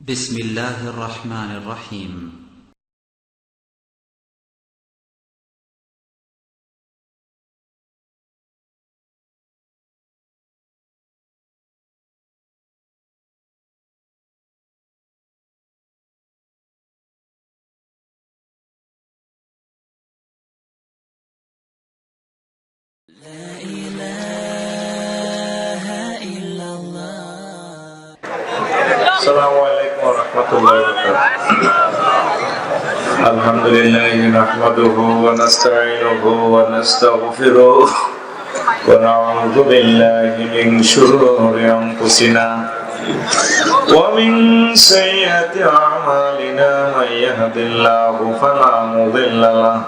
بسم الله الرحمن الرحيم. لا إله إلا الله. السلام عليكم ورحمة الله وبركاته. الحمد لله نحمده ونستعينه ونستغفره ونعوذ بالله من شرور أنفسنا ومن سيئات أعمالنا من يهد الله فلا مضل له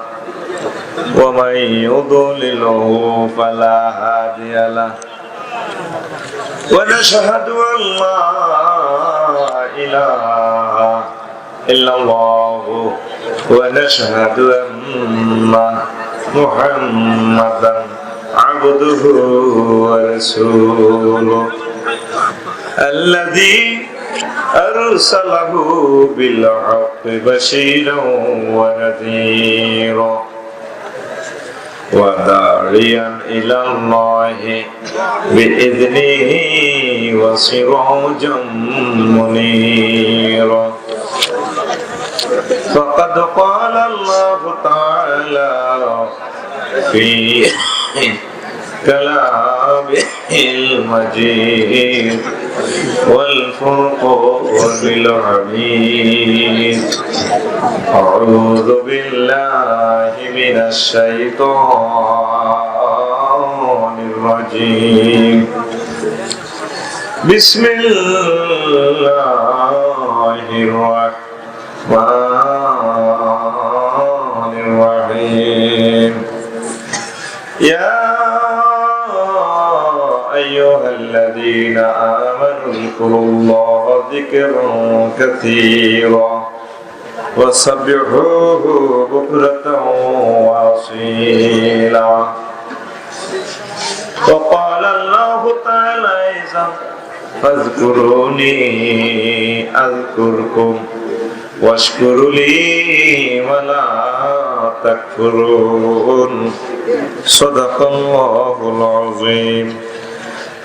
ومن يضلله فلا هادي له ونشهد أن لا إله إلا الله ونشهد أن محمدا عبده ورسوله الذي أرسله بالحق بشيرا ونذيرا وداعيا إلى الله بإذنه وسراجا منيرا فقد قال الله تعالى في كلامه المجيد والفرقان الحميد أعوذ بالله من الشيطان الرجيم بسم الله الرحمن الرحيم يا أيها الذين آمنوا اذكروا الله ذكرا كثيرا وسبحوه بكرة وأصيلا وقال الله تعالى أيضا فاذكروني أذكركم واشكروا لي ولا تكفرون صدق الله العظيم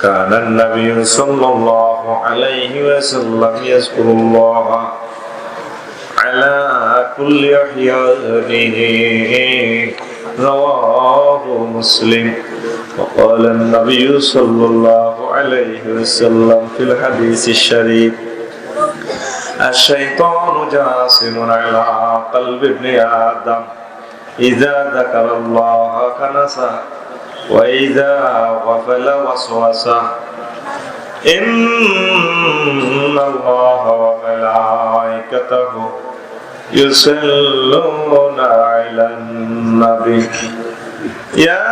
كان النبي صلى الله عليه وسلم يذكر الله على كل أحيانه رواه مسلم وقال النبي صلى الله عليه وسلم في الحديث الشريف الشيطان جاسم على قلب ابن آدم إذا ذكر الله خنسه وإذا غفل وسوسه إن الله وملائكته يصلون على النبي يا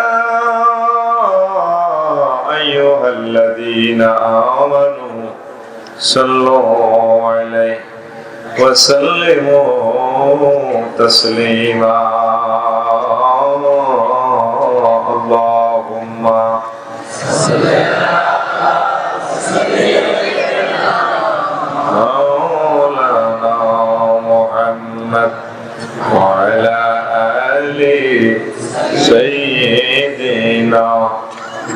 أيها الذين آمنوا صلوا عليه وسلموا تسليما اللهم صل على مولانا محمد وعلى آل سيدنا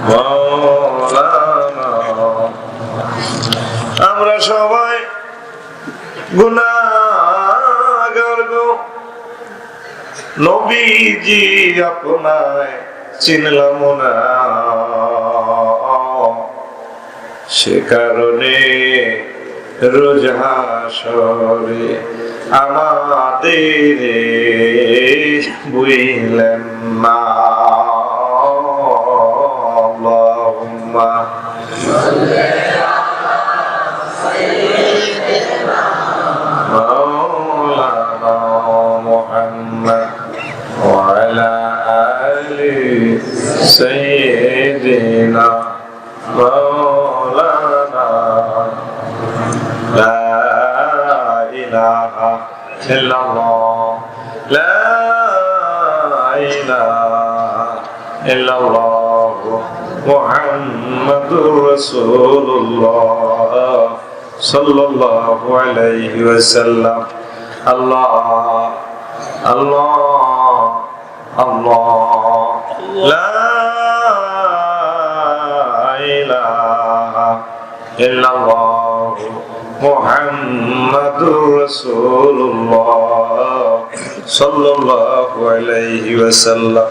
مولانا আমরা সবাই গুনাহগার গো নবীজি আপনায় চিনলাম না সে কারণে রোজ হাসরে আমাদের বুঝলেন না আল্লাহুম্মা মাওলানা মুহাম্মদ ওয়া আলা আলি সাইয়্যিদিনা مولانا لا إله إلا الله لا إله إلا الله محمد رسول الله সাল্লাল্লাহু আলাইহি ওয়াসাল্লাম। আল্লাহ আল্লাহ আল্লাহ লা ইলাহা ইল্লাল্লাহ মুহাম্মাদুর রাসূলুল্লাহ সাল্লাল্লাহু আলাইহি ওয়াসাল্লাম।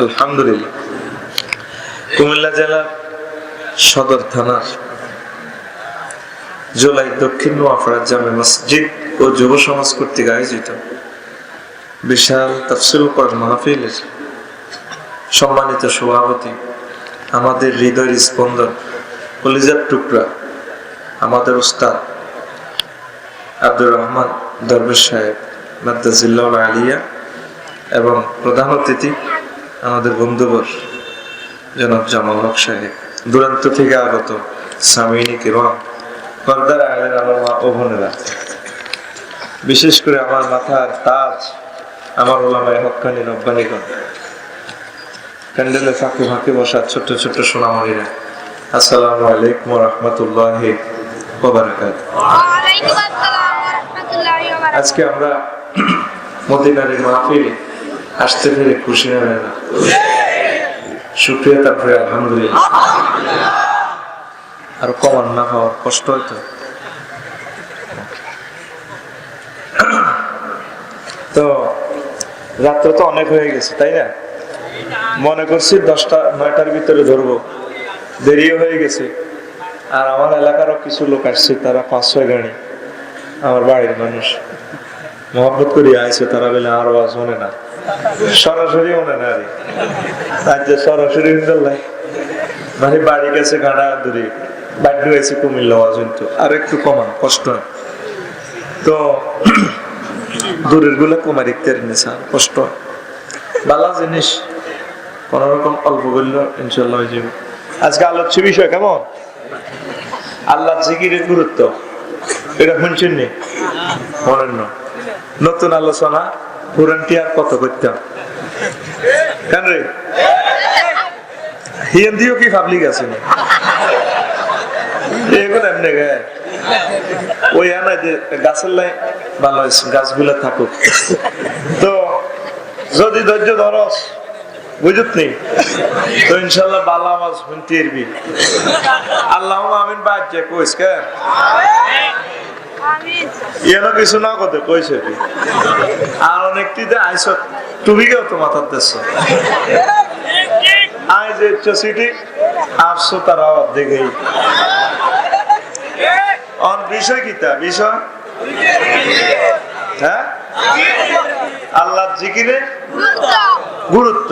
আলহামদুলিল্লাহ। কুমিল্লা জেলার সদর থানার জুলাই দক্ষিণ নোয়াপাড়া জামে মসজিদ ও যুব সমাজ কর্তৃক আয়োজিত বিশাল তাফসীরুল কোরআন মাহফিলের সম্মানিত সভাপতি, আমাদের হৃদয়ের স্পন্দন, কলিজার টুকরা, আমাদের উস্তাদ আব্দুর রহমান দরবেশ সাহেব মাদ্দাজিল্লাহুল আলিয়া, এবং প্রধান অতিথি আমাদের বন্ধুবর জনাব জামাল হক সাহেব, দূরান্ত থেকে আগত সামিনী কিরাম, পর্দার আড়ালের আলেমা ও বোনেরা, বিশেষ করে আমার মাথার তাজ, আমার ওলামায়ে হক্কানি রব্বানিগণ, প্যান্ডেলে ফাঁকে ফাঁকে বসা ছোট্ট ছোট্ট সোনামণিরা, আসসালামু আলাইকুম ওয়া রাহমাতুল্লাহি ওয়া বারাকাতুহু। ওয়ালাইকুম আসসালাম ওয়া রাহমাতুল্লাহি ওয়া বারাকাতুহু। আজকে আমরা মদিনার এই মাহফিলে আসতে পেরে খুশি না? শুকরিয়া, তারপরে আলহামদুলিল্লাহ। আর কমান না হওয়ার কষ্ট হয়তো। তো রাত্র তো অনেক হয়ে গেছে, তাই না? মনে করছি 10টা-9টার ভিতরে ধরবো, দেরিও হয়ে গেছে। আর আমার এলাকারও কিছু লোক আসছে, তারা 5-6 গাড়ি, আমার বাড়ির মানুষ মহব্বত করে আইছে, তারা বলে আর আওয়াজ মনে না, সরাসরি মনে না রে, রাজ্যে সরাসরি মানে বাড়ি গেছে গাড়া দূরে, বাড়ি হয়েছে কুমিল্লা আওয়াজ, কিন্তু আর একটু কমান কষ্ট হয়। তো দূরের গুলো কমা দেখতে নিছা কষ্ট হয়, ভালো জিনিস, কোন রকম অল্প করলে ইনশাল্লাহ হয়ে যাবে। আজকে আলোচ্য বিষয় কেমন? আল্লাহ জিকিরের গুরুত্ব। এটা শুনছেন নি? মনের না নতুন আলোচনা, পুরানটি আর কত করতাম কেন রে? হিন্দিও কি পাবলিক আছে না? এগুলো এমনি গায়ে ওই আনা যে গাছের লাই ভালো গাছগুলো থাকুক। তো যদি ধৈর্য ধরস, বুঝত নি, তো ইনশাল্লাহ ভালো আওয়াজ শুনতে এরবি। আল্লাহ আমিন বাজ্যে কইস কে ইয়ানো কিছু না কথা কইছে কি। আর অনেকটিতে আইস তুমি কেউ তো মাথার দেশ আই যে সিটি আসছো তারা দেখেই অন বিষয় কিতা বিষয়, হ্যাঁ, আল্লাহ জিকিরে গুরুত্ব।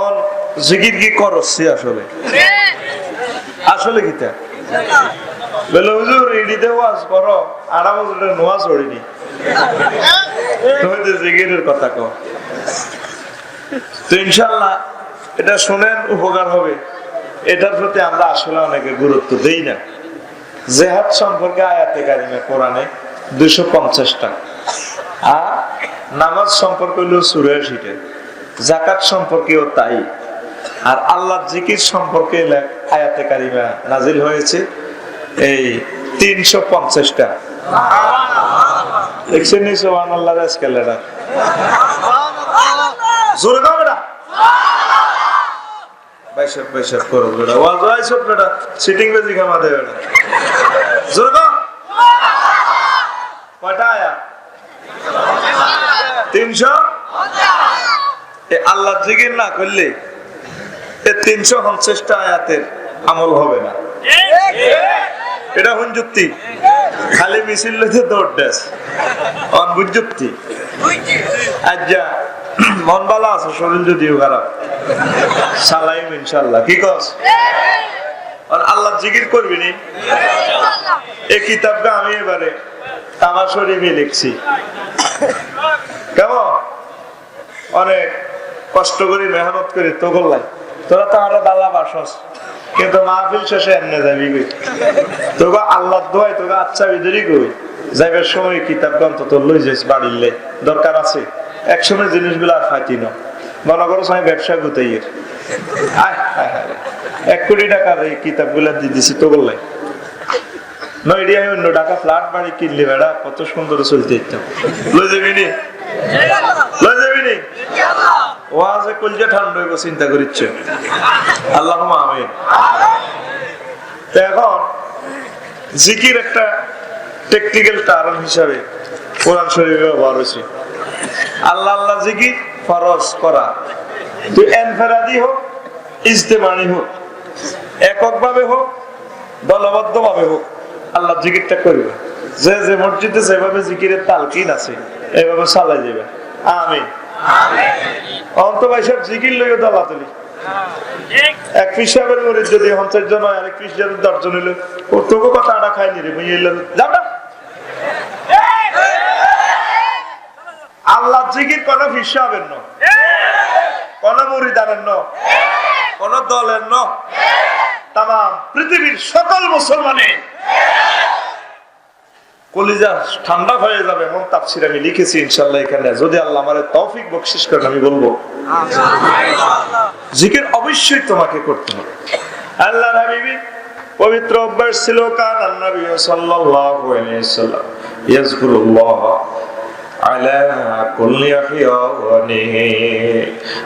অন জিকির কি করছি আসলে? আসলে কিতা বলে হুজুর ইডিতে ওয়াজ করো, 8 বছরের নোয়াজ পড়িনি, তুমি তো জিকিরের কথা কও। তো ইনশাআল্লাহ এটা শুনেন, উপকার হবে। এটার প্রতি আমরা আসলে অনেকে গুরুত্ব দেই না। জিহাদ সম্পর্কে আয়াতে কারিমে কোরআনে 250টা, আর নামাজ সম্পর্কে হলো 84টা, যাকাত সম্পর্কেও তাই। আর আল্লাহর জিকির সম্পর্কে আয়াতে কারিমা নাজিল হয়েছে এই 350টা। দেখছেন নি সুবহানাল্লাহ রাসকালেরা? জোরে দাও বেটা, বাইশাপ বাইশাপ করো বেটা, ওয়াজ বাইশাপ বেটা, সিটিং বেজি কামা দে বেটা, জোরে দাও। কয়টা আয়াত? 300। এই আল্লাহর জিকির না করলে এই 350টা আয়াতের আমল হবে না। এটা কোন যুক্তি? খালি মিছিল লইতে দৌড় দেশ, অদ্ভুত যুক্তি। আজ্জা মন ভালো আছে, শরীর যদিও খারাপ, সালাইম ইনশাল্লাহ। কি কস? আল্লাহ জিকির করবি নি? এই কিতাবটা আমি এবারে তামা শরীফে লিখছি, কেমন? অনেক কষ্ট করি, মেহনত করি, তো করলাই তোরা তো আরো দালা বাসস, কিন্তু মাহফিল শেষে এমনি যাবি কই? তোকে আল্লাহর দোয়াই তোকে আচ্ছা বিদরি কই যাইবার সময় কিতাব গ্রন্থ তোর লই যাইস বাড়ির লাই, দরকার আছে। একসময় জিনিসগুলো আর ফাইতি না, মনে করো আমি ব্যবসা গুতাইয়ের 1 কোটি টাকার এই কিতাব গুলা দিয়ে দিছি তো বললাই। নইডিয়ায় অন্য টাকা ফ্ল্যাট বাড়ি কিনলে বেড়া কত সুন্দর চলতে ইচ্ছা লই যাবিনি লই যাবিনি ওয়াজে কলজা ঠান্ডা হইব চিন্তা করিচ্ছে আল্লাহুম্মা আমিন। তো এখন জিকির একটা টেকনিক্যাল টার্ম হিসাবে কোরআন শরীফে ব্যবহার হয়েছে। আল্লাহ আল্লাহ জিকির ফরজ করা, তুই এনফেরাদি হোক ইজতেমানি হোক, একক ভাবে হোক দলবদ্ধ ভাবে হোক, আল্লাহ জিকিরটা করবে। যে যে মসজিদে যেভাবে জিকিরের তালকিন আছে এইভাবে চালাই যাবে। আমিন। অন্তভাই সব জিকির লইয়া দলাতলি এক পিসাবের মরিদ যদি 50 জন হয়, আরেক পিসাবের 10 জন হইলো তবু কথা আড়া খাইনি রে যাও না। আল্লাহ জিকির কোন পিসাবের ন, কোন মুরিদানের ন, কোন দলের ন, তাম পৃথিবীর সকল মুসলমানের কলিজা ঠান্ডা হয়ে যাবে এমন তাফসীর আমি লিখেছি ইনশাআল্লাহ এখানে, যদি আল্লাহ আমারে তৌফিক বকশিশ করেন আমি বলবো জিকির অবশ্যই তোমাকে করতে হবে। আল্লাহর হাবিব পবিত্র অভ্যাস ছিল কান নবী সাল্লাল্লাহু আলাইহি ওয়াসাল্লাম ইয়াজকুরুল্লাহ আলা কুল্লি আহইয়ানিহি।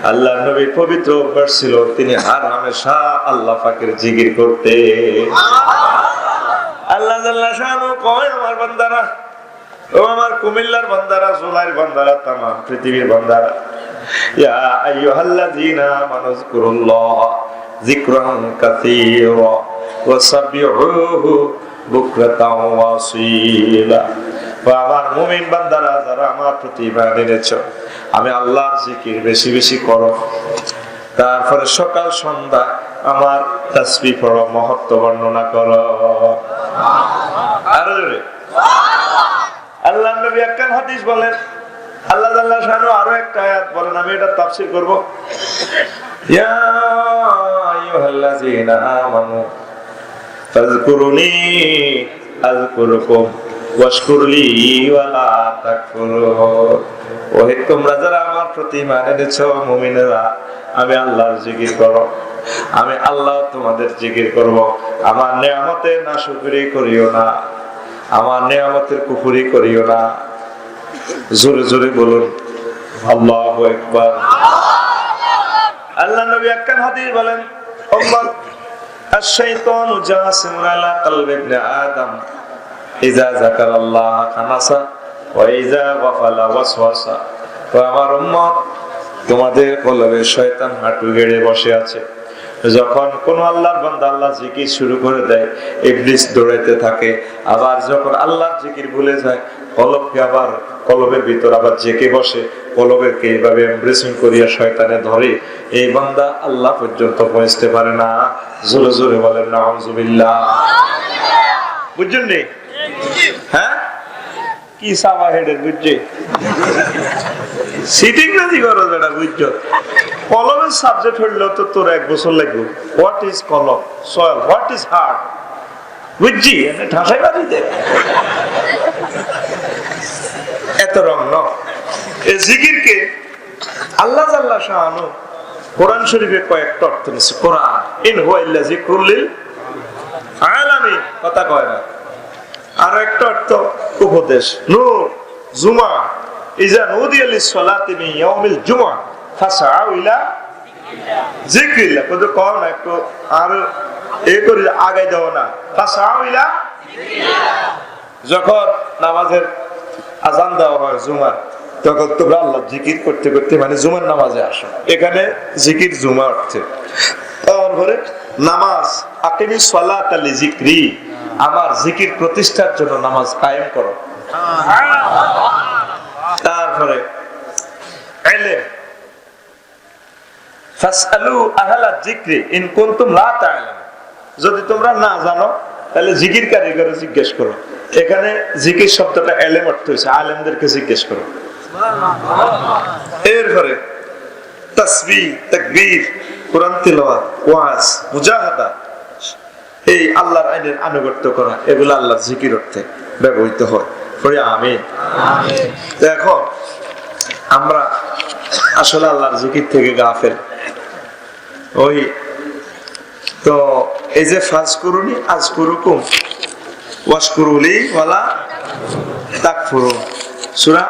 আল্লাহর নবীর পবিত্র অভ্যাস ছিল তিনি হর হামেশা আল্লাহ পাকের জিকির করতেন। আল্লাহ জাল্লা শানু কয় আমার বান্দারা, ও আমার কুমিল্লার বান্দারা, জুলাইর বান্দারা, তামাম পৃথিবীর বান্দারা, ইয়া আইয়ুহাল্লাযীনা আমানু যিকুরুল্লাহ যিকরান কাসীরা ওয়া সাব্বিহুহু বুকরাতাও ওয়া আসীলা। আমার মুমিন বান্দারা যারা আমার প্রতি ঈমান এনেছো, আমি আল্লাহর জিকির বেশি বেশি করো, তারপরে সকাল সন্ধ্যা আমার তাসবিহ পড়ো, মহত্ব বর্ণনা করো। আরো জোরে আল্লাহর নবী একখান হাদিস বলেন, আল্লাহ জাল্লা শানু আরো একটা আয়াত বলেন, আমি এটা তাফসীর করব। ইয়া আইয়ুহাল্লাযীনা আমানু ফাযকুরুনি আযকুরুকুম ওয়াশকুরলি ওয়ালা তাকফুরুন। ওহে তোমরা যারা আমার প্রতি ঈমান এনেছো মুমিনেরা, আমি আল্লাহর জিকির করো, আমি আল্লাহ তোমাদের জিকির করব। আমার নেয়ামতের নাশুকরি করিও না, আমার নেয়ামতের কুফরি করিও না। জোরে জোরে বলুন আল্লাহু আকবার। আল্লাহ নবী একখান হাদিস বলেন, আশ-শাইতানু জাসিমুন আলা কলবি ইবনে আদম ইযা যাকারাল্লাহ খানাসা ওয়া ইযা গাফালা ওয়াসওয়াসা। তো আমার উম্মত, তোমাদের কলবে শয়তান হাঁটু গেড়ে বসে আছে। যখন কোন আল্লাহর বান্দা আল্লাহ জিকির শুরু করে দেয়, ইবলিস দৌড়াইতে থাকে। আবার যখন আল্লাহর জিকির ভুলে যায়, কলবকে আবার কলবের ভিতর আবার জেকে বসে, কলবেরকে এইভাবে এমব্রেসিং করিয়া শয়তানে ধরে, এই বান্দা আল্লাহ পর্যন্ত পৌঁছতে পারে না। জোরে জোরে বলেন নাউযুবিল্লাহ। বুঝছেন নি? হ্যাঁ, কি সাবা হেডের বুঝছে সিটিং নাজি করো যেটা বুঝছো। কলমের সাবজেক্ট হইলেও তো তোর 1 বছর লাগবে। হোয়াট ইজ কলম, সয়েল, হোয়াট ইজ হার্ট, বুঝছি ঠাসাই বাড়ি দে এত রং ন। এই জিকিরকে আল্লাহ জাল্লা শাআনু কোরআন শরীফে কয়েকটা অর্থ নিছে। কোরআন ইন হুয়া ইল্লা যিকরুল লিল আলামিন, কথা কয় না। আর একটা অর্থ উপদেশ। নূর, জুমা, ইজা নুদিয়া লিস-সালাতি মিন ইয়াউমিল জুমআ ফাসআউ ইলা যিকরিল্লাহ। কত কও না একটু আর এই করে আগাই দাও না। ফাসআউ ইলা যিকরিল্লাহ। যখন নামাজের আযান দেওয়া হয় জুমার, তখন তোমরা আল্লাহ জিকির করতে করতে মানে জুমার নামাজে আসো। এখানে জিকির জুমা অর্থে। তারপরে নামাজ, আকিমিস সালাতা লিযিকরি, আমার জিকির প্রতিষ্ঠার জন্য নামাজ কায়েম করো। তারপরে ইলম, ফাসআলু আহলা যিকরি ইন কুনতুম লা তা'লামুন, যদি তোমরা না জানো তাহলে জিকির কারিগরে জিজ্ঞেস করো। এখানে জিকির শব্দটা ইলম অর্থ হইছে আলেমদেরকে জিজ্ঞেস করো। এরপরে তাসবিহ, তাকবীর, কোরআন তিলাওয়াত, ওয়াজ, মুজাহাদা, এই আল্লাহর আইনের আনুগত্য করা, এগুলো আল্লাহর জিকির অর্থে ব্যবহৃত হয়। পড়ি আমিন। দেখো আমরা আসলে আল্লাহর জিকির থেকে গাফেল। ওই তো এই যে ফাজকুরুনি আযকুরুকুম, ওয়াশকুরুলি ওয়ালা তাকফুরুন, সূরা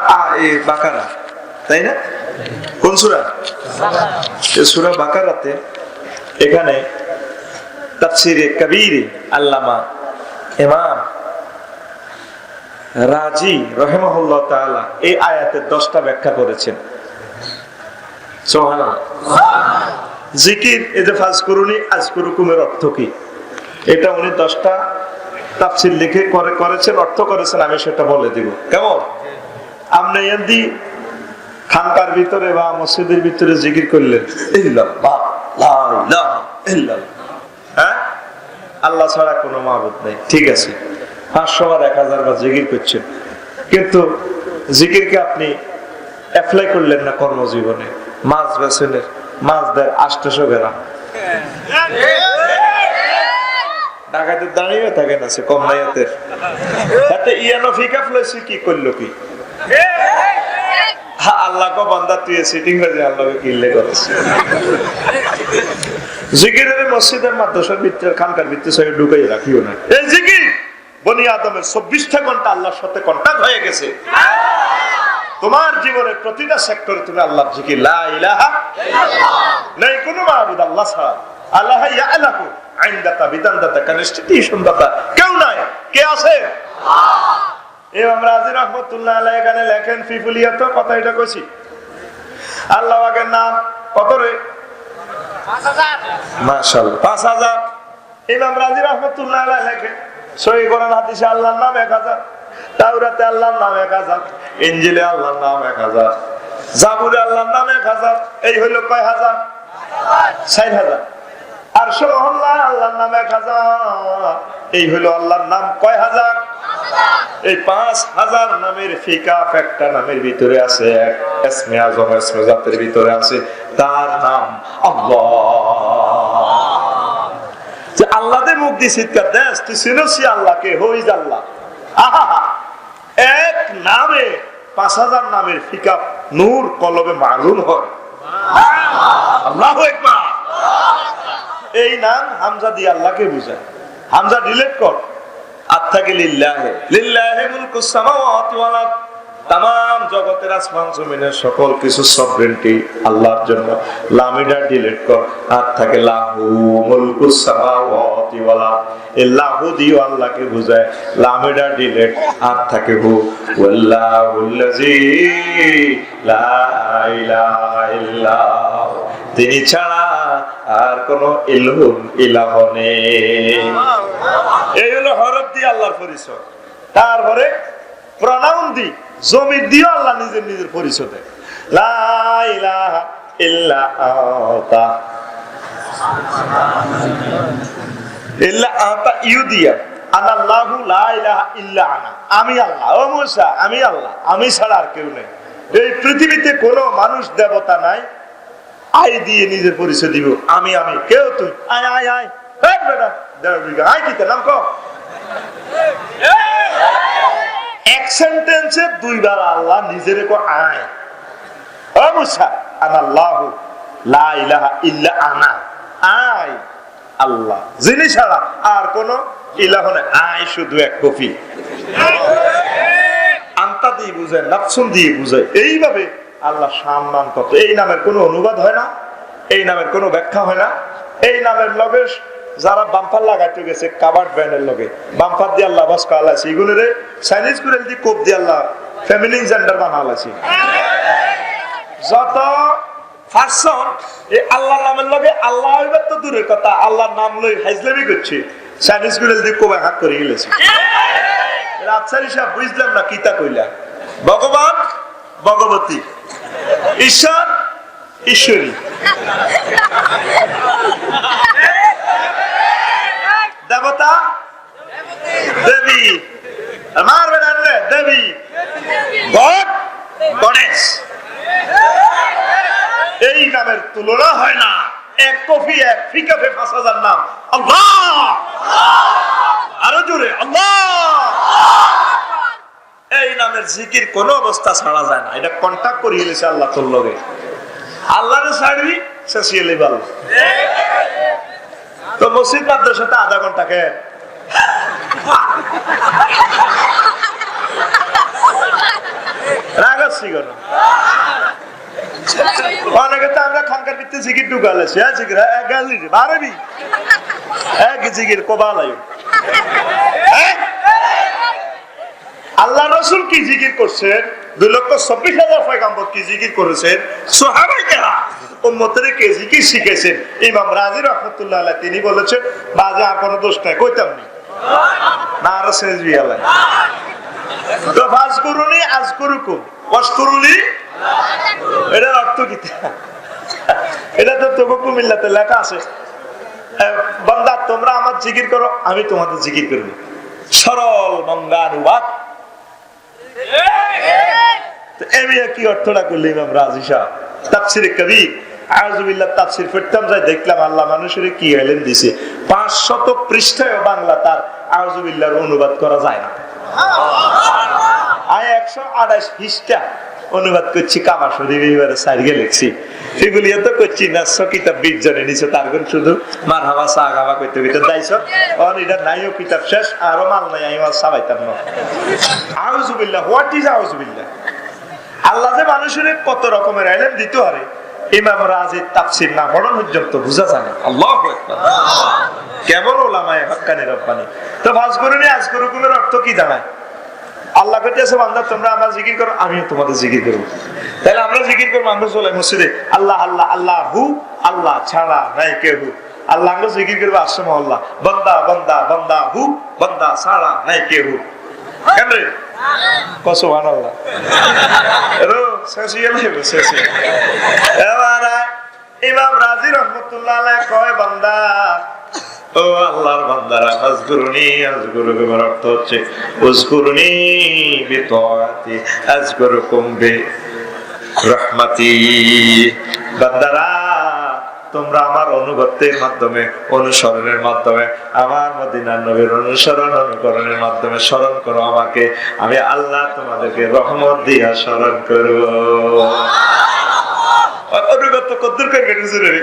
বাকারা, তাই না? কোন সূরা? সূরা বাকারাতে এখানে তাফসিরে কবীরে আল্লামা ইমাম রাজি রাহিমাহুল্লাহ তাআলা এই আয়াতের 10টা ব্যাখ্যা করেছেন। সুবহানাল্লাহ। জিকির এই যে ফাজকুরুনি আযকুরুকুমের অর্থ কি, এটা উনি 10টা তাফসীর লিখে করেছেন, অর্থ করেছেন, আমি সেটা বলে দিব। কেমন? আপনি যদি খানকার ভিতরে বা মসজিদের ভিতরে জিকির করলেন ইল্লাল্লাহ লা ইলাহা ইল্লাল্লাহ, হ্যাঁ, আল্লাহ ছাড়া কোনো মাবুদ নেই, ঠিক আছে, 500 বার 1000 বার জিকির করছেন, কিন্তু জিকিরকে আপনি অ্যাপ্লাই করলেন না কর্মজীবনে। মাছ বেছেনের মাছ দেয় 800 গ্রাম, ঢাকাতে দাঁড়িয়ে থাকে না সে কম নাইয়াতের হাতে ইয়ানো ফিকা ফ্লেসি কি করলো কি, আল্লাহ কো বান্দা তুই সিটিং বাজে আল্লাহকে কিল্লে করেছে। জিকিরের মসজিদের মাদ্রাসার ভিতরে খানকার ভিতরে সে ঢুকাই রাখিও না। এই জিকির বনি আদমের 24টা ঘন্টা আল্লাহর সাথে কন্টাক্ট হয়ে গেছে। তোমার জীবনের প্রতিটা সেক্টরে তুমি আল্লাহর জিকির, লা ইলাহা ইল্লাল্লাহ, নাই কোনো মাবুদ আল্লাহ ছাড়া, আল্লাহ ইয়ালাহু আইনদাতা বিদানদাতা কনস্টিটিউশন দাতা কেউ নাই, কে আছে? আল্লাহ। ইমাম রাজি রাহমাতুল্লাহ আলাইহি এখানে লেখেন ফিফুলিয়াত, কথা এটা কইছি, আল্লাহ পাকের নাম কত রে? 5000। মাশাআল্লাহ, 5000। ইমাম রাজি রাহমাতুল্লাহ আলাইহি লেখেন সহিহ কোরআন হাদিসে আল্লাহর নাম 1000, তাওরাতে আল্লাহর নাম 1000, ইনজিলে আল্লাহর নাম 1000, জাবুরে আল্লাহর নাম 1000, এই হলো কয় হাজার? 4000। আর সুবহানাল্লাহ আল্লাহর নাম 1000, এই হলো আল্লাহর নাম কয় হাজার? 5000। এই 5000 নামের ফিকা একটা নামের ভিতরে আছে, এক ইসমে আযম ইসমে জাতের ভিতরে আছে, তার নাম আল্লাহ। যে আল্লাহ দে মুখ দি চিৎকার দেস তুই চিনছি আল্লাহকে, হই আল্লাহ। আহা, এক নামে 5000 নামের ফিকা নূর কলবে মালুম হয়। আল্লাহু আকবার। এই নাম হামজা দিয়ে আল্লাহকে বুঝায়, হামজা ডিলিট কর, আত্তাকে লিল্লাহি, লিল্লাহি মুলকুস সামাওয়াতি ওয়াল আরদ, तमाम জগতের আসমান জমিনের সকল কিছু সভরেন্টি আল্লাহর জন্য। লামিডা ডিলিট কর, আর থাকে লাহু মুলকুস সামাওয়াতি ওয়াল আরদ, এই লাহু দিও আল্লাহকে বুঝায়, লামিডা ডিলিট, আর থাকে হু ওয়াল্লাহুল্লাযী লা ইলাহা ইল্লা, তিনি ছাড়া আর কোন ইলাহ নেই। এই হলো হরফ দিয়ে আল্লাহর পরিচয়। তারপরে প্রনাউন দি, জমির দিয়ে আল্লাহ নিজের নিজের পরিচয় দেয়, লা ইলাহা ইল্লা আনতা, ইল্লা আনতা ইউ দিয়া, আনাল্লাহু লা ইলাহা ইল্লা আনা, আমি আল্লাহ। ও মুসা, আমি আল্লাহ, আমি ছাড়া আর কেউ নেই। এই পৃথিবীতে কোনো মানুষ দেবতা নাই আই দিয়ে নিজের পরিচয় দিব, আমি আমি, কেউ তুই, আয় আয় আয়, এই বেটা দেড় আয়, কি নাম কো? এক সেন্টেন্সে 2 বার আল্লাহ নিজের কো আয়। ও মুসা, আনাল্লাহু লা ইলাহা ইল্লা আনা, আয় আল্লাহ, যিনি ছাড়া আর কোন ইলাহ নেই, আয় শুধু এক কপি। আনতা দিয়ে বুঝায়, নাফসুন দিয়ে বুঝায়। এইভাবে আল্লাহ সম্মান কত। এই নামের কোনো অনুবাদ হয় না, এই নামের কোনো ব্যাখ্যা হয় না। এই নামের লগে যারা বাম্পার লাগাইতে গেছে কাবার্ড ব্যান্ডের লগে, বাম্পার দিয়ে আল্লাহ বাস কালাইছে, এগুলোরে চাইনিজ করে দিয়ে কোপ দিয়ে আল্লাহ ফ্যামিলি জেন্ডার বানালাইছে। যত পারসন এই আল্লাহর নামের লগে আল্লাহ হইবার তো দূরের কথা, আল্লাহর নাম লই হাইজলামি করছে, চাইনিজ করে দিয়ে কোবা হাত করে গেলেছে। আফসারি সাহেব বুঝলাম না কিতা কইলা, ভগবান ভগবতী, ঈশ্বর ঈশ্বরী, দেবতা দেবী, আমার বেড়া দেবী, গড গণেশ। এই নামের তুলনা হয় না। এক কফি এক ফিকাফে 5000 নাম। আল্লাহ, আরো জোরে আল্লাহ। এই নামের জিকির কোন অবস্থা ছাড়া যায় না, এটা কন্টাক্ট করিয়ে গেছে আল্লাহ তোর লগে। আল্লাহরে ছাড়বি শেষিয়ে ভালো। তো মসজিদ মাদ্রাসাতে আধা ঘন্টা কে রাগাচ্ছি কেন? অনেকে তো আমরা খানকার ভিত্তি জিকির ঢুকালেছি। হ্যাঁ জিকির বারবি এক জিকির কোবালাই। আল্লাহ রসুল কি জিকির করছেন? 2,26,000 পয়গম্বর কি জিকির করেছেন? সাহাবায়ে কেরাম উম্মতের কে জিকির শিখেছেন? ইমাম রাজি রাহমাতুল্লাহ আলাইহি তিনি বলেছেন বাজে আর কোনো দোষ নাই, কইতাম নি না আর সেজবি আল্লাহ। তো ফাজকুরুনি আযকুরুকুম ওয়াশকুরুলি, এটার অর্থ কি? এটা তো তবুকু মিল্লাতে লেখা আছে, বান্দা তোমরা আমার জিকির করো আমি তোমাদের জিকির করব। সরল মঙ্গানুবাদ। কি অর্থটা করলে ইমাম রাজি সাহেব তাফসিরে কবির আউযুবিল্লাহ তাফসির পড়তাম যাই, দেখলাম আল্লাহ মানুষের কি এলেম দিছে, 500 পৃষ্ঠায় বাংলা তার আউযুবিল্লাহর অনুবাদ করা যায় না। আমি 128 পৃষ্ঠা অনুবাদ করছি, কামা শরীফ এবারে সাইডে লিখছি, সেগুলি তো করছি না। কিতাব 20 জনে নিছে, তার শুধু মারহাবা সাহাবা কইতে কইতে দাইছ আর এটা নাইও কিতাব শেষ, আরো মাল নাই, আমি মাল সাবাইতাম না। আউযুবিল্লাহ, হোয়াট ইজ আউযুবিল্লাহ? আল্লাহ যে মানুষের কত রকমের ইলম দিতে পারে, ইমাম রাজি তাফসীর না পড়ার পর্যন্ত বুঝা যায় না। আল্লাহু আকবার। কেবল উলামায়ে হক্কানি রব্বানি। তো ফাজকুরুনি আযকুরুকুমের অর্থ কি জানায়? আল্লাহ কইতেছে বান্দা তোমরা আমার জিকির করো আমিও তোমাদের জিকির করব। তাহলে আমরা জিকির করব, আমরা চলে মসজিদে আল্লাহ আল্লাহ আল্লাহু, আল্লাহ ছাড়া নাই কেউ। আল্লাহ আমরা জিকির করব আসমা আল্লাহ, বান্দা বান্দা বান্দা হু, বান্দা ছাড়া নাই কেউ। কেন রে? সুবহানাল্লাহ। এরো শেষিয়ে লাগবে শেষে। এবার ইমাম রাজি রাহমাতুল্লাহ আলাইহি কয় বান্দা ও আল্লাহর বান্দারা, আযকুরুনি আযকুরুকুম এর অর্থ হচ্ছে উযকুরুনি বিতাআতি আযকুরুকুম বিরাহমাতি। বান্দারা তোমরা আমার অনুগত্যের মাধ্যমে, অনুসরণের মাধ্যমে, আমার মদিনার নবীর অনুসরণ অনুকরণের মাধ্যমে স্মরণ করো আমাকে, আমি আল্লাহ তোমাদেরকে রহমত দিয়া স্মরণ করব। অনুগত্য কদ্দুর করবেন হুজুরের?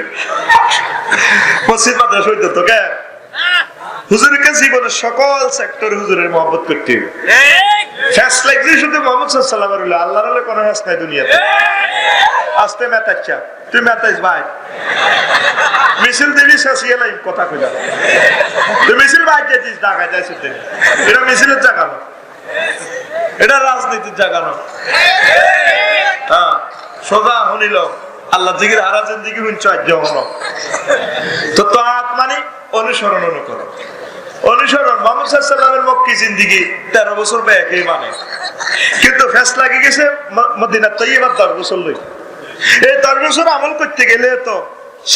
মসজিদ মাদ্রাসা হইতো তো কে? হুজুরকে জীবনের সকল সেক্টরে হুজুরের মহব্বত করতে হবে। ফ্যাস লাগছে শুধু মুহাম্মদ সাল্লাল্লাহু আলাইহি ওয়াসাল্লাম, আল্লাহর হলে কোনো ফ্যাস নাই দুনিয়াতে। আস্তে মেতাচ্ছা তুই মেতাইস ভাই, মিছিল দিবি শেষিয়ে লাই কথা কইলা, তুই মিছিল ভাই দিস ঢাকায় যাইছ, এটা মিছিলের জায়গা না, এটা রাজনীতির জায়গা না। হ্যাঁ সোজা শুনিল আল্লাহ জিকির হারা জিন্দেগি শুনছ আজ হলো। তো তাআত মানে অনুসরণ অনুকরণ। অনুসরণ মুহাম্মদ সাল্লাল্লাহু আলাইহি ওয়াসাল্লামের মক্কি জিন্দেগি 13 বছর ব্যাকে মানে, কিন্তু ফেস লাগি গেছে মদিনা তৈয়বা 10 বছর লই। এই 10 বছর আমল করতে গেলে তো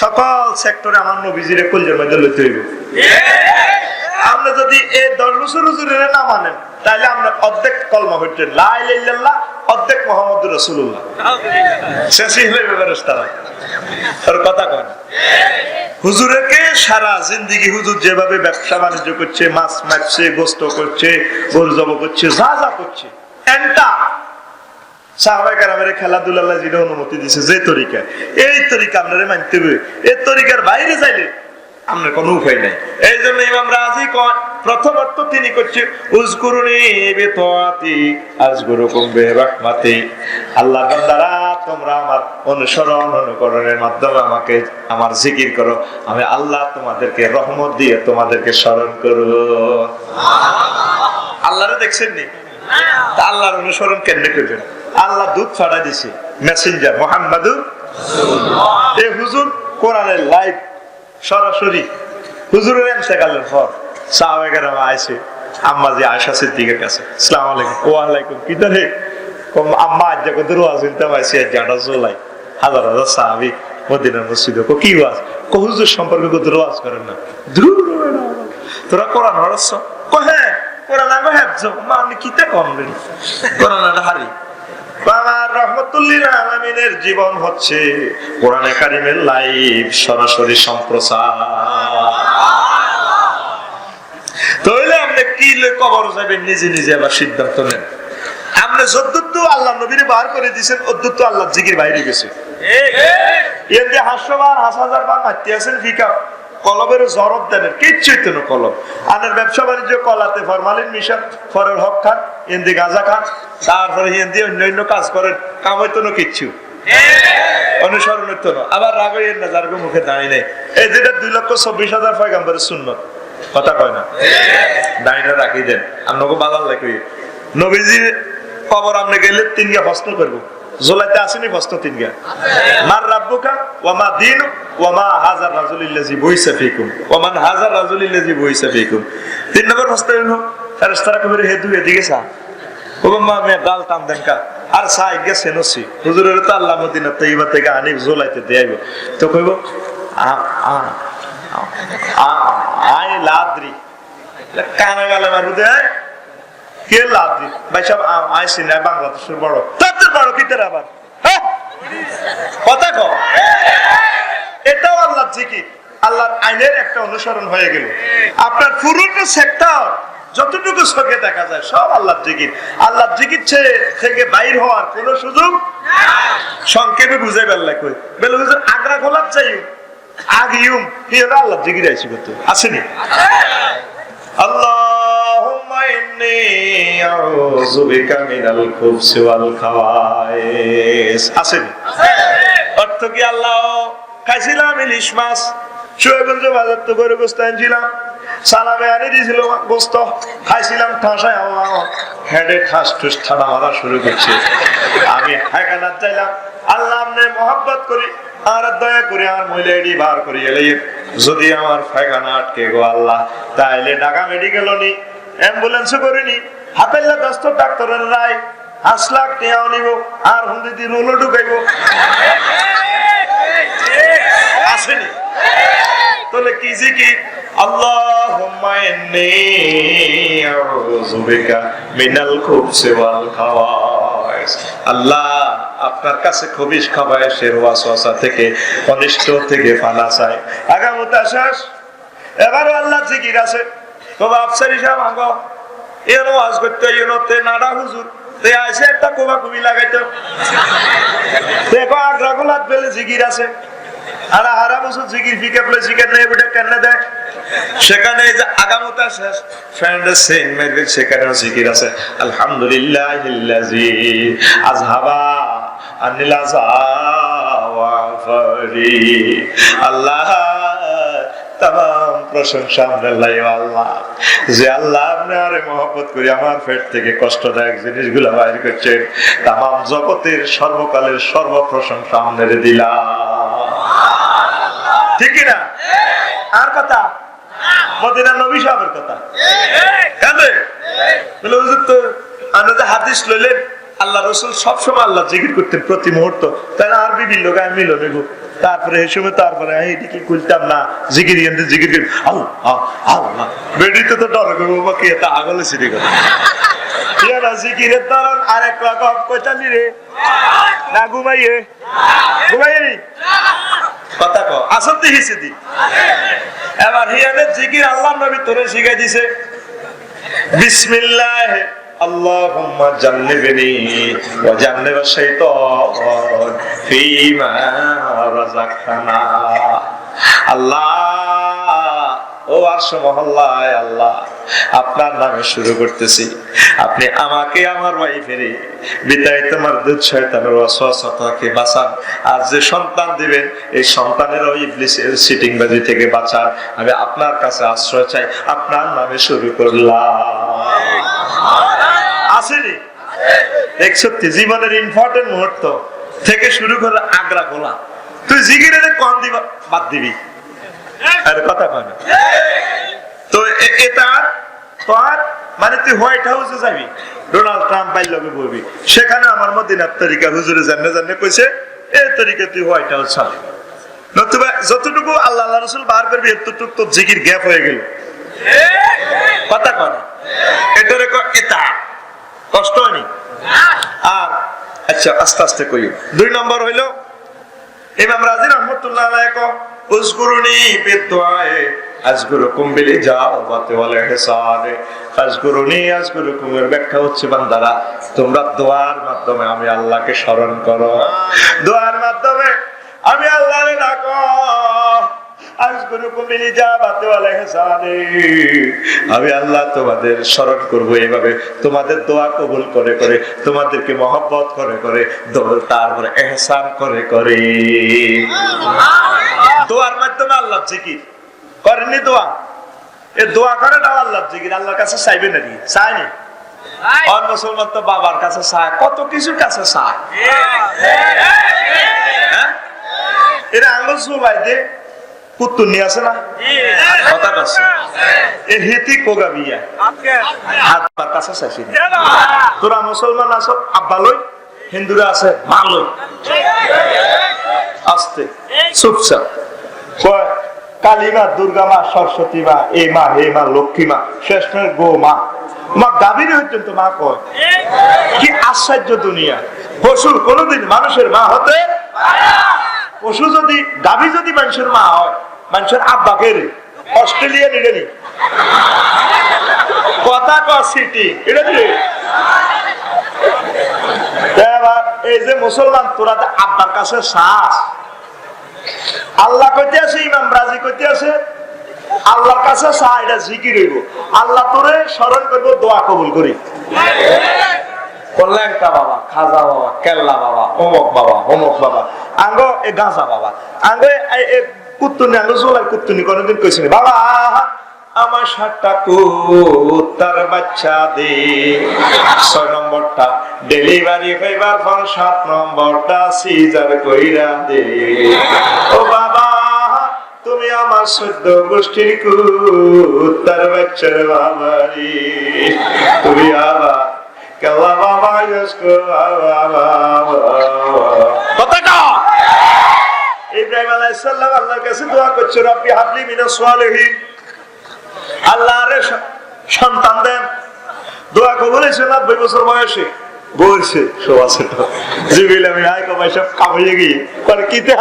সকল সেক্টরে আমার নবীজিরে কলজের মধ্যে লইতে হইব। আমরা যদি এই 10 বছর হুজুরের না মানেন তাহলে আমরা অর্ধেক কলমা হইতে লা ইলাহা ইল্লাল্লাহ, অর্ধেক মুহাম্মদুর রাসূলুল্লাহ, শেষই হইবে বেরেশতারা। আর কথা কন হুজুরকে সারা জিন্দেগি হুজুর যেভাবে ব্যবসা বাণিজ্য করছে, মাছ মারছে, গোস্ত করছে, গরু জব করছে, যা যা করছে, এন্টা সাহাবায়ে কেরামের খেলাধুলা আল্লাহ যেটা অনুমতি দিয়েছে যে তরিকা, এই তরিকা আপনারা মানতে হবে। এই তরিকার বাইরে যাইলে আপনার কোনো উপায় নাই। এই জন্য ইমাম রাজি কয় প্রথম অর্থ তিনি করছে উযকুরুনি বিতাআতি আযকুরুকুম বিরাহমাতি। আল্লাহর বান্দারা তোমরা আমার অনুসরণ অনুকরণের মাধ্যমে আমাকে আমার জিকির করো, আমি আল্লাহ তোমাদেরকে রহমত দিয়ে তোমাদেরকে স্মরণ করব। আল্লাহরে দেখছেন নি? তা আল্লাহর অনুসরণ কেমনে করবেন? আল্লাহ দূত ছাড়া দিছে মেসেঞ্জার মুহাম্মাদুর রাসূলুল্লাহ। এই হুজুর কোরআনের লাইভ সরাসরি হুজুরের ইন্তেকালের পর সাহাবায়ে কেরাম আইছে আম্মা জি আয়েশা সিদ্দিকার কাছে, আসসালামু আলাইকুম। ওয়া আলাইকুম। কি ধরে আম্মা আজ যখন দরওয়াজ শুনতে পাইছে জানা জলাই হাজার হাজার সাহাবী মদিনার মসজিদে কো কি ওয়াজ, কো হুজুর সম্পর্কে কো দরওয়াজ করেন না, দূর তোরা কোরআন হরছ, কো হ্যাঁ কোরআন আগে হেফজ মানে কিতা করলেন, কোরআনটা হারি। আমার রহমতুল্লিল আলামিনের জীবন হচ্ছে কোরআনে কারিমের লাইভ সরাসরি সম্প্রচার। তাহলে আপনি কি কবর যাবেন নিজে নিজে আবার সিদ্ধান্ত নেন। আপনি যদ্দুত আল্লাহ নবীরে বার করে দিয়েছেন অদ্দুত আল্লাহ জিকির বাইরে গেছে। এর যে 500 বার 5000 বার মারতে আছেন ফিকা কলবের জরব দেন কিচ্ছুই তো কলব আনের ব্যবসা বাণিজ্য কলাতে ফরমালিন মিশন ফরের হক খান হিন্দি গাঁজা খান তারপরে হিন্দি অন্যান্য কাজ করেন কাম হইতো না কিচ্ছু অনুসরণ হইতো না আবার রাগ হইয়েন না যার মুখে দাঁড়িয়ে নেই এই যেটা 2,24,000 পয়গম্বরের সুন্নত কথা কয় না দাঁড়িয়ে রাখি দেন আপনাকে বাজার লাগবে নবীজির কবর আপনি গেলে 3 গা প্রশ্ন করবো জোলাইতে আসেনি প্রশ্ন 3 গা মার রাব্বুকা ওয়া মা দীনুক ওয়া মা হাযার রাজুলিল্লাযী বুইসা ফীকুম ওয়া মান হাযার রাজুলিল্লাযী বুইসা ফীকুম 3 নম্বর প্রশ্ন হলো ফেরেশতারা কবে হে দুই এদিকে সা ওবা মা মে গাল টান দেন কা আর সাই গেছে নসি হুজুরের তো আল্লাহ মদিনা তাইবা থেকে আনি জোলাইতে দেয়াইব তো কইব আই লাদ্রি কানা গালে মারু দে কে লাদ্রি ভাই সব আইসি না বাংলাদেশের বড় তাতে বড় কিতের আবার কথা কও এটাও আল্লাহর জিকির আল্লাহর আইনের একটা অনুসরণ হয়ে গেল আপনার পুরো সেক্টর যতটুকু চোখে দেখা যায় সব আল্লাহর জিকির আল্লাহর জিকির থেকে বাইর হওয়ার কোনো সুযোগ সংক্ষেপে বুঝাই বেলা কই বেলা হুজুর আগ্রা গোলাপ যাইও আগিউম হিরা আল্লাহর জিকির আইছি কত আসেনি আল্লাহুম্মা ইন্নী আউযু বিকা মিনাল খুবসি ওয়াল খাওয়াইস আসেনি অর্থ কি আল্লাহ খাইছিলাম ইলিশ মাছ শোয়েবগঞ্জ বাজার তো করে গোস্ত আনছিলাম সালামে আনি দিয়েছিল গোস্ত খাইছিলাম ঠাসায় আল্লাহ হেডে ঠাস ঠুস ঠাডা মারা শুরু করছে আমি হায়খানা চাইলাম আল্লাহ আপনি মহব্বত করি আর দয়া করে আমার মহিলা এডি বার করি এলে যদি আমার পায়খানা আটকে গো আল্লাহ তাইলে ঢাকা মেডিকেল নি অ্যাম্বুলেন্স করিনি হাতেল্লা ব্যস্ত ডাক্তারের রায় 5 লাখ টাকা নিব আর হুন্দি দিয়ে রুলো ঢুকাইব আসেনি তাহলে কি জিকির আল্লাহুম্মা ইন্নী আউযু বিকা মিনাল খুবসি ওয়াল খাওয়াইস আল্লাহ আপনার কাছে খবিশ খাবায়েশের ওয়াসওয়াসা থেকে অনিষ্ট থেকে পানা চাই আগামীতে শেষ এবারও আল্লাহ জিকির আছে তবে আফসারি সাহেব আগো এনো ওয়াজ করতে ইউনোতে নাডা হুজুর তে আইছে একটা কোবা কুবি লাগাইতো দেখো আগ্রা গোলাত বেলে জিকির আছে আর হারা বছর জিকির ফিকে প্লে জিকির নেই বেটা কেন দেয় সেখানে যে আগামীতে শেষ ফ্রেন্ডের সেন মেরে সেখানেও জিকির আছে আলহামদুলিল্লাহিল্লাযী আযহাবা আনিল আযা ওয়া ফারি আল্লাহ तमाम প্রশংসা আল্লাহ আল্লাহ যে আল্লাহ আপনারে মহব্বত করি আমার পেট থেকে কষ্টদায়ক জিনিসগুলো বাইর করছেন तमाम জগতের সর্বকালের সর্ব প্রশংসা আপনারে দিলাম ঠিক কি না আর কথা মদিনার নবী সাহেবের কথা কেন বলে হুজুর তো আমরা যে হাদিস লইলেন আল্লাহ রাসূল সব সময় আল্লাহ জিকির করতেন প্রতি মুহূর্ত তাই না আরবি বিল গায় মিল নেব তারপরে এই সময় তারপরে এইদিকে কইতাম না জিকির এন্ড জিকির আল্লাহ আল্লাহ বেডিতে তো ডর করব বাকি এটা আগলে সিটি কথা ইয়ারা জিকিরের দরন আরেক রকম কইতালি রে না ঘুমাইয়ে ঘুমাইয়ে কথা কও আসতে হিসে দি এবার হিয়ানের জিকির আল্লাহর নবী তোরে শিখাই দিয়েছে বিসমিল্লাহ আল্লাহুম্মা জান্নিবনি ওয়া জান্নিবা শাইতান ফীমা রাযাকতানা আল্লাহ ও আরশ মহল্লায় আল্লাহ আপনার নামে শুরু করতেছি আপনি আমাকে আমার ওয়াইফেরে বিতাড়িত মারদুদ শয়তানের ওয়াসওয়াসা থেকে বাঁচান আর যে সন্তান দিবেন এই সন্তানের ওই ইবলিসের সিটিং বাজি থেকে বাঁচান আমি আপনার কাছে আশ্রয় চাই আপনার নামে শুরু করলাম আসেনি একসত্যি জীবনের ইম্পর্টেন্ট মুহূর্ত থেকে শুরু করে আগ্রা গোলা তুই জিগিরে কোন দিবা বাদ দিবি আরে কথা কয় না তো এটা তো আর মানে তুই হোয়াইট হাউসে যাবি ডোনাল্ড ট্রাম্প বাইর লগে বলবি সেখানে আমার মদিনার তরিকা হুজুরে জান্নে জান্নে কইছে এই তরিকা তুই হোয়াইট হাউস যাবি নতুবা যতটুকু আল্লাহ আল্লাহ রাসূল বার করবি এতটুকু তো জিকির গ্যাপ হয়ে গেল কথা কয় না এটারে এটা কষ্ট হয়নি আর আচ্ছা আস্তে আস্তে কই 2 নম্বর হইলো ইমাম রাজি রাহমাতুল্লাহ আলাইহি কো উযকুরুনি বিদুআয়ে আযকুরুকুম বিল ইজাবাতি ওয়াল ইহসানে ফাযকুরুনি আযকুরুকুম এর ব্যাখ্যা হচ্ছে বান্দারা তোমরা দোয়ার মাধ্যমে আমি আল্লাহকে স্মরণ করো দোয়ার মাধ্যমে আমি আল্লাহরে ডাকো আমি আল্লাহ তোমাদের স্মরণ করবো এইভাবে, তোমাদের দোয়া কবুল করে করে, তোমাদেরকে মহব্বত করে করে, তারপরে এহসান করে করে। দোয়ার মাধ্যমে আল্লাহ জিকির করেননি, দোয়া এ দোয়া করে না আল্লাহ জিকির। আল্লাহর কাছে চাইবে নাকি? চায়নি। আর মুসলমান তো বাবার কাছে চায়, কত কিছুর কাছে চায়। এরা আঙ্গুল চুলাই দে পুতুনি আছে না, কথা আছে এ হেতি কোগা বিয়া হাত বার কাছে চাইছি। তোরা মুসলমান আছো আব্বা লই, হিন্দুরা আছে মা লই। আস্তে চুপচাপ কয় কালী মা, দুর্গা মা, সরস্বতী মা, এই মা, হে মা, লক্ষ্মী মা, শেষ গো মা। মা গাভীর হইতেন তো মা কয়। কি আশ্চর্য দুনিয়া! পশু কোনদিন মানুষের মা হতে, পশু যদি গাভী যদি মানুষের মা হয়, মানুষের আব্বা কে রে? অস্ট্রেলিয়া নিলে নি কথা সিটি এটা দিলে। এই যে মুসলমান তোরা আব্বার কাছে শ্বাস, আল্লাহ কইতে আছে, ইমাম রাজি কইতে আছে আল্লাহর কাছে চা, এটা জিকির হইব। আল্লাহ তোরে স্মরণ করবো, দোয়া কবুল করি। ল্যাংটা বাবা, খাজা বাবা, কেল্লা বাবা, অমক বাবা, অমক বাবা, আঙ্গ এ গাঁজা বাবা, আঙ্গ কুত্তুনি, আঙ্গ জোলাই কুত্তুনি কোনদিন কইছি বাবা আমার 7টা কুত্তার বাচ্চা দে, 6 নম্বরটা ডেলিভারি হইবার পর 7 নম্বরটা সিজার কইরা দে। ও বাবা তুমি আমার 14 গোষ্ঠীর কুত্তার বাচ্চার বাবা রে, তুমি আবার কেলা বাবা ইউসকো বাবা। কথা ইব্রাহিম আলাইহিস সালাম আল্লাহর কাছে দোয়া করছে, রব্বি হাবলি মিনাস সালিহিন, আল্লাহরে সন্তান দেন। দোয়া কবুল হয়েছে 90 বছর বয়সে বলছে সব আছে তো জিবিল আমি আয় কমাই সব কামাইয়ে গিয়ে পরে কি তা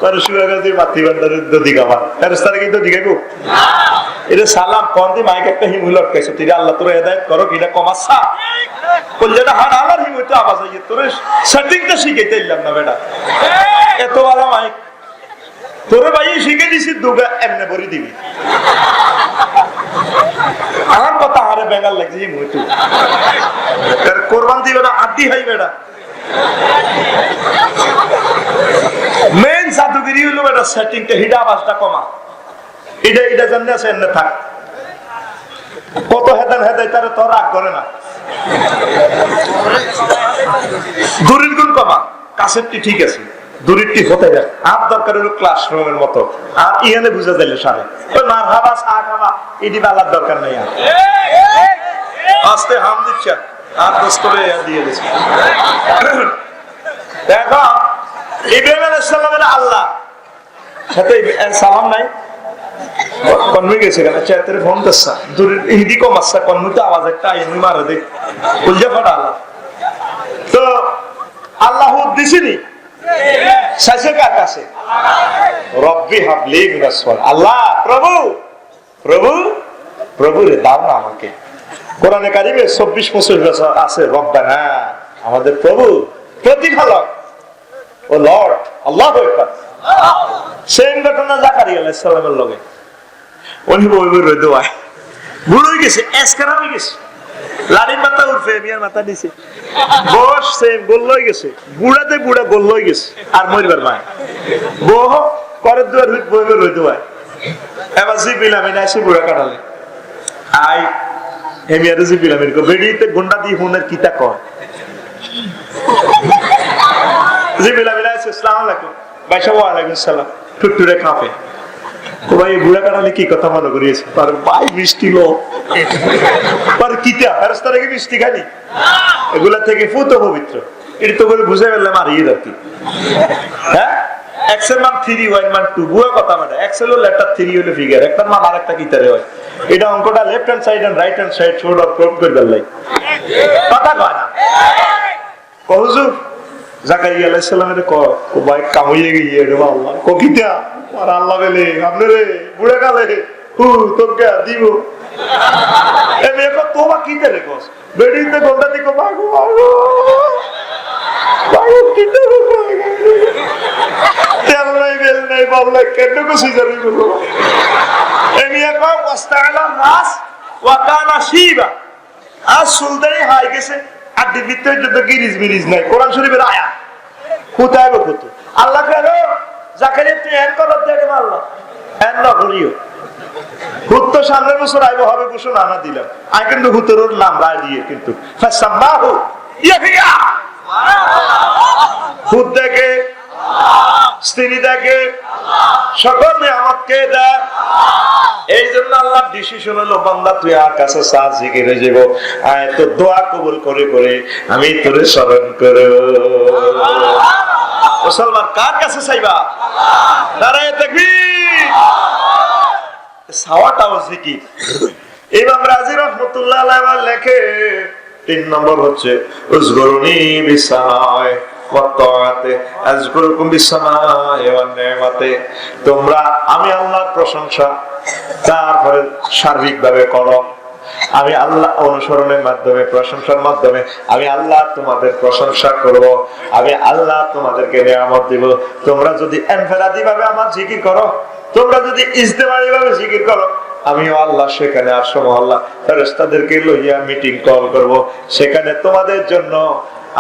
করে সুরাগাদের মাতৃভান্ডারের দদি কামান ফেরেশতারা কি দদি খাইবো? এটা সালাম কোনদি মাইক একটা হিমু লটকাইছে, তুই আল্লাহ তোর হেদায়েত করো কিনা কমাসা কলজাটা হারালার হিমু তো আওয়াজ আইয়ে তোর সেটিংটা শিখাইতে ইল্লাম না বেটা, এত ভালো মাইক তোরে ভাই শিখে দিছি, দুগা এমনে ভরি দিবি। আমার কথা হারে বেঙ্গাল লাগছে হিমু তুই কোরবান দিবে না, আড্ডি হাই বেটা। মেন জাদুগিরি হলো এটা সেটিংটা, হিডা আওয়াজটা কমা, এটা এটা জানলে আছে এমনি থাক। কত হেদান হেদায় তারে তো রাগ করে না। দূরের গুণ কমা, কাছেরটি ঠিক আছে, দূরেরটি হতে যায়। আর দরকার হলো ক্লাসরুমের মতো, আর ইহানে বুঝা যাইলে সারে মার হাবা চা খাবা এটি বেলার দরকার নেই। আর আস্তে হাম দিচ্ছে আর দোস্ত দিয়ে দিচ্ছে। দেখো ইব্রাহিম আলাইহিস সালামের আল্লাহ সাথে সালাম নাই কনমি গেছে কেন চেয়ারে ফোন দিচ্ছা দূরের হিদি কম আসছে কনমিতে আওয়াজ একটা আইনি মারে দেখ উলজা ফাটা আল্লাহ তো আল্লাহ দিছিনি সাইসে কার কাছে রব্বি হাবলি মিনাস সালিহিন, আল্লাহ প্রভু প্রভু প্রভু রে দাও না আমাকে। কোরআনে কারিমে 24-25 আছে রব্বানা, আমাদের প্রভু প্রতিপালক, ও লর্ড আল্লাহু আকবার। সেম ঘটনা জাকারিয়া আলাইহিস সালামের লগে, উনি বইবে রই দোয়া বুড়ো হয়ে গেছে, এসকার হয়ে গেছে, লাড়ির মাথা উঠবে মিয়ার মাথা নিচে বস সেম গোল হয়ে গেছে, বুড়াতে বুড়া গোল হয়ে গেছে আর মরিবার মায় বহ করে দুয়ার বইবে রই দোয়া। এবার জিবিল আমিন আসি বুড়া কাটালে আই হেমিয়ারে জিবিল আমিন কো বেডিতে গুন্ডা দি হুনের কিতা কয় জিবিল আমিন আসি আসসালামু আলাইকুম বাইশা ওয়া আলাইকুম সালাম টুটুরে কাঁপে ও ভাই বুড়া কাটালে কি কথা মনে করিয়েছে আর ভাই মিষ্টি লোক আর কিতা ফেরেশতারা কি মিষ্টি খানি এগুলা থেকে ফুত পবিত্র এটা তো বলে বুঝে ফেললাম আর ইয়ে রাখি। হ্যাঁ এক্সেল মান 3 ওয়ান মান 2 বুয়া কথা মানে এক্সেল এর লেটার 3 হলো ফিগার একটা মান আরেকটা কিতারে হয়, এটা অঙ্কটা left hand side and right hand side ছোট আর প্রুফ করে দিলাই কথা কয় না কো হুজুর জাকারিয়া আলাইহিস সালামের কো ভাই কামইয়ে গিয়ে রে আল্লাহ কো কিতা আর আল্লাহ বলে আপনি রে বুড়া কালে হু তোকে দিব এ মে কো তোবা কিতারে কস বেডিতে গোন্ডা দিকো মাগো মাগো মাগো কিতারে তেল নাই বেল নাই বললে কেন খুশি জানি বলো এমনি কম ওয়াস্তাআলা নাস ওয়া কানা শিবা আর সুলতানি হাই গেছে আর দিবিতে যত গিরিজ মিরিজ নাই কোরআন শরীফের আয়াত কোথায় গো কত আল্লাহ কেন জাকারিয়া তুই এন করত দেবে আল্লাহ এন না করিও হুত তো সামনের বছর আইবো হবে ঘোষণা আনা দিলাম আই কিন্তু হুতের নাম রায় দিয়ে কিন্তু ফাসাম্মাহু ইয়াহিয়া হুত দেখে স্ত্রী দেখে সকল নিয়ামত কে দেয় এই জন্য আল্লাহ ডিসিশন হলো বান্দা তুই আর কাছে সাজ জিকিরে যাব আয় তো দোয়া কবুল করে করে আমি তোরে স্মরণ করব মুসলমান কার কাছে চাইবা নারায়ে তাকবীর সাওয়াটাও জিকির ইমাম রাজি রাহমাতুল্লাহ আলাইহি লেখে 3 নম্বর হচ্ছে উযগুরুনি বিসামায় ওয়াতাআতে আযকুরুকুম বিসামায় ওয়ান নি'মাতে তোমরা আমি আল্লাহর প্রশংসা তারপরে সার্বিকভাবে করো আমি আল্লাহ অনুসরণের মাধ্যমে প্রশংসার মাধ্যমে আমি আল্লাহ তোমাদের প্রশংসা করব আমি আল্লাহ তোমাদেরকে নিয়ামত দিব তোমরা যদি ইনফিরাদি ভাবে আমার জিকির করো তোমরা যদি ইজতেমাই ভাবে জিকির করো আমিও আল্লাহ সেখানে আরশ মহল্লা ফেরেশতাদেরকে লইয়া মিটিং কল করব সেখানে তোমাদের জন্য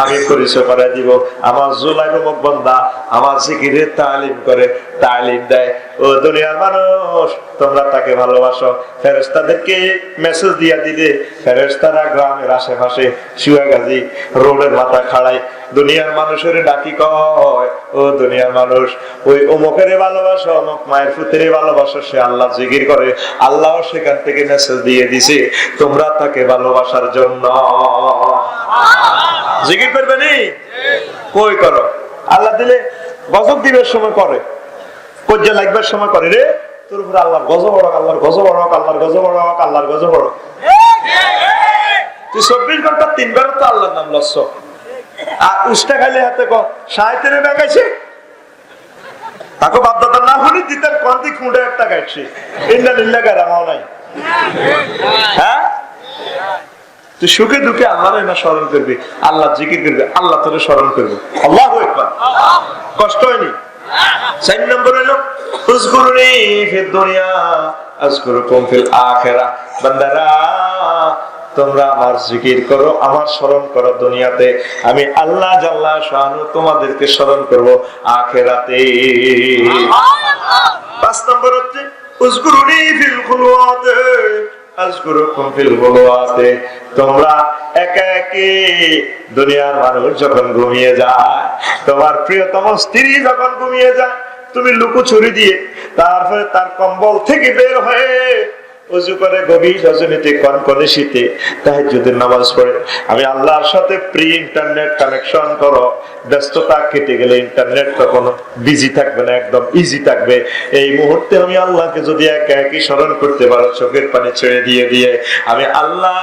আমি পরিচয় করে দিব আমার জুলাই নামক বান্দা আমার জিকিরের তালিম করে তালিম দেয় ও দুনিয়ার মানুষ তোমরা তাকে ভালোবাসো ফেরেশতাদেরকে মেসেজ দিয়া দিলে ফেরেশতারা গ্রামের আশেপাশে সুয়াগাজী রোডের মাথা খাড়ায় দুনিয়ার মানুষের ডাকি কয় ও দুনিয়ার মানুষ ওই অমুকের ভালোবাসো অমুক মায়ের পুত্রের ভালোবাসো সে আল্লাহ জিকির করে আল্লাহ সেখান থেকে মেসেজ দিয়ে দিছে তোমরা তাকে ভালোবাসার জন্য জিকির করবে নি কই করো আল্লাহ দিলে গজব দিবের সময় করে কজ্জা লাগবার সময় করে রে তোর উপরে আল্লাহর গজব বড় আল্লাহর গজব বড় আল্লাহর গজব বড় আল্লাহর গজব বড় তুই 24 ঘন্টা 3 বার তো আল্লাহর নাম লস আর উষ্টা খাইলে হাতে ক সাহিত্যের বেগাইছে তাকে বাপদাদার না হলি দিতেন কোনটি খুঁড়ে একটা গাইছে ইন্না লিল্লাহ গারামাও নাই হ্যাঁ তুই সুখে দুঃখে আল্লাহর না স্মরণ করবি আল্লাহ জিকির করবি আল্লাহ তোরে স্মরণ করবে আল্লাহু আকবার কষ্ট হয়নি 4 নম্বর হলো উযকুরুনি ফিদ দুনিয়া আযকুরুকুম ফিল আখিরাহ বান্দারা তোমরা আমার জিকির করো আমার স্মরণ করো দুনিয়াতে আমি আল্লাহ জাল্লা শানু তোমাদেরকে স্মরণ করব আখিরাতে সুবহানাল্লাহ 5 নম্বর হচ্ছে উযকুরুনি ফিল খুলওয়াতে আযকুরুকুম ফিল গুলওয়াতে তোমরা একা একা দুনিয়ার মানুষ যখন ঘুমিয়ে যায় তোমার প্রিয়তম স্ত্রী যখন ঘুমিয়ে যায় তুমি লুকোচুরি দিয়ে তারপরে তার কম্বল থেকে বের হয়ে ওযু করে গভীর রজনীতে কনকনে শীতে তাহাজ্জুদের নামাজ পড়ে আমি আল্লাহর সাথে প্রি ইন্টারনেট কানেকশন করো ব্যস্ততা কেটে গেলে ইন্টারনেট তখন বিজি থাকবে না একদম ইজি থাকবে এই মুহূর্তে আমি আল্লাহকে যদি একা একই স্মরণ করতে পারো চোখের পানি ছেড়ে দিয়ে দিয়ে আমি আল্লাহ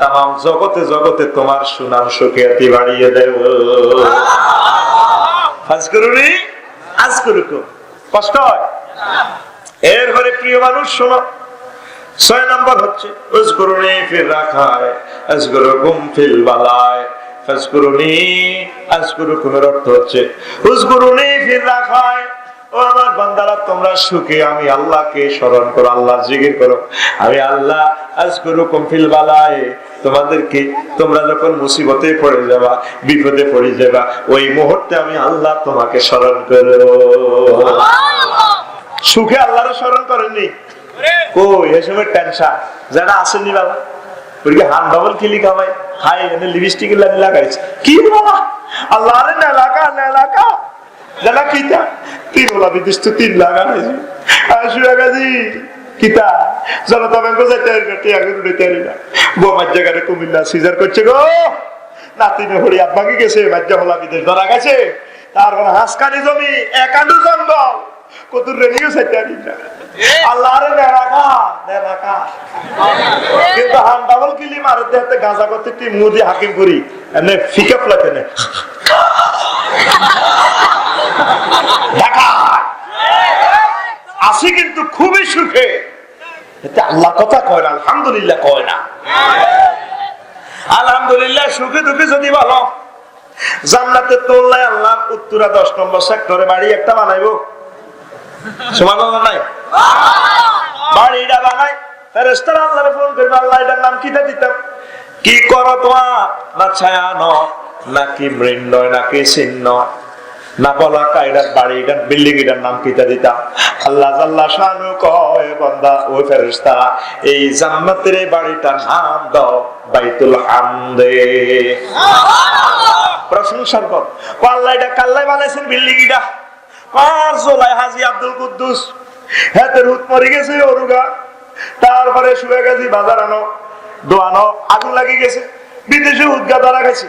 তামাম জগতে জগতে তোমার সুনাম সুখ্যাতি বাড়িয়ে দেব ফাজকুরুনি আযকুরুকুম কষ্ট হয় এরপরে প্রিয় মানুষ শোনো 6 নম্বর হচ্ছে উযকুরুনি ফির রাখায় আযকুরুকুম ফিল বালায় ফাজকুরুনি আযকুরুকুমের অর্থ হচ্ছে উযকুরুনি ফির রাখায় ও আমার বান্দারা তোমরা সুখে আমি আল্লাহকে স্মরণ করো আল্লাহ জিকির করো আমি আল্লাহ আযকুরুকুম ফিল বালায় তোমাদেরকে তোমরা যখন মুসিবতে পড়ে যাবা বিপদে পড়ে যাবা ওই মুহূর্তে আমি আল্লাহ তোমাকে স্মরণ করব সুবহানাল্লাহ সুখে আল্লাহর স্মরণ করেননি কই এই সময় টেনশন যারা আসেনি বাবা ওইকে হান ডবল কিলি খাওয়াই হাই এনে লিপস্টিক লাগাইছে কি বাবা আল্লাহর নেলাকা জানা কিতা তিন ওলা বিদেশ তো 3 লাখ আনাইছে আসুয়া গাজি কিতা জনতা ব্যাংক যাইতে গটি আগে উঠতে পারি না বোমার জায়গায় কুমিল্লা সিজার করছে গো নাতিনে হরি আব্বাকে গেছে বাজ্জা হলা বিদেশ ধরা গেছে তারপর হাসকানি জমি একান্ডু জঙ্গল কত রেনিও চাইতে পারি না আল্লাহর নেলাকা কিন্তু হান ডাবল কিলি মারে দেতে গাঁজা করতে টি মুদি হাকিম করি এনে ফিকা ফ্লাতে নে ঢাকা আসি কিন্তু খুবই সুখে এতে আল্লাহ কথা কয় না আলহামদুলিল্লাহ কয় না আলহামদুলিল্লাহ সুখে দুঃখে যদি বলো জান্নাতে তোল্লায় আল্লাহ উত্তরা 10 নম্বর সেক্টরে বাড়ি একটা বানাইবো সুবহানাল্লাহ নাই? বাড়িটা বানাই ফেরেশতারা আল্লাহরে ফোন করবে, আল্লাহ এটার নাম কিটা দিতাম? কি করো তোমা? না ছায়ান, নাকি মৃন্ময়, নাকি চিহ্ন, না বলা কায়দার বাড়ি, এটার বিল্ডিং, এটার নাম কিটা দিতাম? আল্লাহ জাল্লা শানু কয়, বান্দা ও ফেরেশতা, এই জান্নাতের বাড়িটার নাম দাও বাইতুল হামদে। প্রশংসার পর আল্লাহ এটা কাল্লাই বানাইছেন বিল্ডিং, এটা আর জোলাই হাজী আব্দুল কুদ্দুস হাতের হুত মরে গেছে ওরুগা, তারপরে শুয়ে গেছি বাজার আনো দোয়ানো, আগুন লাগি গেছে, বিদেশে উদ্গা ধরা গেছে,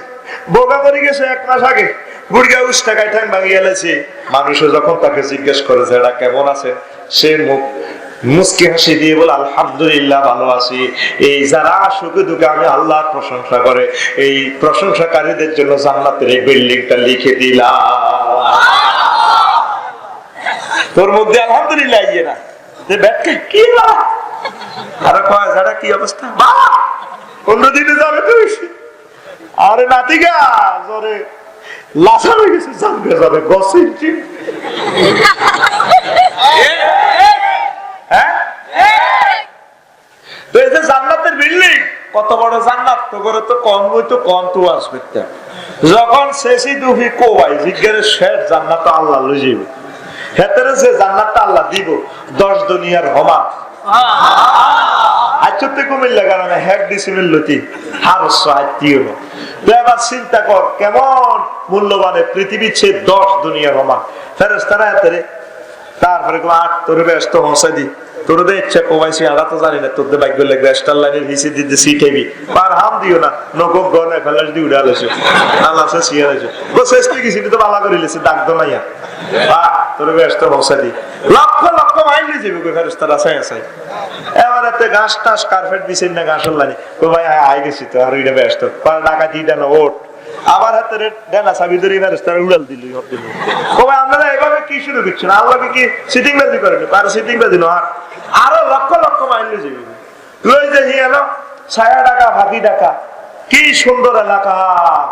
বোকা মরে গেছে 1 মাস আগে, বুড়িয়া উস্তাকায় ঠ্যাং ভাঙিয়ে গেছে। মানুষে যখন তাকে জিজ্ঞেস করে যে এটা কেমন আছে, সে মুস্কি হাসি দিয়ে বলে আলহামদুলিল্লাহ ভালো আছি। এই যারা সুখে দুঃখে আমি আল্লাহর প্রশংসা করে, এই প্রশংসাকারীদের জন্য জান্নাতের এই বিল্ডিংটা লিখে দিলাম। তোর মধ্যে আলহামদুলিল্লাহ ইয়ে না কি আরে কয় যারা কি অবস্থা, অন্যদিনে যাবে তো আরে নাতিগা জোরে লাশা হয়ে গেছে, জানবে যাবে গসিন। হ্যাঁ, তো এই যে জান্নাতের বিল্ডিং, কত বড় জান্নাত, তো করে তো কম হইতো, কম তো আসবে। যখন শেষই দুফি কোবাই জিজ্ঞাসা শেষ জান্নাত আল্লাহ লই যাবে, হেতেরে যে জান্নাতটা আল্লাহ দিব 10 দুনিয়ার সমান। আচ্ছতে কুমিল্লা কারণে হেক ডিসিমিল লতি হারস্য আত্মীয়। তো এবার চিন্তা কর কেমন মূল্যবানের পৃথিবীর চেয়ে 10 দুনিয়ার সমান। ফেরেশতারা হেতেরে তারপরে তোরে ব্যস্ত হসাই দি, তোর দে ইচ্ছা কমাইছি আড়া তো জানি না, তোর দে ভাগ্য লাগবে স্টার লাইনের হিসি দিতে সিটেবি পার হাম দিও না, নগব গনে ফেলাস দি উড়া লইছো আল্লাহ সে সিয়া লইছো গো শেষ থেকে সিটি তো বালা করে লিছে ডাক দো নাইয়া বা তোরে ব্যস্ত হসাই দি লক্ষ লক্ষ মাইল লি যাবে কই ফেরেশতারা আসাই আসাই। এবারে ঘাস টাস কার্পেট বিছিন না ঘাস লানি কই ভাই আই গেছি তো আর ওইটা ব্যস্ত পার টাকা দিটা না ওট আবার হাতে দেনা চাবি ধরে ফেরেশতারা উড়াল দিল দিল। কই আপনারা এভাবে কি শুরু করছেন? আল্লাহকে কি সিটিং বাজি করেন? পার সিটিং বাজি না, আরো লক্ষ লক্ষ মাইল যাবে লই যে হিয়ালো ছায়া ডাকা ফাঁকি ডাকা, কি সুন্দর এলাকা,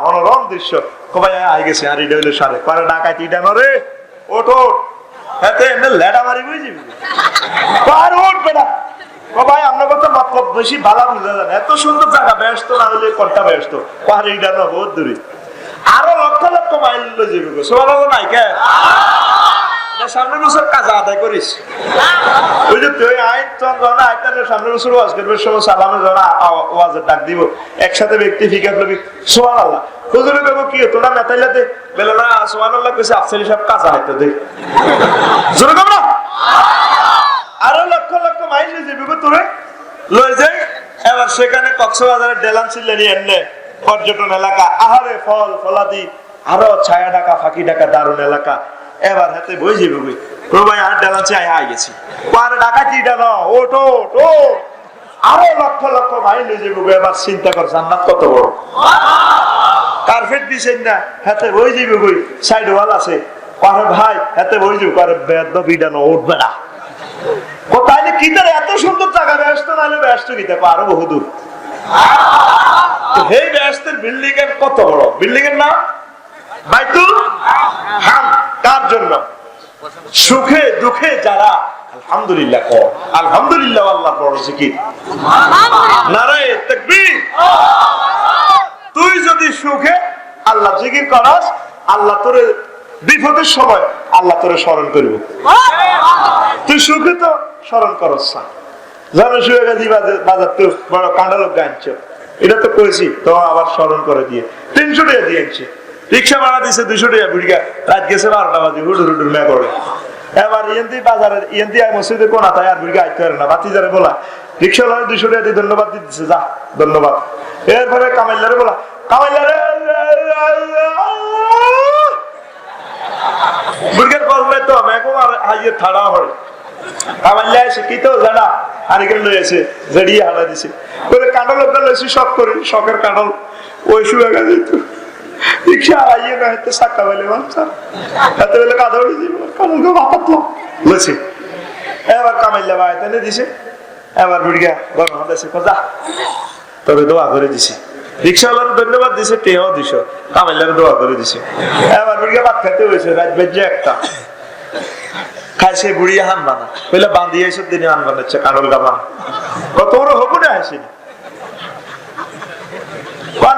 মনোরম দৃশ্য। কবাই আই গেছে আর এটা হইলো সারে পারে ডাকাতি ডানো রে ওঠো হাতে এমনি লেডা মারি বই যাবি পার ওঠ বেটা। কবাই আপনার কথা মতলব বেশি ভালো বুঝা যায়, এত সুন্দর জায়গা ব্যস্ত না হলে কোনটা ব্যস্ত পাহাড়ি ডানো বহুত দূরে, আরো লক্ষ লক্ষ মাইল লই যাবি। সোয়াল নাই কে সামনের বছর কাজা আদায় করিস, ওই যে তুই সামনের বছর ওয়াজ করবে সময় সালামের জন্য ওয়াজের ডাক দিব, একসাথে ব্যক্তি ফিকার লবি সোহান আল্লাহ হুজুরে দেবো কি তোরা নেতাইলাতে বেলে না সোহান আল্লাহ কেছে আফসারি সব কাজা হইতে দে জোরে কর না, আরো লক্ষ লক্ষ মাইল লই যাবি তোরে লই যাই। এবার সেখানে কক্সবাজারের ডেলান সিল্লানি এনে পর্যটন এলাকা, আহারে ফল ফলাদি, আরো ছায়া ডাকা ফাঁকি ডাকা দারুণ এলাকা। এবার হাতে বই যাবে বই ভাই আর ডালাচ্ছে আই গেছি পার ডাকাতি ডালো ওটো ও আরো লক্ষ লক্ষ মাইল লই যাবে। এবার চিন্তা কর জান্নাত কত বড়, কার্পেট দিছেন না হাতে বই যাবে বই সাইড ওয়াল আছে পারে ভাই হাতে বই যাবে করে বেদ বিডানো উঠবে না কোথায় কি তার এত সুন্দর জায়গা ব্যস্ত নাহলে ব্যস্ত নিতে পারো বহুদূর। এই ব্যস্তের বিল্ডিং এর কত বড়, বিল্ডিং এর নাম বাইতুল হাম। কার জন্য? সুখে দুঃখে যারা আলহামদুলিল্লাহ কর, আলহামদুলিল্লাহ আল্লাহ বড় জিকির, নারায়ে তাকবীর। তুই যদি সুখে আল্লাহ জিকির করস, আল্লাহ তোরে বিপদের সময় আল্লাহ তোরে স্মরণ করব। তুই সুখে তো স্মরণ করস না, জানো শুয়ে গেছি বাজার তো বড় কাঁডালোক গাইছ, এটা তো কইছি তো আবার স্মরণ করে দিয়ে 300 টাকা দিয়েছি, রিক্সা ভাড়া দিছে 200 টাকা, বুড়িয়া রাত গেছে 12টা বাজে হুডুর হুডুর মে করে। এবার ইয়েন্দি বাজারের ইয়েন্দি মসজিদে কোনা তাই আর বুড়িয়া আইতে পারে না, বাতি যারে বলা রিক্সা ভাড়া 200 টাকা দিয়ে ধন্যবাদ দিতেছে, যা ধন্যবাদ। এরপরে কামাইলারে বলা কামাইলারে বুড়িয়ার বলবে তো আমি এখন আর হাইয়ে ঠাড়া হয় কামাইলা এসে কি তো জানা আর এখানে লই আছে জড়িয়ে হারা দিছে বলে কাঁডল লোকটা লইছি শখ করি, শখের কাঁডল ওই শুয়ে গেছে রিক্সা আইয়ে না হয়তো সাক্কা বেলে বাচ্চা এত বেলে কাঁদা উঠে দিব কাঁডলকে বাপাতলো লইছে। এবার কামাইলা ভাই তেনে দিছে, এবার বুড়িয়া গরম হাতেছে যা তবে দোয়া করে দিছে, রিক্সাওয়ালার ধন্যবাদ দিছে, টেও দিছ, কামাইলার দোয়া করে দিছে। এবার বুড়িয়া ভাত খাইতে হয়েছে রাত বেজে 1টা, খাইছে বুড়ি হান বানা বলে বাঁধিয়ে এসব দিনে হান বানাচ্ছে কানল গাবান কত বড় হবো না আসেনি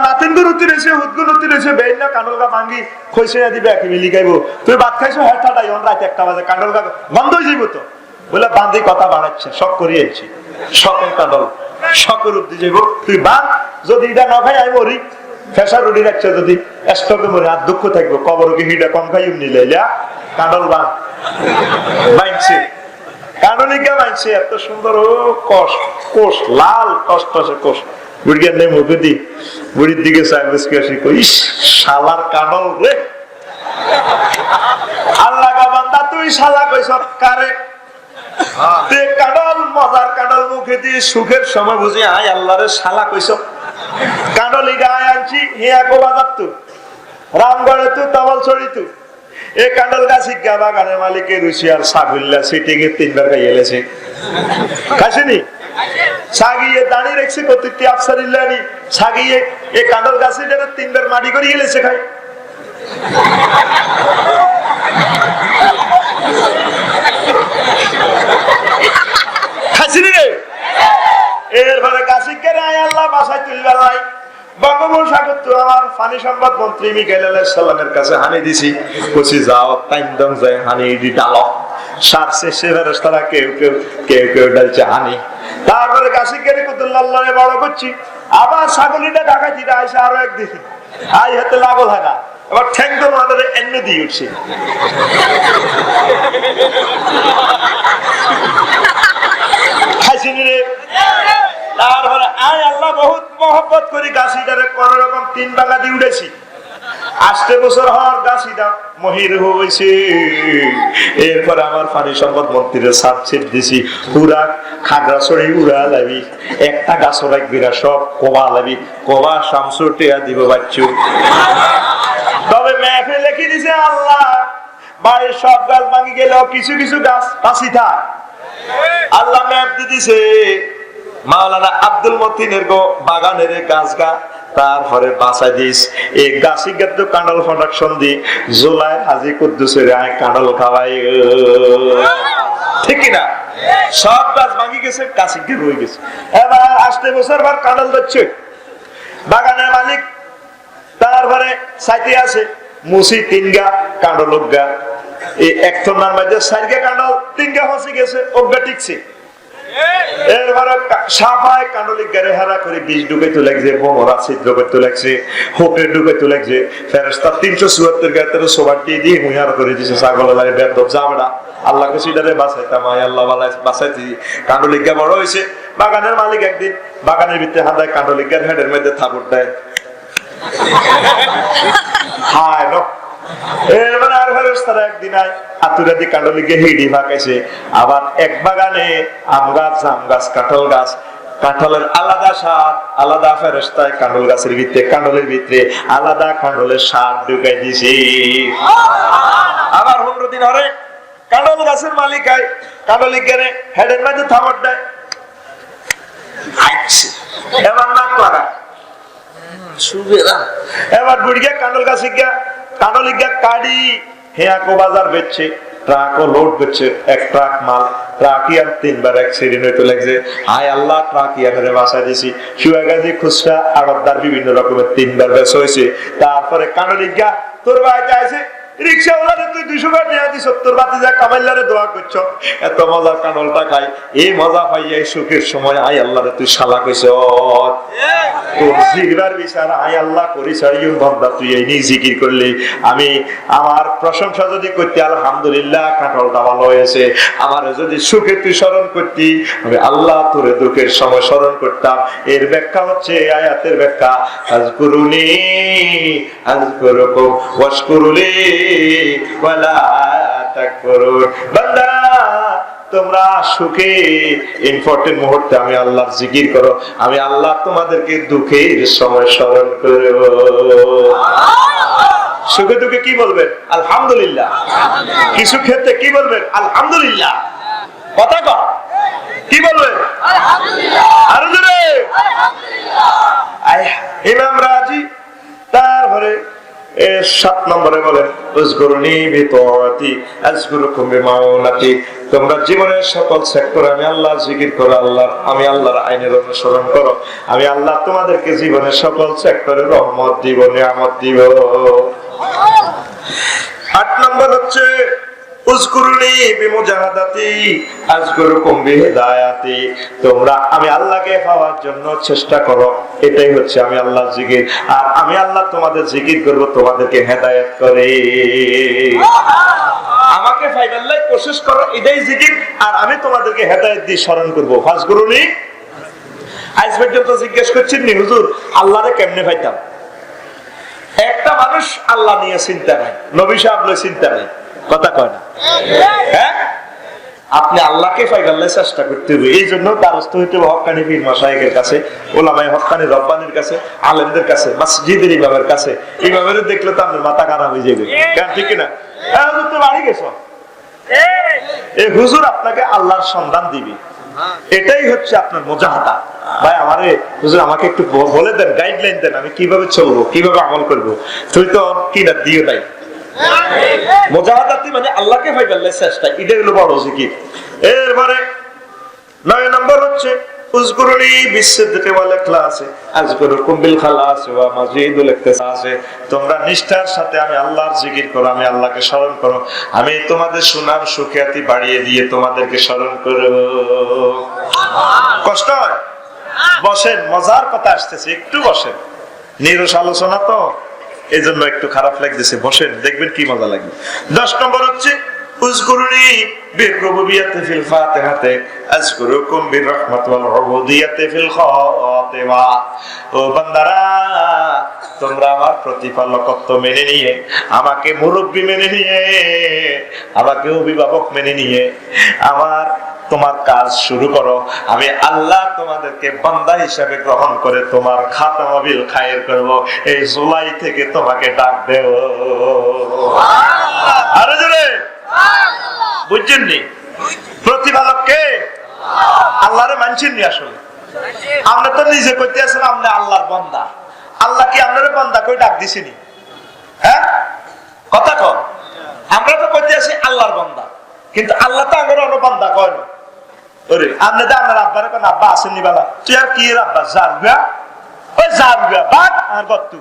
নাতিনগুর উত্তর এসে হুদগুর উত্তর এসে বেইন না কানল গা ভাঙ্গি খইছে দিবে একই মিলি গাইবো তুই ভাত খাইছো হ্যাঁ ঠাডাই রাত 1টা বাজে কানল গা বন্ধ হয়ে যাইব তো বলে বাঁধি কথা বাড়াচ্ছে শখ করিয়েছি শখের কানল শখের উদ্দি যাইব তুই বাঁধ যদি এটা না খাই আমি মরি ফেসার রুটি রাখছে যদি স্টকে মরে আর দুঃখ থাকবো কবরকে হিটা কম খাই নিলে কানল বাঁধ বাইনছে কানলিকা বাইনছে এত সুন্দর ও কোষ লাল কষ্ট আছে কোষ বুড়িয়ার নেই মুখে দি বুড়ির দিকে শালার কানল রে আল্লাহ বান্দা তুই শালা কইছ কারে তুই কানল মজার কানল মুখে দিয়ে সুখের সময় বুঝি আয় আল্লাহরে শালা কইছ কানল ইডা আয় আনছি হিয়া কো বাজার তু রামগড়ে তু তবল ছড়ি তু এ কান্ডল গাছি বাগানের মালিকের রুশিয়ার সাগুল্লা সিটিং এ 3বার খাইয়েছে খাসিনি সাগিয়ে দাঁড়িয়ে রেখেছে কতটি আফসারিল্লানি সাগিয়ে এ কান্ডল গাছি 3বার মাটি করে গেলেছে খাই খাসিনি রে এরপরে গাছি কেড়ে আয় আল্লাহ বাসায় তুলবার নাই বঙ্গোপসাগর আমার পানি সম্পদ মন্ত্রী মিকাইল আলাইহিস সালামের কাছে হানি দিছি কইছি যাও তাইন্দং যায় হানি দি ডালো সারছে সে ফেরেশতারা কেউ ডালছে হানি তারপরে গাছি কেড়ে কুতুল্লাহরে বড় করছি আবার ছাগলিটা ঢাকা দিতে আইসা আরো একদিন আই হাতে লাগল হয় না এবার ঠ্যাং তো আমাদের এনে দিয়ে উঠছে খাইছিনি রে তারপরে আয় আল্লাহ বহুত মহব্বত করি গাছিটারে কোন রকম 3 ভাঙা দিয়ে উঠেছি 8 বছর হওয়ার গাছিটা মহির হয়েছে এরপরে আমার পানি সম্পদ মন্ত্রীর সাবসিড দিছি পুরা খাগড়াছড়ি উড়া লাবি একটা গাছ রাখবিরা সব কোবা লাবি কোবা শামসুটিয়া দিব বাচ্চু তবে ম্যাপে লিখে দিছে আল্লাহ বাড়ির সব গাছ ভাঙি গেলেও কিছু কিছু গাছ বাঁচি থাক আল্লাহ ম্যাপ দিয়ে দিছে মাওলানা আব্দুল মতিনের গো বাগানের গাছ গা তারপরে বাঁচাই দিস এই গাছি গাছ কান্ডল প্রোডাকশন দি জুলাই হাজি কুদ্দুসের আয় কান্ডল খাওয়াই ঠিক না সব গাছ ভাঙি গেছে গাছি গিয়ে রয়ে গেছে এবার 8 বছর বার কান্ডল দিচ্ছে বাগানের মালিক তারপরে সাইতে আছে মুসি 3 গা কান্ডল গা এই এক থনার মধ্যে 4 গা কান্ডল 3 গা হসি গেছে ওগা ঠিকছে এরপরে সাফায় কান্ডলিক গারে হারা করে বীজ ঢুকাইতে লাগছে বোমরা ছিদ্র করতে লাগছে হোপে ঢুকাইতে লাগছে ফেরেশতা 374 গাতের সোবাটি দিয়ে মুহার করে দিয়েছে ছাগল লাগে বেদব যাবে না আল্লাহ কসিডারে বাঁচাইতাম আয় আল্লাহ বাঁচাইছি কান্ডলিক গা বড় হয়েছে বাগানের মালিক একদিন বাগানের ভিতরে হাতায় কান্ডলিক গার হেডের মধ্যে থাপড় দেয় হায় নো এরপরে আর ফেরেশতারা একদিন আয় আতুরাদি কান্ডলিকে হিডি ভাগাইছে আবার এক বাগানে আম গাছ জাম গাছ কাঁঠাল গাছ কাঁঠালের আলাদা স্বাদ আলাদা ফেরেশতায় কাঁঠাল গাছের ভিতরে কাঁঠালের ভিতরে আলাদা কাঁঠালের স্বাদ ঢুকাই দিছি আবার 15 দিন হরে কাঁঠাল গাছের মালিক আয় কাঁঠালিক গেরে হেডের মধ্যে থাপড় দেয় আইছে এবার নাক লাগা সুবেরা এবার বুড়িয়া কাঁঠাল গাছে গিয়া কাঁঠালিক গা কাড়ি হেয়া কো বাজার বেচছে ট্রাকও লোড করছে এক ট্রাক মাল ট্রাকিয়ার 3বার অ্যাক্সিডেন্ট হইতে লাগছে আয় আল্লাহ ট্রাকিয়ারে বাসা দিছি সুয়াগাজি খুচরা আড়তদার বিভিন্ন রকমের 3বার বেচ হয়েছে তারপরে কাঁঠালিক গা তোর বাড়িতে আছে রিকশাওয়ালারে তুই 200 টাকা দিয়া দিছ 70 বাতি যা কামাইলারে দোয়া করছ এত মজা কাঁঠালটা খাই এই মজা পাইয়া এই সুখের সময় আয় আল্লাহরে তুই শালা কইছ তোর জিগরার বিচার আয় আল্লাহ করি সারিয়ম বান্দা তুই এই নি জিকির করলি আমি আমার প্রশংসা যদি করতে আলহামদুলিল্লাহ কাঁঠালটা ভালো হয়েছে আমার যদি সুখে তুই স্মরণ করতি আমি আল্লাহ তোরে দুঃখের সময় স্মরণ করতাম এর ব্যাখ্যা হচ্ছে আয়াতের ব্যাখ্যা আযকুরুনি আযকুরুকুম ওয়াশকুরুলি ওয়ালা তাকফুরুন বান্দা তোমরা সুখে ইম্পর্টেন্ট মুহূর্তে আমি আল্লাহর জিকির করো আমি আল্লাহ তোমাদেরকে দুঃখের সময় স্মরণ করব সুখে দুঃখে কি বলবেন আলহামদুলিল্লাহ কিছু ক্ষেত্রে কি বলবেন আলহামদুলিল্লাহ কথা কর কি বলবেন আলহামদুলিল্লাহ আরো জোরে আলহামদুলিল্লাহ ইমাম রাজি তারপরে 7 নম্বরে বলেন উযকুরুনি বিতাআতি আযকুরুকুম বিমাউনাতি, তোমরা জীবনের সকল সেক্টরে আমি আল্লাহর জিকির করো, আমি আল্লাহর আইনের অনুসরণ করো, আমি আল্লাহ তোমাদেরকে জীবনের সকল সেক্টরে রহমত দিব, নিয়ামত দিব। 8 নম্বর হচ্ছে উযকুরুনি বিমুজাহাদাতি আযকুরুকুম বিহিদায়াতি, তোমরা আমি আল্লাহকে পাওয়ার জন্য চেষ্টা করো, এটাই হচ্ছে আমি আল্লাহর জিকির। আর আমি আল্লাহ তোমাদের জিকির করব তোমাদেরকে হেদায়েত করে। আমাকে পাইবার লাগি কোশিশ করো, এটাই জিকির। আর আমি তোমাদেরকে হেদায়েত দিয়ে স্মরণ করব। ফাজকুরুনি, আজ পর্যন্ত জিজ্ঞেস করছেন নি হুজুর আল্লাহরে কেমনে পাইতাম? একটা মানুষ আল্লাহ নিয়ে চিন্তা নাই, নবী সাহেব লয় চিন্তা নাই, কথা কয় না। হ্যাঁ, আপনি আল্লাহকে পাইবার চেষ্টা করতে হবে। এই জন্য দ্বারস্থ হইতে হবে হক্কানি পীর মাশায়েখের কাছে, ওলামায়ে হক্কানি রব্বানির কাছে, আলেমদের কাছে, মসজিদের ইমামের কাছে। ইমামের দেখলে তো আপনার মাথা খারাপ হয়ে যাবে, ঠিক না? হুজুর তো বাড়ি গেছো, এই হুজুর আপনাকে আল্লাহর সন্ধান দিবে, এটাই হচ্ছে আপনার মুজাহাদা। ভাই আমারে হুজুর আমাকে একটু বলে দেন, গাইডলাইন দেন, আমি কিভাবে চলবো, কিভাবে আমল করবো। তুই তো কি না দিও নাই। মুজাহাদাতি মানে আল্লাহকে পাইবার চেষ্টা, এটা হলো বড় জিকির। এরপরে 9 নম্বর হচ্ছে উযকুরুনি বিসিদকি ওয়াল ইখলাসি আযকুরুকুম বিল খালাসি ওয়া মাজিদুল ইখতিসাসি, তোমরা নিষ্ঠার সাথে আমি আল্লাহর জিকির করো, আমি আল্লাহকে স্মরণ করো, আমি তোমাদের সুনাম সুখ্যাতি বাড়িয়ে দিয়ে তোমাদেরকে স্মরণ করব। কষ্ট হয়? বসেন, মজার কথা আসতেছে, একটু বসেন। নিরস আলোচনা তো, এই জন্য একটু খারাপ লাগতেছে, বসেন, দেখবেন কি মজা লাগবে। 10 নম্বর হচ্ছে উযকুরুনি বিররুবুবিয়াতি ফিল ফাতিহাতি আযকুরুকুম বিররহমাতি ওয়াল উবুদিয়াতি ফিল খাতিমা। ও বান্দারা, তোমরা আমার প্রতিপালকত্ব মেনে নিয়ে, আমাকে মুরব্বি মেনে নিয়ে, আমাকে অভিভাবক মেনে নিয়ে তোমার কাজ শুরু করো। আমি আল্লাহ তোমাদেরকে বান্দা হিসাবে গ্রহণ করে তোমার খাতামা বিল খায়ের করব। এই জুলাই থেকে তোমাকে ডাক দেব। আরে জোরে বুঝছেন নি? প্রতিপালক কে? আল্লাহরে মানছেন নি? আসলে আমরা তো নিজে কইতে আছেন আপনি আল্লাহর বান্দা। আল্লাহ কি আপনারে বান্দা কই ডাক দিছেনি? হ্যাঁ, কথা কর। আমরা তো কইতে আছি আল্লাহর বান্দা, কিন্তু আল্লাহ তো আমার অন্য বান্দা কয় না। ওরে আপনি তো আপনার আব্বারে কোন আব্বা আসেননি বালা, তুই আর কি আব্বা জারুয়া, ওই জারুয়া বাদ আর গত্তু।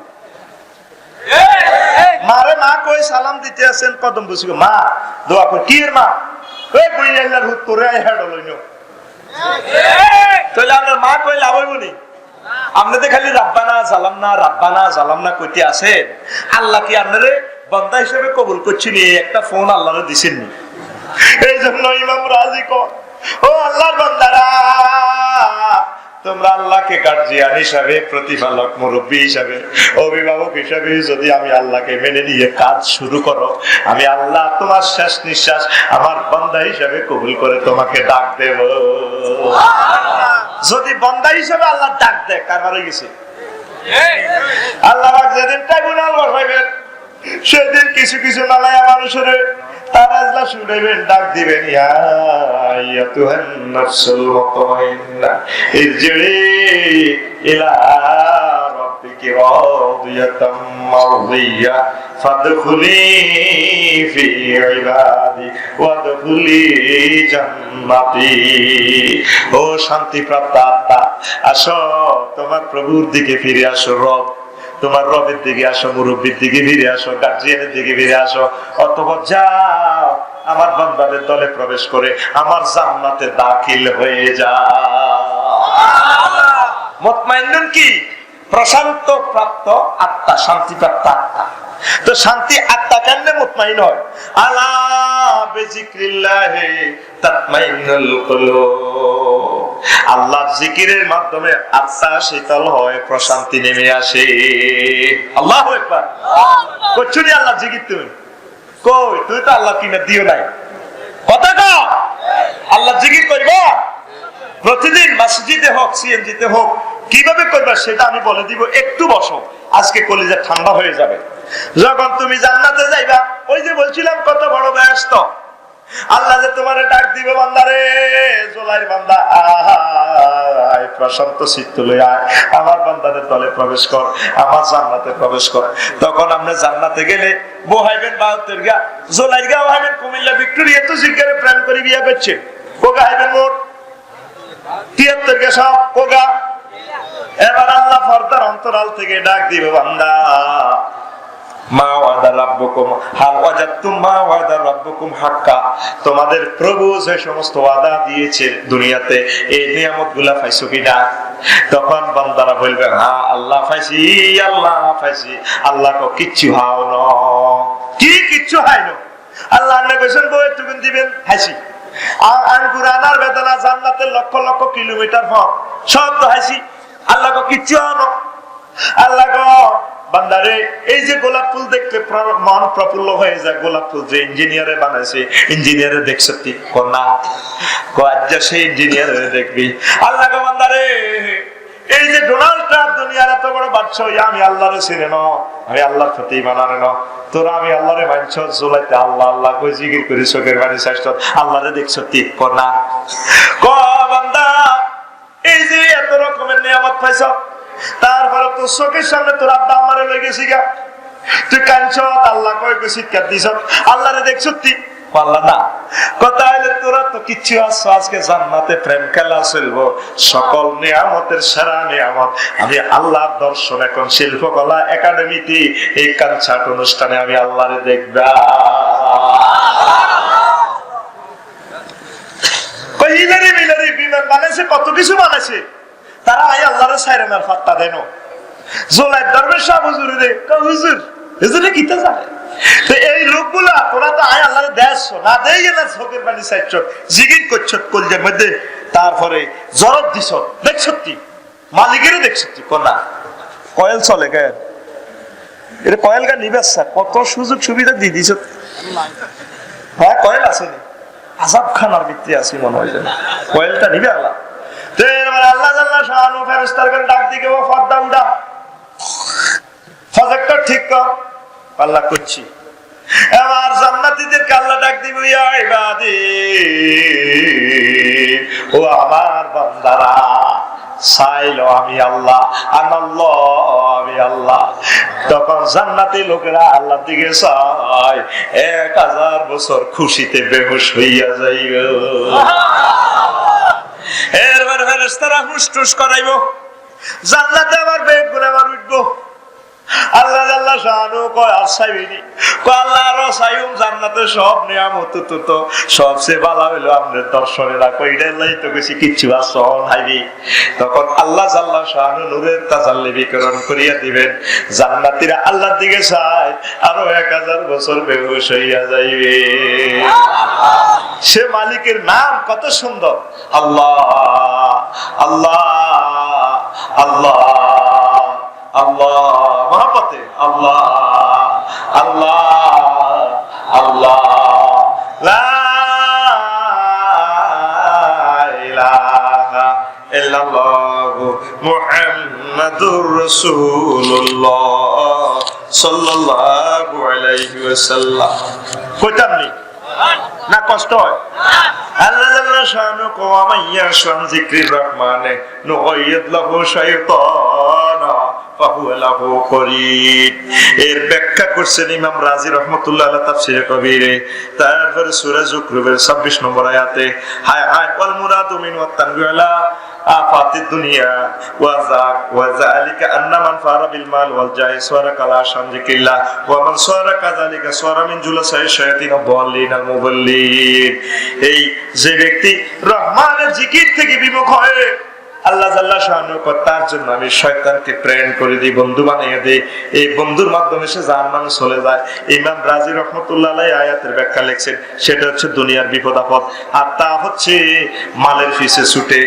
মারে মা কই সালাম দিতে আছেন, কদম বসি মা দোয়া কর, কি এর মা ওই বই আল্লাহর হুত করে হেড লইনো। তাহলে আপনার মা কই লাভ হইব নি? আপনি তো খালি রাব্বানা সালাম না, রাব্বানা সালাম না কইতে আছেন। আল্লাহ কি আপনারে বান্দা হিসেবে কবুল করছেন? একটা ফোন আল্লাহরে দিছেননি। এই জন্য ইমাম রাজি কর, ও আল্লাহর বান্দারা, তোমরা আল্লাহকে গার্জিয়ান হিসাবে, প্রতিপালক, মুরব্বী হিসাবে, অভিভাবক হিসাবে যদি আমি আল্লাহকে মেনে নিয়ে কাজ শুরু করো, আমি আল্লাহ তোমার শেষ নিঃশ্বাস আমার বান্দা হিসাবে কবুল করে তোমাকে ডাক দেব। যদি বান্দা হিসাবে আল্লাহ ডাক দেয়, কার হয়ে গেছে? আল্লাহ যেদিন ট্রাইব্যুনাল বসাইবেন, সেদিন কিছু কিছু নালায়া মানুষের তার আজলা শুনাইবেন, ডাক দিবেন, ইয়া আইয়াতুহান নাফসুল মুতমাইন্না ইরজিই ইলা রাব্বিকি রাদিয়াতাম মারদিয়া ফাদখুলি ফি ইবাদি ওয়াদখুলি জান্নাতি। ও শান্তিপ্রাপ্ত আত্মা, আসো তোমার প্রভুর দিকে ফিরে আসো। রব, তোমার রবের দিকে আসো, মুরব্বীর দিকে ফিরে আসো, গার্জিয়ানের দিকে ফিরে আসো। অতঃপর যাও আমার বান্দাদের দলে প্রবেশ করে আমার জান্নাতে দাখিল হয়ে যাও। মুতমাইন্নুন কি? প্রশান্ত প্রাপ্ত আত্মা, শান্তি প্রাপ্ত আত্মা। তো শান্তি আত্মা কেমনে মুতমাইন হয়? আলা বিজিক্রিল্লাহি তাতমাইন্নুল কুলুব। আল্লাহর জিকিরের মাধ্যমে আত্মা শীতল হয়, প্রশান্তি নেমে আসে। আল্লাহু আকবার। করছুনি আল্লাহ জিকির তুমি? কই তুই তো আল্লাহ কিনে দিও নাই, কথা কও। আল্লাহ জিকির করব প্রতিদিন, মসজিদে হোক, সিএনজিতে হোক, কিভাবে করবা সেটা আমি বলে দিব। একটু বসো, আজকে কলিজা ঠান্ডা হয়ে যাবে। যখন তুমি জান্নাতে যাইবা, ওই যে বলছিলাম কত বড় ব্যস্ত, আল্লাহ যে তোমারে ডাক দিবে বান্দারে, জোলাইর বান্দা আয়, প্রশান্ত চিত্ত লই আয়, আমার বান্দাদের দলে প্রবেশ কর, আমার জান্নাতে প্রবেশ কর। তখন আপনি জান্নাতে গেলে বহাইবেন 72 গা, জোলাইর গা বহাইবেন কুমিল্লা ভিক্টোরিয়া তো জিজ্ঞারে প্রেম করে বিয়া করছে, কোগা হাইবেন মোট 73 গা সব কোগা। এবার আল্লাহ পর্দার অন্তরাল থেকে ডাক দিবে, বান্দা মা ওয়াদা রাব্বুকুম হাল ওয়াজাদতুম মা ওয়াদা রাব্বুকুম হাক্কা, তোমাদের প্রভু যে সমস্ত ওয়াদা দিয়েছে দুনিয়াতে এই নিয়ামতগুলা পাইছো কিনা? তখন বান্দারা বলবে হ্যাঁ আল্লাহ পাইছি, আল্লাহ পাইছি। আল্লাহ কো কিচ্ছু হাও না, কি কিচ্ছু হাই না। আল্লাহ না কইছেন গো একটুকুন দিবেন, হাসি আঙ্গুর আনার বেদনা জান্নাতের লক্ষ লক্ষ কিলোমিটার পথ সব তো হাসি। আল্লাহ কো কিচ্ছু হাও না। আল্লাহ কো বান্দারে এই যে গোলাপ ফুল দেখতে মন প্রফুল্ল হয়ে যায়, গোলাপ ফুল যে ইঞ্জিনিয়ারে বানাইছে, ইঞ্জিনিয়ারে দেখছতি কোনা কজ্জা সেই ইঞ্জিনিয়ারে দেখবি। আল্লাহ গো বান্দারে এই যে ডোনাল্ড ট্রাম্প দুনিয়ার এত বড় বাদশা, আমি আল্লাহরে চিনি না, আমি আল্লাহর প্রতি মানারে না, তোরা আমি আল্লাহরে মানছ, জুলাইতে আল্লাহ আল্লাহ কই জিকির করি, চোখের পানি চাইছ, আল্লাহরে দেখছতি কোনা ক বান্দা এই যে এত রকমের নিয়ামত পাইছ, তারপরে তোর চোখের সামনে তোর আব্বা আম্মারে লই গেছি গা, তুই কাঁদছ, আল্লাহ কই চিৎকার দিছ, আল্লাহরে দেখছতি আল্লাহ না। কথা হইলে তোরা তো কিচ্ছু আছো, আজকে জান্নাতে প্রেম খেলা চলবো, সকল নিয়ামতের সেরা নিয়ামত আমি আল্লাহর দর্শন। এখন শিল্পকলা একাডেমিতে এই কনসার্ট অনুষ্ঠানে আমি আল্লাহরে দেখবা। হিলারি মিলারি বিমান বানাইছে, কত কিছু বানাইছে, তারা আই আল্লাহরে সাইরেনার ফাত্তা দেন। জোলাই দরবেশ সাহেব হুজুর রে হুজুর হুজুরে কিতা জানে, তো এই লোকগুলা তোরা তো আয় আল্লাহরে দেশ না দেই না, চোখের পানি চাইছ, জিগির করছ কলজের মধ্যে, তারপরে জরব দিছ, দেখছতি মালিকের দেখছতি কোনা কয়েল চলে কেন, এটা কয়েল গা নিবে কত সুযোগ সুবিধা দিয়ে দিছ। হ্যাঁ কয়েল আছে নি, আজাব খানার ভিত্তি আছে মনে হয়, কয়েলটা নিবে আল্লাহ। আল্লাহ আল্লাহ শাহানু ফেরেশতার করে ডাক দিকে ও পর্দা উড়া, ফজরটা ঠিক কর, আল্লাহ করছি। এবার জান্নাতীদেরকে আল্লাহ ডাক দিবে, ইয়া ইবাদি, ও আমার বান্দারা চাইলো আমি আল্লাহ, আনাল্লাহ আমি আল্লাহ। তখন জান্নাতি লোকেরা আল্লাহর দিকে চায়, 1000 বছর খুশিতে বেহুশ হইয়া যাইবে। এরপর ফেরেশতারা হুশ-টুস করাইব, জান্নাতে আবার বেগ গুলো আবার উঠবো। আল্লাহ আল্লাহ শাহানু কয় আসাইবিনি, কয় আল্লাহ আরো চাইম জান্নাতে সব নিয়ামত, তো সবচেয়ে ভালো হইলো আপনার দর্শনে রাখো, এটাই তো বেশি কিচ্ছু আসন হাইবি। তখন আল্লাহ আল্লাহ শাহানু নূরের তাজাল্লি বিকিরণ করিয়া দিবেন, জান্নাতীরা আল্লাহর দিকে চায়, আরো 1000 বছর বেহুশ হইয়া যাইবে। সে মালিকের নাম কত সুন্দর, আল্লাহ আল্লাহ আল্লাহ আল্লাহ, মহাপতে আল্লাহ আল্লাহ আল্লাহ, লা ইলাহা ইল্লাল্লাহু মুহাম্মাদুর রাসূলুল্লাহ সাল্লাল্লাহু আলাইহি ওয়াসাল্লাম। কইতাম নি না কষ্ট হয়? আল্লাহ আল্লাহ শানু কওয়ামাইয়া শান যিকরির রহমানে নুগাইয়িদ লাহু শাইতানা ফাহুয়া লাহু করিন। এর ব্যাখ্যা করছেন ইমাম রাজি রাহমাতুল্লাহ আলাইহি তাফসীরে কবিরে। তারপরে সূরা যুকরুবের 26 নম্বর আয়াতে হায় হায় ওয়াল মুরাদু মিন ওয়াত তানবিলা আফাতিদ দুনিয়া ওয়া যালিকা আন্না মান ফারা বিল মাল ওয়াল জাহি সারা কালা শান যিকরিল্লাহ ওয়া মান সারা কাযালিকা সারা মিন জুলাসাই শায়াতিন ওয়াল্লিন আল মুবাল্লিন। এই যে ব্যক্তি রহমানের জিকির থেকে বিমুখ হয়, আল্লাহ জাল্লা শাআনু তার জন্য আমি শয়তানকে প্রেরণ করে দিই, বন্ধু বানিয়ে দিই, এই বন্ধুর মাধ্যমে সে জাহান্নামে চলে যায়। ইমাম রাজি রাহমাতুল্লাহ আলাইহি আয়াতের ব্যাখ্যা লিখছেন, সেটা হচ্ছে দুনিয়ার বিপদ আপদ, আর তা হচ্ছে মালের পিছে ছুটে,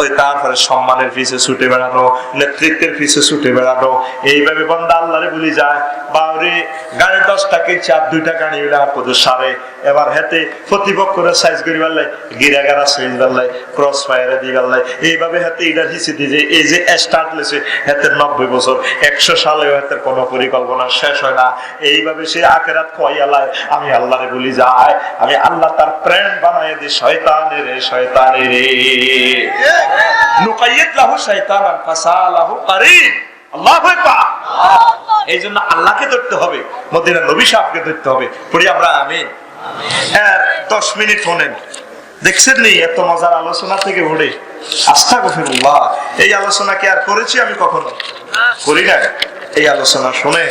ওই তারপরে সম্মানের পিছে ছুটে বেড়ানো, নেতৃত্বের পিছে ছুটে বেড়ানো। এইভাবে বান্দা আল্লাহরে ভুলে যায়। বাউরে গাড়ি 10 টাকা কিনছে, আর 2 টাকা নিয়ে পদে সারে, এবার হেতে প্রতিপক্ষরে সাইজ করি বেড়াই, গিরাগারা সাইজ বেড়াই, ক্রস ফায়ারে দিয়ে বেড়াই, এইভাবে হাতে এটার হিসেবে দিয়ে এই যে স্টার্ট লেছে হাতে 90 বছর 100 সালে হাতে কোনো পরিকল্পনা শেষ হয় না। এইভাবে সে আখিরাত খোয়াইয়ালায় আমি আল্লাহরে বলি যায়, আমি আল্লাহ তার প্রেম বানায় দিই শয়তানের নুকাইয়িদ লাহু শাইতানান ফাসালাহু কারীন। আল্লাহু আকবার। এই জন্য আল্লাহকে ধরতে হবে, মদিনার নবী সাহেবকে ধরতে হবে। পড়ি আমরা আমিন। 10 মিনিট শোনেন, দেখছেন নি এত মজার আলোচনা থেকে উঠে আস্তাগফিরুল্লাহ। এই আলোচনা কি আর করেছি আমি কখনো? করি না। এই আলোচনা শুনে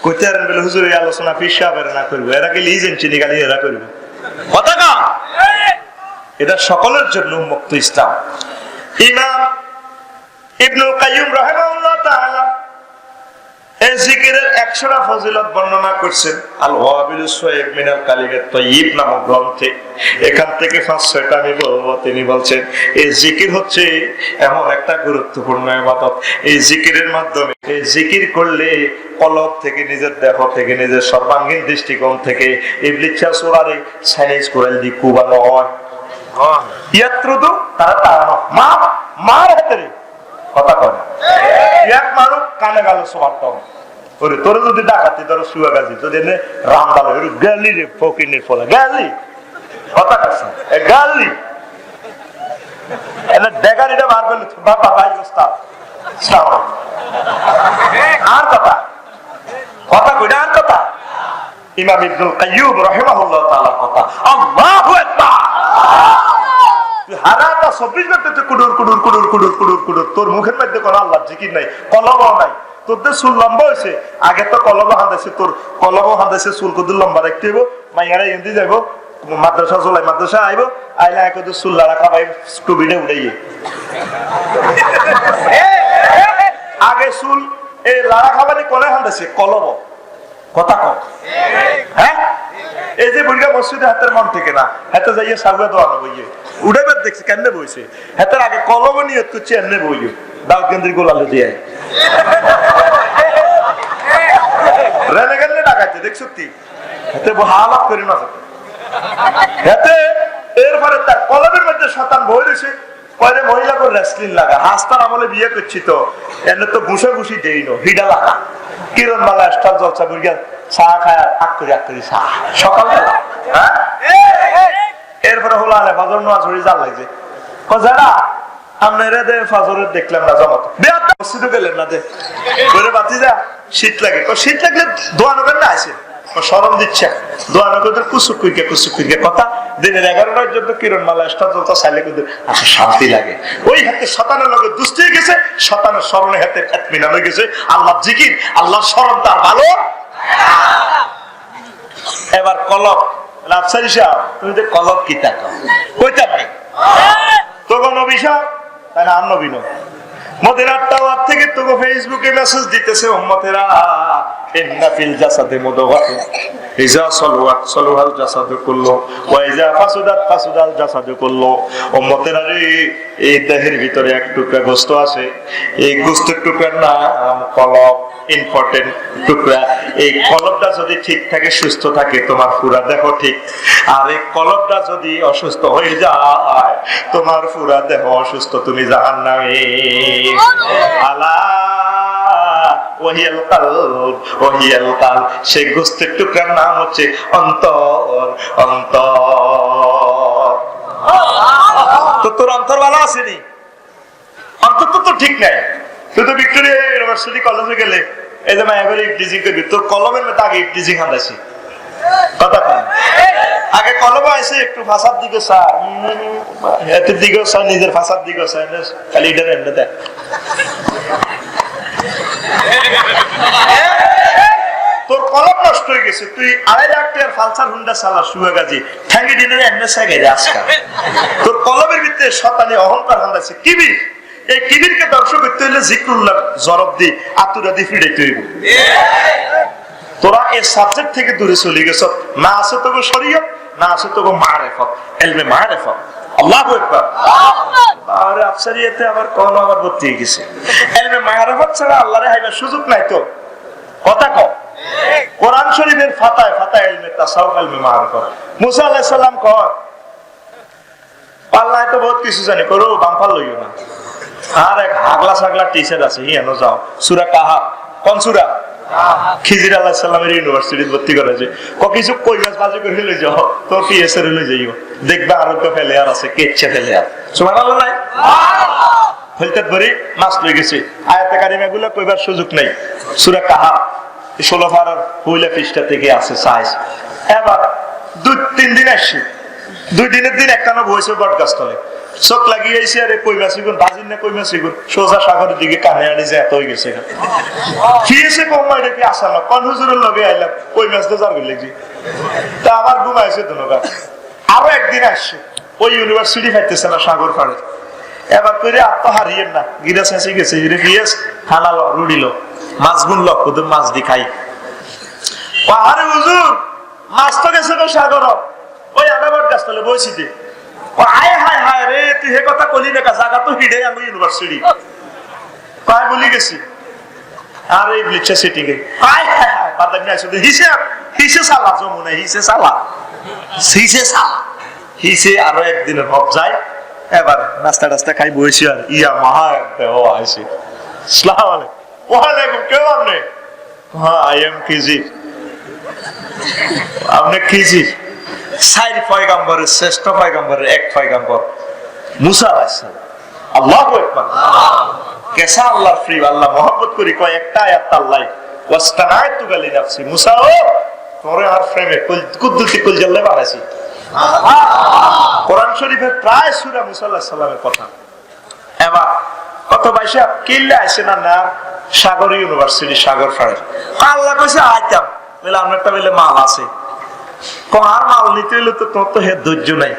কইতে আর বলে হুজুর এই আলোচনা পীর সাহেবের না করবে, এরা কি লিজেন চিনি গালি এরা করবে কথা না। এটা সকলের জন্য উন্মুক্ত ইসলাম। ইমাম ইবনুল কাইয়্যিম রাহিমাহুল্লাহ তাআলা এই জিকিরের 100টা ফজিলত বর্ণনা করছেন আল ওয়াবিলুস সাইয়্যিব মিনাল কালিমাত তাইয়্যিব নামক গ্রন্থে। এখান থেকে 5-6টা আমি বলবো। তিনি বলছেন এই জিকির হচ্ছে এমন একটা গুরুত্বপূর্ণ ইবাদত, এই জিকিরের মাধ্যমে, এই জিকির করলে কলব থেকে, নিজের দেহ থেকে, নিজের সর্বাঙ্গীন দৃষ্টিকোণ থেকে ইবলিসা সুরারে সাইজ করে দি কুবানো হয়। ইয়াত্রুদু তারা তারানো মার হাতে কথা কয় এক মানুষ কানে গেল সমার্থ ওরে তোর যদি ডাকাতি তোর শুয়া গাছি যদি রামদাল গেলি রে ফকিনের ফলে গেলি কথা কাছে গেলি এনে ডেগারিটা বার করলি বাবা ভাই ওস্তাদ আর কথা কথা কইটা আর কথা ইমাম ইবনুল কাইয়্যিম রাহিমাহুল্লাহ তাআলার কথা। আল্লাহু আকবার। হারাটা 24 ঘন্টা কুডুর কুডুর কুডুর কুডুর কুডুর কুডুর, তোর মুখের মধ্যে কোনো আল্লাহর জিকির নাই, কলমও নাই। তোদের চুল লম্বা হয়েছে, আগে তো কলম হাঁদাইছে, তোর কলম হাঁদাইছে, চুল কদুর লম্বা রাখতে হইব, মাইয়ারা এমনি যাইব মাদ্রাসা চলাই, মাদ্রাসা আইব, আইলে একদম চুল লাড়া খাবাই টুবিটা উড়াইয়ে আগে চুল এই লাড়া খাবানি কোনে হাঁদাইছে কলম কথা কম। হ্যাঁ এই যে বুড়িয়া মসজিদে হাতের মন থেকে না হাতে যাইয়ে সাগুয়া দোয়ানো বইয়ে উড়াইবার দেখছি কেমনে বইছে, হাতের আগে কলম নিয়ত করছে এমনি বইয়ে দাউদ কেন্দ্রিক গোলালে দিয়ে রেনে গেলে ডাকাইতে দেখছো তুই হাতে হালাত করি না হাতে। এরপরে তার কলমের মধ্যে শতান বই রয়েছে, পরে মহিলা করে রেসলিন লাগা, হাসতার আমলে বিয়ে করছি তো এনে তো ঘুষে ঘুষি দেই নো হিডা লাগা কিরণ মালা স্টার জলসা বুড়িয়া চা খায় আক করি চা সকালবেলা। হ্যাঁ এরপরে হলো আলে ফজর নামাজ হয়ে জাল লাগছে যারা আপনারা দে ফজরের দেখলাম না জমাত মসজিদে গেলেন না দে করে বাতি যা শীত লাগে, শীত লাগলে দোয়া নবেন না আছে সরম দিচ্ছে দোয়া নগদের কুসুক কুইকে কথা দিনের 11টার জন্য কিরণ মালা স্টার জলসা চাইলে কিন্তু আসলে শান্তি লাগে। ওই হাতে শতানের লগে দুষ্টি হয়ে গেছে, শতানের স্মরণে হাতে এতমিনান হয়ে গেছে, আল্লাহ জিকির আল্লাহর স্মরণ তার ভালো। এবার কলব লাফসারি সাহেব তুমি যে কলব কি তাকা কইতা নাই তখন নবী সাহেব তাই না আর নবী নয় মদিনার টাওয়ার থেকে তোকে ফেসবুকে মেসেজ দিতেছে উম্মতেরা ইন্না ফিল জাসাদি মুদগাতুন ইজা সালুয়াত সালুহাল জাসাদু কুল্লু ওয়া ইজা ফাসাদাত ফাসাদাল জাসাদু কুল্লু। উম্মতেরা রে এই দেহের ভিতরে এক টুকরা গোশত আছে, এই গোশতের টুকরার নাম কলব, ইম্পর্টেন্ট টুকরা। এই কলবটা যদি ঠিক থাকে সুস্থ থাকে তোমার পুরা দেহ ঠিক, আর এই কলবটা যদি অসুস্থ হয়ে যায় তোমার পুরা দেহ অসুস্থ, তুমি জাহান্নামে। আলা ওয়াহিয়াল কলব ওয়াহিয়াল কলব, সেই গোশতের টুকরার নাম হচ্ছে অন্তর। তো তোর অন্তর ভালো আসেনি, অন্তর তো ঠিক নাই। তুই তো ভিক্টোরিয়া ইউনিভার্সিটি কলেজে গেলে এই যে মায়াগরে ইফটিজিং করবি, তোর কলমের মধ্যে আগে ইফটিজিং হাঁদাইছি কথা কম। আগে কলম আছে একটু ফাঁসার দিকে স্যার এতের দিকেও স্যার নিজের ফাঁসার দিকেও স্যার খালি এটা এমনি দেখ তোর কলম নষ্ট হয়ে গেছে, তুই 2.5 লাখ টাকার ফালসার হুন্ডা চালা শুয়ে গাছি ঠ্যাঙ্গি দিনের এমনি সাইগাই আজকা তোর কলমের ভিতরে শতানি অহংকার হাঁদাইছে কিবির। এই কিবিরকে ধ্বংস করতে হলে জিকরুল্লাহ জরব দি আতুরা দি ফিরাইতে হইব। তোরা এই সাবজেক্ট থেকে দূরে চলে গেছ, না আছে তোকে শরীয়ত, না আছে তোকে মারেফত, ইলমে মারেফত। আল্লাহু আকবার। আরে আফসারিয়াতে আবার কোন আবার ভর্তি হয়ে গেছে, ইলমে মারেফত ছাড়া আল্লাহরে হাইবার সুযোগ নাই তো কথা কও। কোরআন শরীফের ফাতায় ইলমে তাসাউফ ইলমে মারেফত। মুসা আলাইহিস সালাম কয় পাল্লায় তো বহুত কিছু জানি করো বামফাল লইও না আর এক হাগলা ছাগলা টিচার আছে হিয়ানো যাও সূরা কাহা কোন সূরা খিজির আলাইহিস সালামের ইউনিভার্সিটিতে ভর্তি করেছে কিছু কই মাছ বাজি করে লই যাও তো টিএসআর লই যাইও দেখবা আরোগ্য ফেলে আর আছে কেচ্ছে ফেলে আর সুবহানাল্লাহ নাই হইতে ধরে মাছ লই গেছে আয়াতে কারিমা গুলো কইবার সুযোগ নাই সূরা কাহা 16 পারার পয়লা পৃষ্ঠা থেকে আছে সাইজ এবার 2-3 দিন আসছে 2 দিনের দিন একটা না বইছে বটগাছতলে চোখ লাগিয়ে আইছে আরে কই মাছ গুণ বাজিন না কই মাছ গুণ সোজা সাগরের দিকে কানে আনি যায় এত হয়ে গেছে ফিয়েছে কমাই রেখে আসা না কোন হুজুরের লগে আইলাম কই মাছ তো যাবে লাগছি তা আমার ঘুমাইছে তো নগা আরো একদিন আসছে ওই ইউনিভার্সিটি পাইতেছে না সাগর পাড়ে এবার কইরে আত্ম হারিয়েন না গিরাস এসে গেছে রে ফিয়েস হালাল রুডিলো মাছ গুনলো কত মাছ দি খাই আরে হুজুর মাছ তো গেছে তো সাগর ওই আড়াবার গাছতলে বইছিতে আয় হায় হায় রে তুই হে কথা কলি না জায়গা তো হিডে আমি ইউনিভার্সিটি কয় বলি গেছি আর এই ব্লিচা সিটিং এ আয় হায় হায় বাদ না শুধু হিসে সালা জমুনা হিসে সালা আরো একদিনের হপ যায় এবার নাস্তা টাস্তা খাই বইছি আর ইয়া মহা দেহ আইছে আসসালামু আলাইকুম ওয়া আলাইকুম কেমন আপনি হ্যাঁ আই এম কিজি আপনি কিজি সাইড পয়গম্বরের শ্রেষ্ঠ পয়গম্বরের এক পয়গম্বর মুসা আলাইহিস সালাম আল্লাহু আকবার কেসা আল্লাহর ফ্রি আল্লাহ মহব্বত করি কয় একটা আয়াত আল্লাহ ওয়াস্তানাইতু গালি নাফসি মুসা ও তোরে আর ফ্রেমে কুদ্দুতি কুল জাল্লে বানাইছি কোরআন শরীফের প্রায় সূরা মুসা আলাইহিস সালামের কথা এবার কত বাইশা কিল্লা আইছে না না সাগর ইউনিভার্সিটি সাগর ফাড়ে আল্লাহ কইছে আইতাম বলে আমারটা বলে মাল আছে আর মাল নিতে হইলে তো তোর তো হে ধৈর্য নাই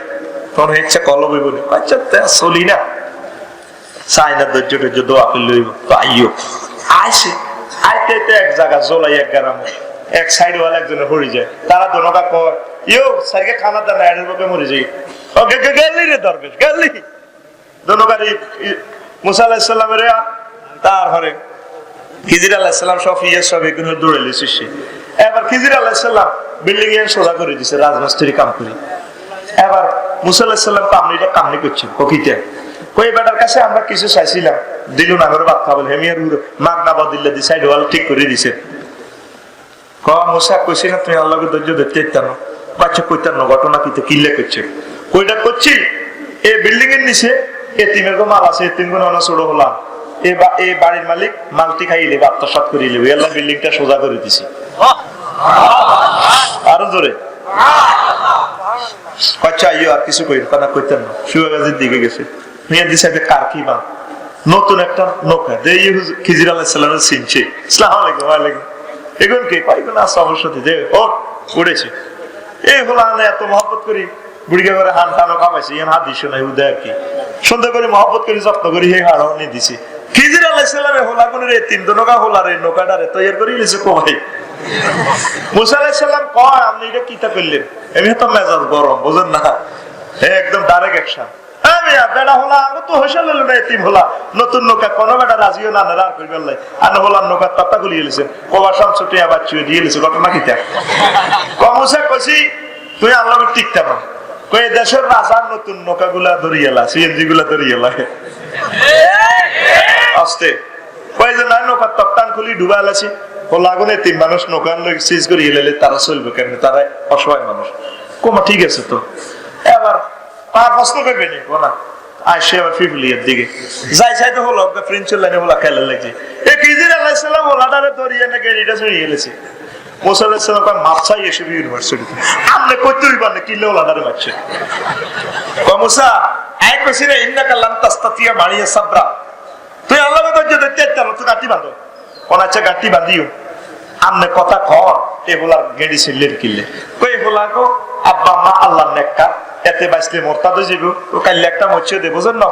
তোর হচ্ছে কলবে বলে আচ্ছা চলি না চাই না ধৈর্য দোয়া করলে তো আইও আইসে আইতে এক জায়গা জোলাই এক গ্রাম এক সাইড ওয়ালা একজনে পড়ে যায় তারা দোনোকা কয় ইয়ো সাইকে খানা দানা এর বাপে মরে যাই ওকে গেলি রে দরবেশ গেলি দোনোকারি মুসা আলাইহিস সালামের তার ঘরে খিজির আলাইহিস সালাম সব সব এগুলো দৌড়ে লিছে এবার খিজির আলাইহিস সালাম বিল্ডিং এর সোজা করে দিছে রাজমিস্ত্রি কাম করে এবার মুসা আলাইহিস সালাম কামনি করছে ককিতে কই বেটার কাছে আমরা কিছু চাইছিলাম দিল না করে বাদ খাবল হেমিয়ার মাগনা বদিল্লা দি সাইড ওয়াল ঠিক করে দিছে ক মুসা কইছি না তুমি আল্লাহকে ধৈর্য ধরতে ইতানো বাচ্চা কইতার না ঘটনা কিতে কিল্লে করছে কইটা করছি এই বিল্ডিং এর নিচে এতিমের গো মাল আছে এতিম গো না ছোট হলাম এই বাড়ির মালিক মালটি খাইলে আত্মসাৎ করে নিলে আল্লাহ বিল্ডিংটা সোজা করে দিছি আরো জোরে আচ্ছা ইয়ে আর কিছু কই কথা কইতেন না সুগাজির দিকে গেছে নিয়ে দিছে একটা কার কি বা নতুন একটা নৌকা দেই খিজির আলাইহিস সালামের সিনছে আসসালামু আলাইকুম ওয়া আলাইকুম এখন কি পাইগুনা সমস্যাতে দে ও উড়েছে এই হলো না এত মহব্বত করি বুড়িকে করে হান টানো খাওয়াইছি এর হাদিস নাই উদয় কি সুন্দর করে মহব্বত করে যত্ন করি হে হাড় নিয়ে দিছি খিজির আলাইহিস সালামের হোলা কোন রে তিন নৌকা হোলারে নৌকাটারে তৈরি করে লিছে কোই মুসা আলাইহিস সালাম কয় আপনি এটা কিতা করলেন এমনি তো মেজাজ গরম বুঝেন না একদম ডাইরেক্ট অ্যাকশন বেড়া হোলা আমি তো হইসাল না এতিম হোলা নতুন নৌকা কোন বেটা রাজিও না আর করবে আল্লাহ আর হোলার নৌকা তাতা গুলি গেছে কোবা শামসুটি আবার চুয়ে দিয়ে গেছে ঘটনা কিতা কমসা কইছি তুই আল্লাহকে টিকতে না কই দেশের রাজার নতুন নৌকা গুলা ধরিয়েলা সিএনজি গুলা ধরিয়েলা আস্তে কই যে না নৌকা তপ্তান খুলি ডুবা লাছি ও লাগুনে তিন মানুষ নৌকান লই সিজ করে এলেলে তারা চলবে কেন তারা অসহায় মানুষ কোমা ঠিক আছে তো এবার পার প্রশ্ন করবে নি কোনা আইসে আবার ফিফলিয়ার দিকে যাই চাইতে হলো ফ্রেঞ্চ লাইনে বলা খেলা লাগছে এই খিজির আলাইহিস সালাম ওলাটারে ধরিয়ে না গাড়িটা চড়িয়ে গেছে মুসা আলাইহিস সালাম কয় মাপছাই এসে ইউনিভার্সিটিতে আমনে কইতে হইবা না কিলে ওলাটারে মারছে কয় মুসা এক কইছিরে ইন্নাকা লান তাস্তাতিয়া মারিয়া সাবরা তুই আল্লাহকে ধৈর্য ধরতে চাও তুই গাটি বাঁধো কোন আচ্ছা গাটি বাঁধিও আমনে কথা কর এগুলা গেড়ি ছিলের কিলে কই এগুলা গো আব্বা মা আল্লাহর নেককার এতে বাঁচলে মোরতাদ হয়ে যাবো তো কাইলে একটা মরছে দেবো বুঝেন না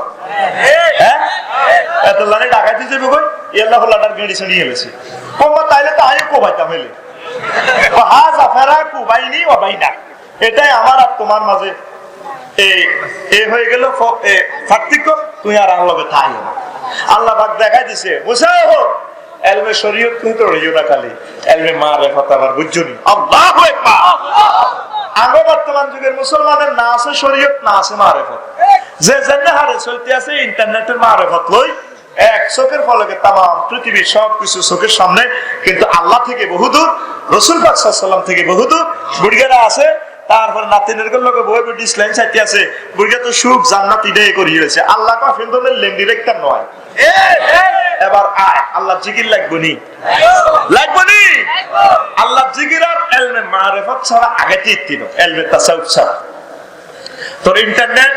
হ্যাঁ এত লানে ডাকাইতে যাবো কই আল্লাহ হোলাটার গেড়ি ছিড়িয়ে গেছে কোমা তাইলে তো আয়ু কোবাইতাম হইলে হা জাফেরা কুবাইনি ওবাইনা এটাই আমার আর তোমার মাঝে এই হয়ে গেল পার্থক্য তুই আর আল্লাহকে তাই না আল্লাহ পাক দেখাই দিছে বুঝাও এলমে শরীয়ত তুই তো রইও না খালি এলমে মারিফাত আবার বুঝছনি আল্লাহু আকবার আগে বর্তমান যুগের মুসলমানের না আছে শরীয়ত না আছে মারিফাত যে জান্নাত হারে চলতে আছে ইন্টারনেটের মারিফাত লই এক চোখের পলকে তাম পৃথিবীর সবকিছু চোখের সামনে, কিন্তু আল্লাহ থেকে বহুদূর, রাসূল পাক সাল্লাল্লাহু আলাইহি ওয়াসাল্লাম থেকে বহুদূর। বুড়িগারা আছে, তারপর নাতিনের লগে বই বই ডিসলাইন চাইতে আছে, বুড়িগা তো সুখ জান্নাত ইডাই করিয়েছে। আল্লাহ কা ফিন্দনের লেন্ডি রেখতা নয়। এবার আয় আল্লাহ জিকির লাগবনি, লাগবনি আল্লাহ জিকির আর ইলমে মারিফাত ছাড়া আগে তিন ইলমে তাসাউফ ছাড়া। তোর ইন্টারনেট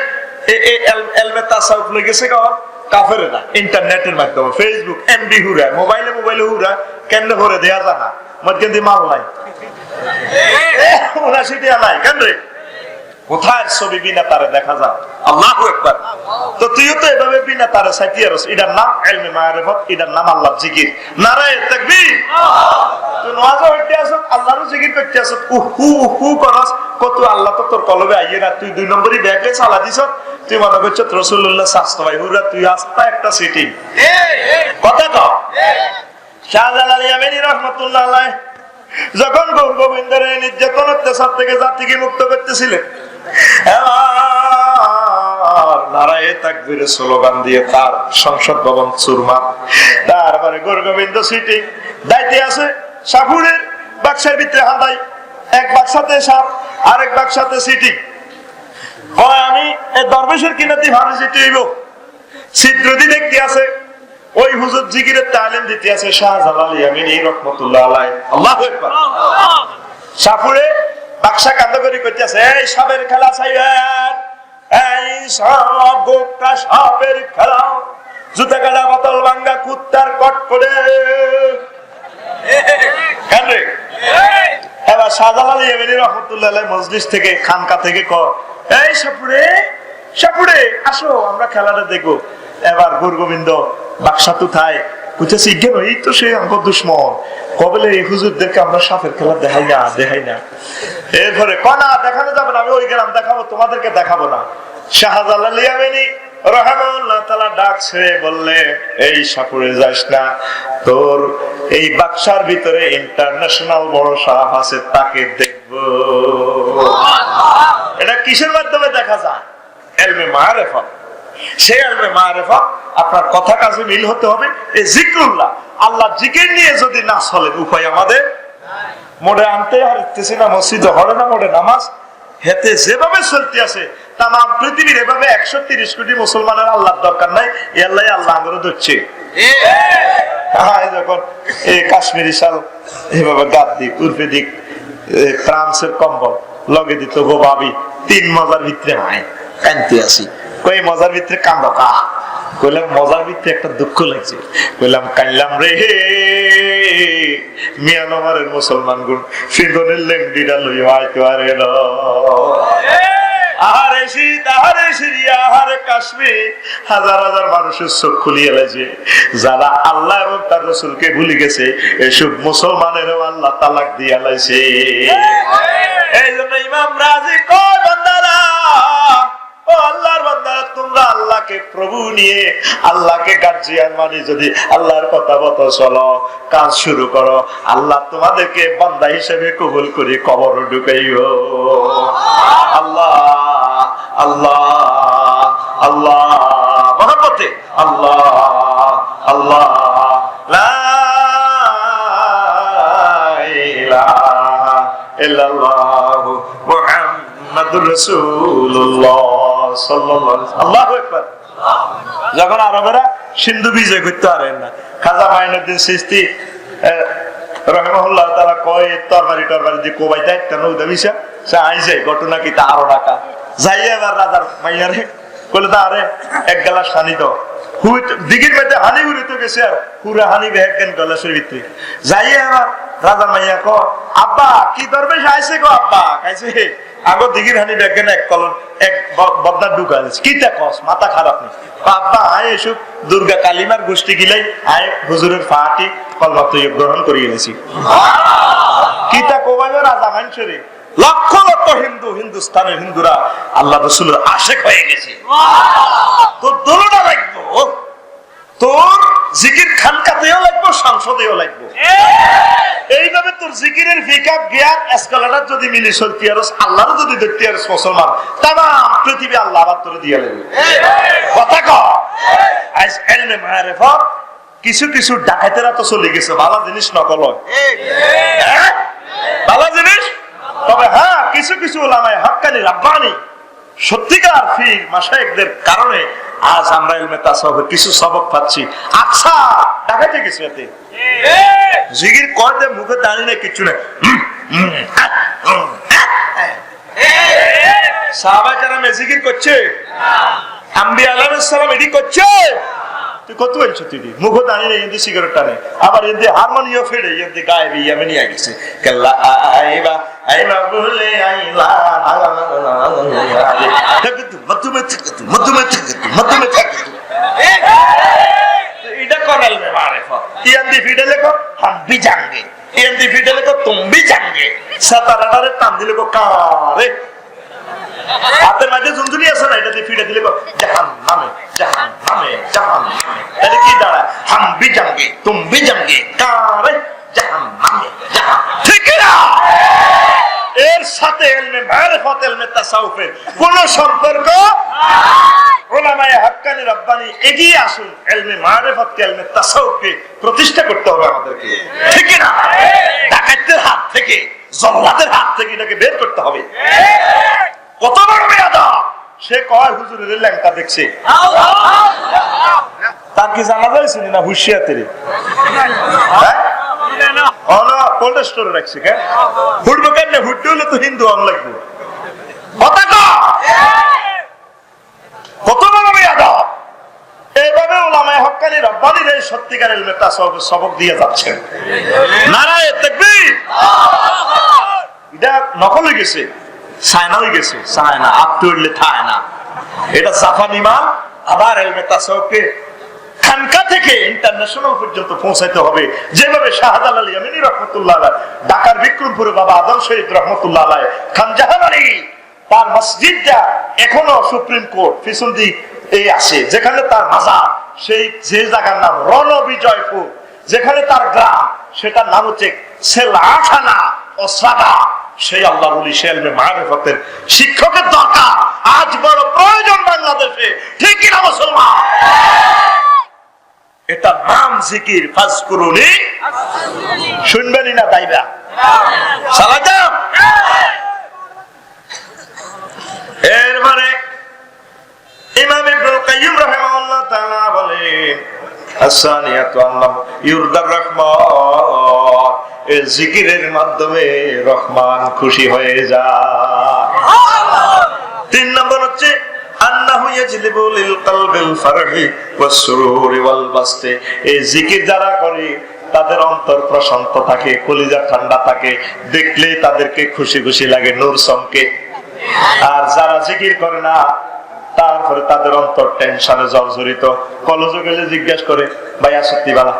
এই ইলমে তাসাউফ লেগেছে কার কাফেররা, ইন্টারনেটের মাধ্যমে ফেসবুক এমবি হুরা, মোবাইলে হুরা কেন ভরে দেয়া জানা মধ্যে দিয়ে মাল নাই, 79 টাকা নাই কেন রে? কোথায় ছবি বিনা তারে দেখা যায়? আল্লাহু আকবার। তো তুইও তো এভাবে বিনা তারে সাইতিয়া রস, এটার নাম ইলমে মারিফাত, এটার নাম আল্লাহর জিকির। নারায়ে তাকবীর। তুই নামাজে হইতে আসছ, আল্লাহর জিকির করতে আসছ, উহু উহু করস, কত আল্লাহ তো তোর কলবে আইয়ে না, তুই 2 নম্বরই ব্যাগে চালা দিছ, তুই মনে করছ রাসূলুল্লাহ সাল্লাল্লাহু আলাইহি ওয়াসাল্লাম, তুই আস্তা একটা সিটিং কথা কও। শাহজালাল ইয়ামানি রাহমাতুল্লাহ আলাইহি যখন গোবিন্দের নির্যাতন অত্যাচার থেকে জাতিকে মুক্ত করতেছিলেন, নারায়ে তাকবীরের স্লোগান দিয়ে তার সংসদ ভবন চুরমার। তারপরে গোবিন্দ সিটি দায়িত্বে আছে, সাপুরের বাক্সের ভিতরে হাঁদাই, এক বাক্সাতে সাপ, আরেক বাক্সাতে সিটি। আমি দরবেশের কিনাতি ভালো সিটি হইব, ছিদ্রদি দেখতে আছে, ওই হুজুর জিকিরের তালিম দিতে আছে শাহজালাল ইয়ামানি রাহমাতুল্লাহ আলাইহি। আল্লাহু আকবার। সাপুরে বাক্সা কান্দ করে কইতেছে, এই সাপের খেলা চাইবেন, এই সব গোটা সাপের খেলা, জুতা কাটা বোতল ভাঙ্গা কুত্তার কট করে কেন রে? এবার শাহজালাল ইয়ামানি রাহমাতুল্লাহ আলাইহি মজলিস থেকে, খানকা থেকে কয়, এই সাপুরে সাপুরে আসো আমরা খেলাটা দেখবো। এবার গোবিন্দ বাক্সা তো থায় বুঝতেছি কেন, এই তো সে আমার দুশ্মন, কবলে এই হুজুরদেরকে আমরা সাপের খেলা দেখাই না। এরপরে কনা দেখানো যাবে না, আমি ওই গ্রাম দেখাবো, তোমাদেরকে দেখাবো না। শাহজালাল ইয়ামানি রাহমাতুল্লাহ তাআলা ডাক ছেড়ে বললে, এই সাপুরে যাস না, তোর এই বাক্সার ভিতরে ইন্টারন্যাশনাল বড় সাপ আছে, তাকে দেখবো। এটা কিসের মাধ্যমে দেখা যায়? ইলমে মারিফাত। সেই ইলমে মারিফাত আপনার কথা কাজে মিল হতে হবে। এই জিকরুল্লাহ, আল্লাহ জিকির নিয়ে যদি না চলে, উপায় আমাদের মোড়ে আনতে হারতেছি না, মসজিদে হরে না মোড়ে নামাজ, হেতে যেভাবে চলতে আছে তাম পৃথিবীর এভাবে 130 কোটি মুসলমানের আল্লাহর দরকার নাই, আল্লাহ আল্লাহ আঙ্গুর ধরছে। যখন এই কাশ্মীরি শাল এভাবে গাদ দিক উর্ফে দিক ফ্রান্সের কম্বল লগে দিত গো ভাবি, 3 মজার ভিতরে মায় কানতে আসি, কই মজার ভিতরে কান্দ কা? কইলাম মজার ভিতরে একটা দুঃখ লাগছে। কইলাম কাইলাম রে, মিয়ানমারের মুসলমান গুণ ফিন্দনের লেংডিটা লইয়া আইতে পারে না। আহারে শীত, আহারে সিরিয়া, আহারে কাশ্মীর, হাজার হাজার মানুষের চোখ খুলিয়ে এলেছে। যারা আল্লাহ এবং তার রাসূলকে ভুলে গেছে, এসব মুসলমানেরও আল্লাহ তালাক দিয়ে লাইছে। এই জন্য ইমাম রাজি কয়, বান্দারা, ও আল্লাহর বান্দারা, তোমরা আল্লাহকে প্রভু নিয়ে, আল্লাহকে গার্জিয়ান মানে যদি আল্লাহর কথা মতো চলো, কাজ শুরু করো, আল্লাহ তোমাদেরকে বান্দা হিসেবে কবুল করে কবর ঢুকাইও। আল্লাহ আল্লাহ আল্লাহ মহব্বতে আল্লাহ আল্লাহ লা ইলাহা ইল্লাল্লাহু মুহাম্মাদুর রাসূলুল্লাহ সাল্লাল্লাহু আলাইহি ওয়াসাল্লাম। আল্লাহু আকবার। যখন আরবেরা সিন্ধু বিজয় করতে পারেন না, খাজা মাইনুদ্দিন চিশতি রাহিমাহুল্লাহ তাআলা কয়, তরবারি দিয়ে কোবাইতে একটা নৌদা বিশা সে আইছে, ঘটনা কি তা আরো টাকা যাই। এবার রাজার মাইয়ারে বলে, আরে এক গ্লাস হানি দাও। দিঘির মধ্যে হানি উড়িতে গেছে, আর পুরো হানি বেহেক কেন গ্লাসের ভিতরে যাই। এবার রাজা মাইয়া ক, আব্বা কি দরবেশ আইছে গো? আব্বা খাইছে আগো দিঘির হানি বেহেক কেন এক কলন এক বদনার ঢুকা দিচ্ছে। কি তা কস, মাথা খারাপ নেই? আব্বা আয় এসব দুর্গা কালিমার গোষ্ঠী গিলাই আয় হুজুরের ফাটি কলমা তৈরি গ্রহণ করিয়ে এনেছি। কি তা কোবাইবে রাজা মানসরে, লক্ষ লক্ষ হিন্দু, হিন্দুস্তানের হিন্দুরা আল্লাহ রাসূলের আশিক হয়ে গেছে। তোর দোলনা লাগবো, তোর জিকির খানকাতেও লাগবো, সংসদেও লাগবো। এইভাবে তোর জিকিরের পিকআপ গিয়ার এসকালেটর যদি মিলি চলতি আর আল্লাহর যদি দেখতে আর মুসলমান, তাম পৃথিবী আল্লাহ আবার তোরে দিয়ে লাগবে। কথা কও। আজ ইলমে মারিফাত কিছু কিছু ডাকাতেরা তো চলে গেছে, ভালো জিনিস নকল হয়, ভালো জিনিস। তবে হ্যাঁ, কিছু কিছু উলামায়ে হাক্কানি রাব্বানি সত্যিকার পীর মাশায়েখদের কারণে আজ আমরা ইলমে তাসাউফের কিছু সবক পাচ্ছি। আচ্ছা, ডাকাতে কিছু এতে জিকির করতে মুখে দাঁড়িয়ে নেই, কিছু নেই। সাহাবায়ে কেরামে জিকির করছে, আম্বিয়া আলাইহিস সালাম এডি করছে, তুই কত বলছো? তুই মুখে দাঁড়িয়ে নেই, এমনি সিগারেট টানে, আবার এমনি হারমোনিয়াম ফেড়ে এমনি গায়ে বিয়ে নিয়ে গেছে। কেল্লা আইবা আইবা বলে আইলা মধ্যমে থাকে এটা কনাল মে মারিফাত। ইয়ান্দি ফিডে লেখো হাম ভি জাঙ্গে, ইয়ান্দি ফিডে লেখো তুম ভি জাঙ্গে, সাতারাটারে টান দিলে কো কারে হাতের মাঝে ঝুনঝুনি আছে না, এটা দিয়ে ফিডে দিলে কো জাহান্নামে জাহান্নামে জাহান্নামে। তাহলে কি দাঁড়ায়? হাম ভি জাঙ্গে তুম ভি জাঙ্গে কারে জাহান্নামে জাহান। ঠিক না? এর সাথে ইলমে মারিফাত ইলমে তাসাউফের কোনো সম্পর্ক উলামায়ে হাক্কানি রাব্বানি এগিয়ে আসুন, ইলমে মারিফাতকে ইলমে তাসাউফকে প্রতিষ্ঠা করতে হবে আমাদেরকে। ঠিক না? ডাকাতের হাত থেকে, জল্লাদের হাত থেকে এটাকে বের করতে হবে। কত বড় বেয়াদব সে, কয় হুজুরের ল্যাংটা দেখছে, তার কি জানা যাইছে না হুশিয়াতের কোল্ড স্টোরে রাখছে কেন? ফুটবো কেন? ফুটতে হলে তো হিন্দু আন লাগবে। কত বড় বেয়াদব! এইভাবে উলামায়ে হাক্কানি রাব্বানিরা সত্যিকার ইলমে তাসাউফের সবক দিয়ে যাচ্ছেন। নারায়ে তাকবীর! এটা নকল হয়ে গেছে, চায়না হয়ে গেছে, চায়না আত্মুল্লে থায় না। এটা জাপানি মাল। আবার ইলমে তাসাউফকে খানকা থেকে ইন্টারন্যাশনাল পর্যন্ত পৌঁছাইতে হবে, যেভাবে শাহজালাল ইয়ামানি রাহমাতুল্লাহ আলাইহি, ঢাকার বিক্রমপুরে বাবা আদম শহীদ রাহমাতুল্লাহ আলাইহি, খান জাহান আলী তার মসজিদটা এখনো সুপ্রিম কোর্ট পিছন দিক এই আছে, যেখানে তার মাজার, সেই যে জায়গার নাম রণবিজয়পুর, যেখানে তার গ্রাম সেটার নাম হচ্ছে সেলাখানা ও সাদা। সেই আল্লাহর ওলি, সেই ইলমে মারিফাতের শিক্ষকের দরকার আজ বড় প্রয়োজন বাংলাদেশে। ঠিক কি না মুসলমান? এটা নাম জিকির, ফাজকুরুনি, শুনবেনই না তাইবা সালাম। এরপরে ইমাম ইবনুল কাইয়্যিম রাহিমাহুল্লাহ তাআলা বলেন, আসানিয়াতু আন্নাহু ইউরদার রহমান, এই জিকিরের মাধ্যমে রহমান খুশি হয়ে যায়। 3 নম্বর হচ্ছে আন্নাহু ইয়াজলিবু লিল কলবিল ফারহি ওয়াস সুরুরি ওয়াল বাসতি, এই জিকির যারা করে তাদের অন্তর প্রশান্ত থাকে, কলিজা ঠান্ডা থাকে, দেখলেই তাদেরকে খুশি খুশি লাগে, নূর চমকে। আর যারা জিকির করে না, তারপরে তাদের অন্তর টেনশনে জর্জরিত। কলেজে গেলে জিজ্ঞাসা করে, ভাইয়া সত্যি বালা,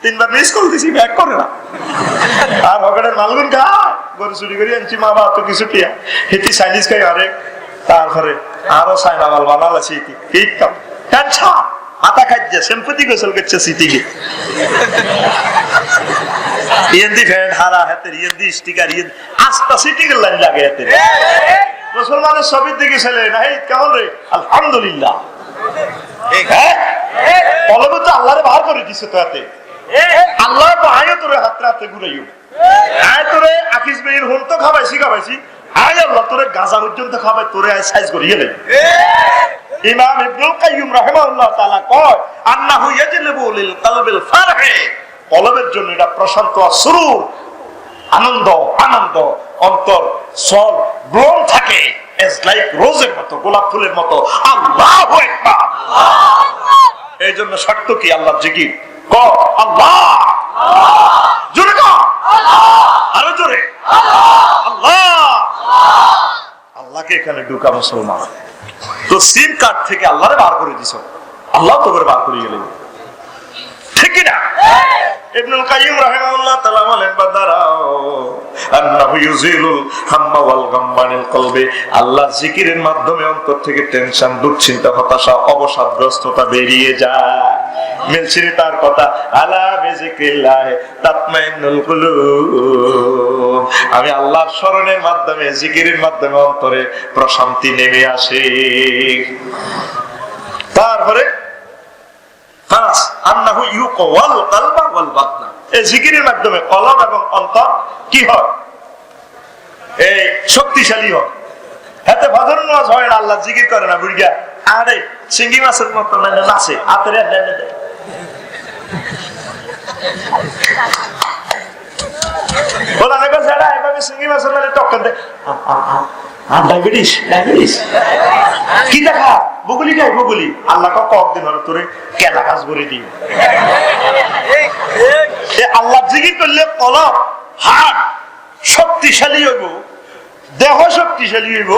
3বার মিস কল দিছি, ব্যাক করে না। আর হকারের মালগুন খায়, গরু চুরি করে আনছি, মা বাবা তো কিছু টিয়া হেতি চাইনিজ খাই, আরে তারপরে আরো চাইনা মাল বানালাছি, মাথা খাইছে সেম্পতি গোসল করছে সিটিকে, ইয়েন্দি ফ্যান হারা হাতের, ইয়েন্দি স্টিকার, ইয়েন্দি আস্তা সিটিকের লাইন লাগে হাতের। মুসলমানের ছবির দিকে ছেলে না, কেমন রে? আলহামদুলিল্লাহ। কলবে তো আল্লাহরে বাহার করে দিছে, তো হাতে আল্লাহ তো আয়ো তোরে হাতে হাতে ঘুরাইও, আয় তোরে আকিস বের হন তো খাবাইছি, আয় আল্লাহ তোরে গাজা পর্যন্ত খাবাই, তোরে আয় সাইজ করিয়ে লে। ইমাম ইবনুল কাইয়্যিম রাহিমাহুল্লাহ তাআলা কয়, আন্নাহু ইয়াজলিবু লিল কলবিল ফারহি, কলবের জন্য এটা প্রশান্ত সুরুর, আনন্দ আনন্দ, অন্তর সল ব্লোন থাকে, এজ লাইক রোজের মতো, গোলাপ ফুলের মতো। আল্লাহু আকবার। এই জন্য শর্ত কি? আল্লাহর জিকির। ক আল্লাহ, জোরে ক আল্লাহ, আরো জোরে আল্লাহ। আল্লাহকে এখানে ঢুকা মুসলমান তো সিম কার্ড থেকে আল্লাহরে বার করে দিছ, আল্লাহ তোকে বার করে গেলেন। ঠিক না? ইবনুল কাইয়্যিম রাহিমাহুল্লাহ তাআলা বলেন, বাদারাও আন্নাহু ইউজিলুল হাম্মা ওয়াল গাম্মা মিনাল কলবি, আল্লাহ জিকিরের মাধ্যমে অন্তর থেকে টেনশন, দুশ্চিন্তা, হতাশা, অবসাদগ্রস্ততা বেরিয়ে যায়। মিলছিল তার কথা, আলা বিজিক্রিল্লাহ তাতমাইন্নুল কুলুব, আমি আল্লাহর স্মরণের মাধ্যমে, জিকিরের মাধ্যমে অন্তরে প্রশান্তি নেমে আসে। তারপরে আন্নাহু ইউকওয়াল কালবা ওয়াল বাতনা, এই জিকিরের মাধ্যমে কলব এবং অন্তর কি হয়? এই শক্তিশালী হয়। হাতে ফজর নামাজ হয় না, আল্লাহ জিকির করে না, বুড়িয়া আরে সিঙ্গি মাছের মতো নাচে হাতের সিঙ্গি মাছের মানে টক্কর দেয়, ডায়াবেটিস ডায়াবেটিস কি দেখা বগুলি খাই বগুলি, আল্লাহ কদিন হলো তোরে কেলা কাজ করে দিই। আল্লাহ জিকির করলে কলব হাত শক্তিশালী হইব, দেহ শক্তিশালী হইব,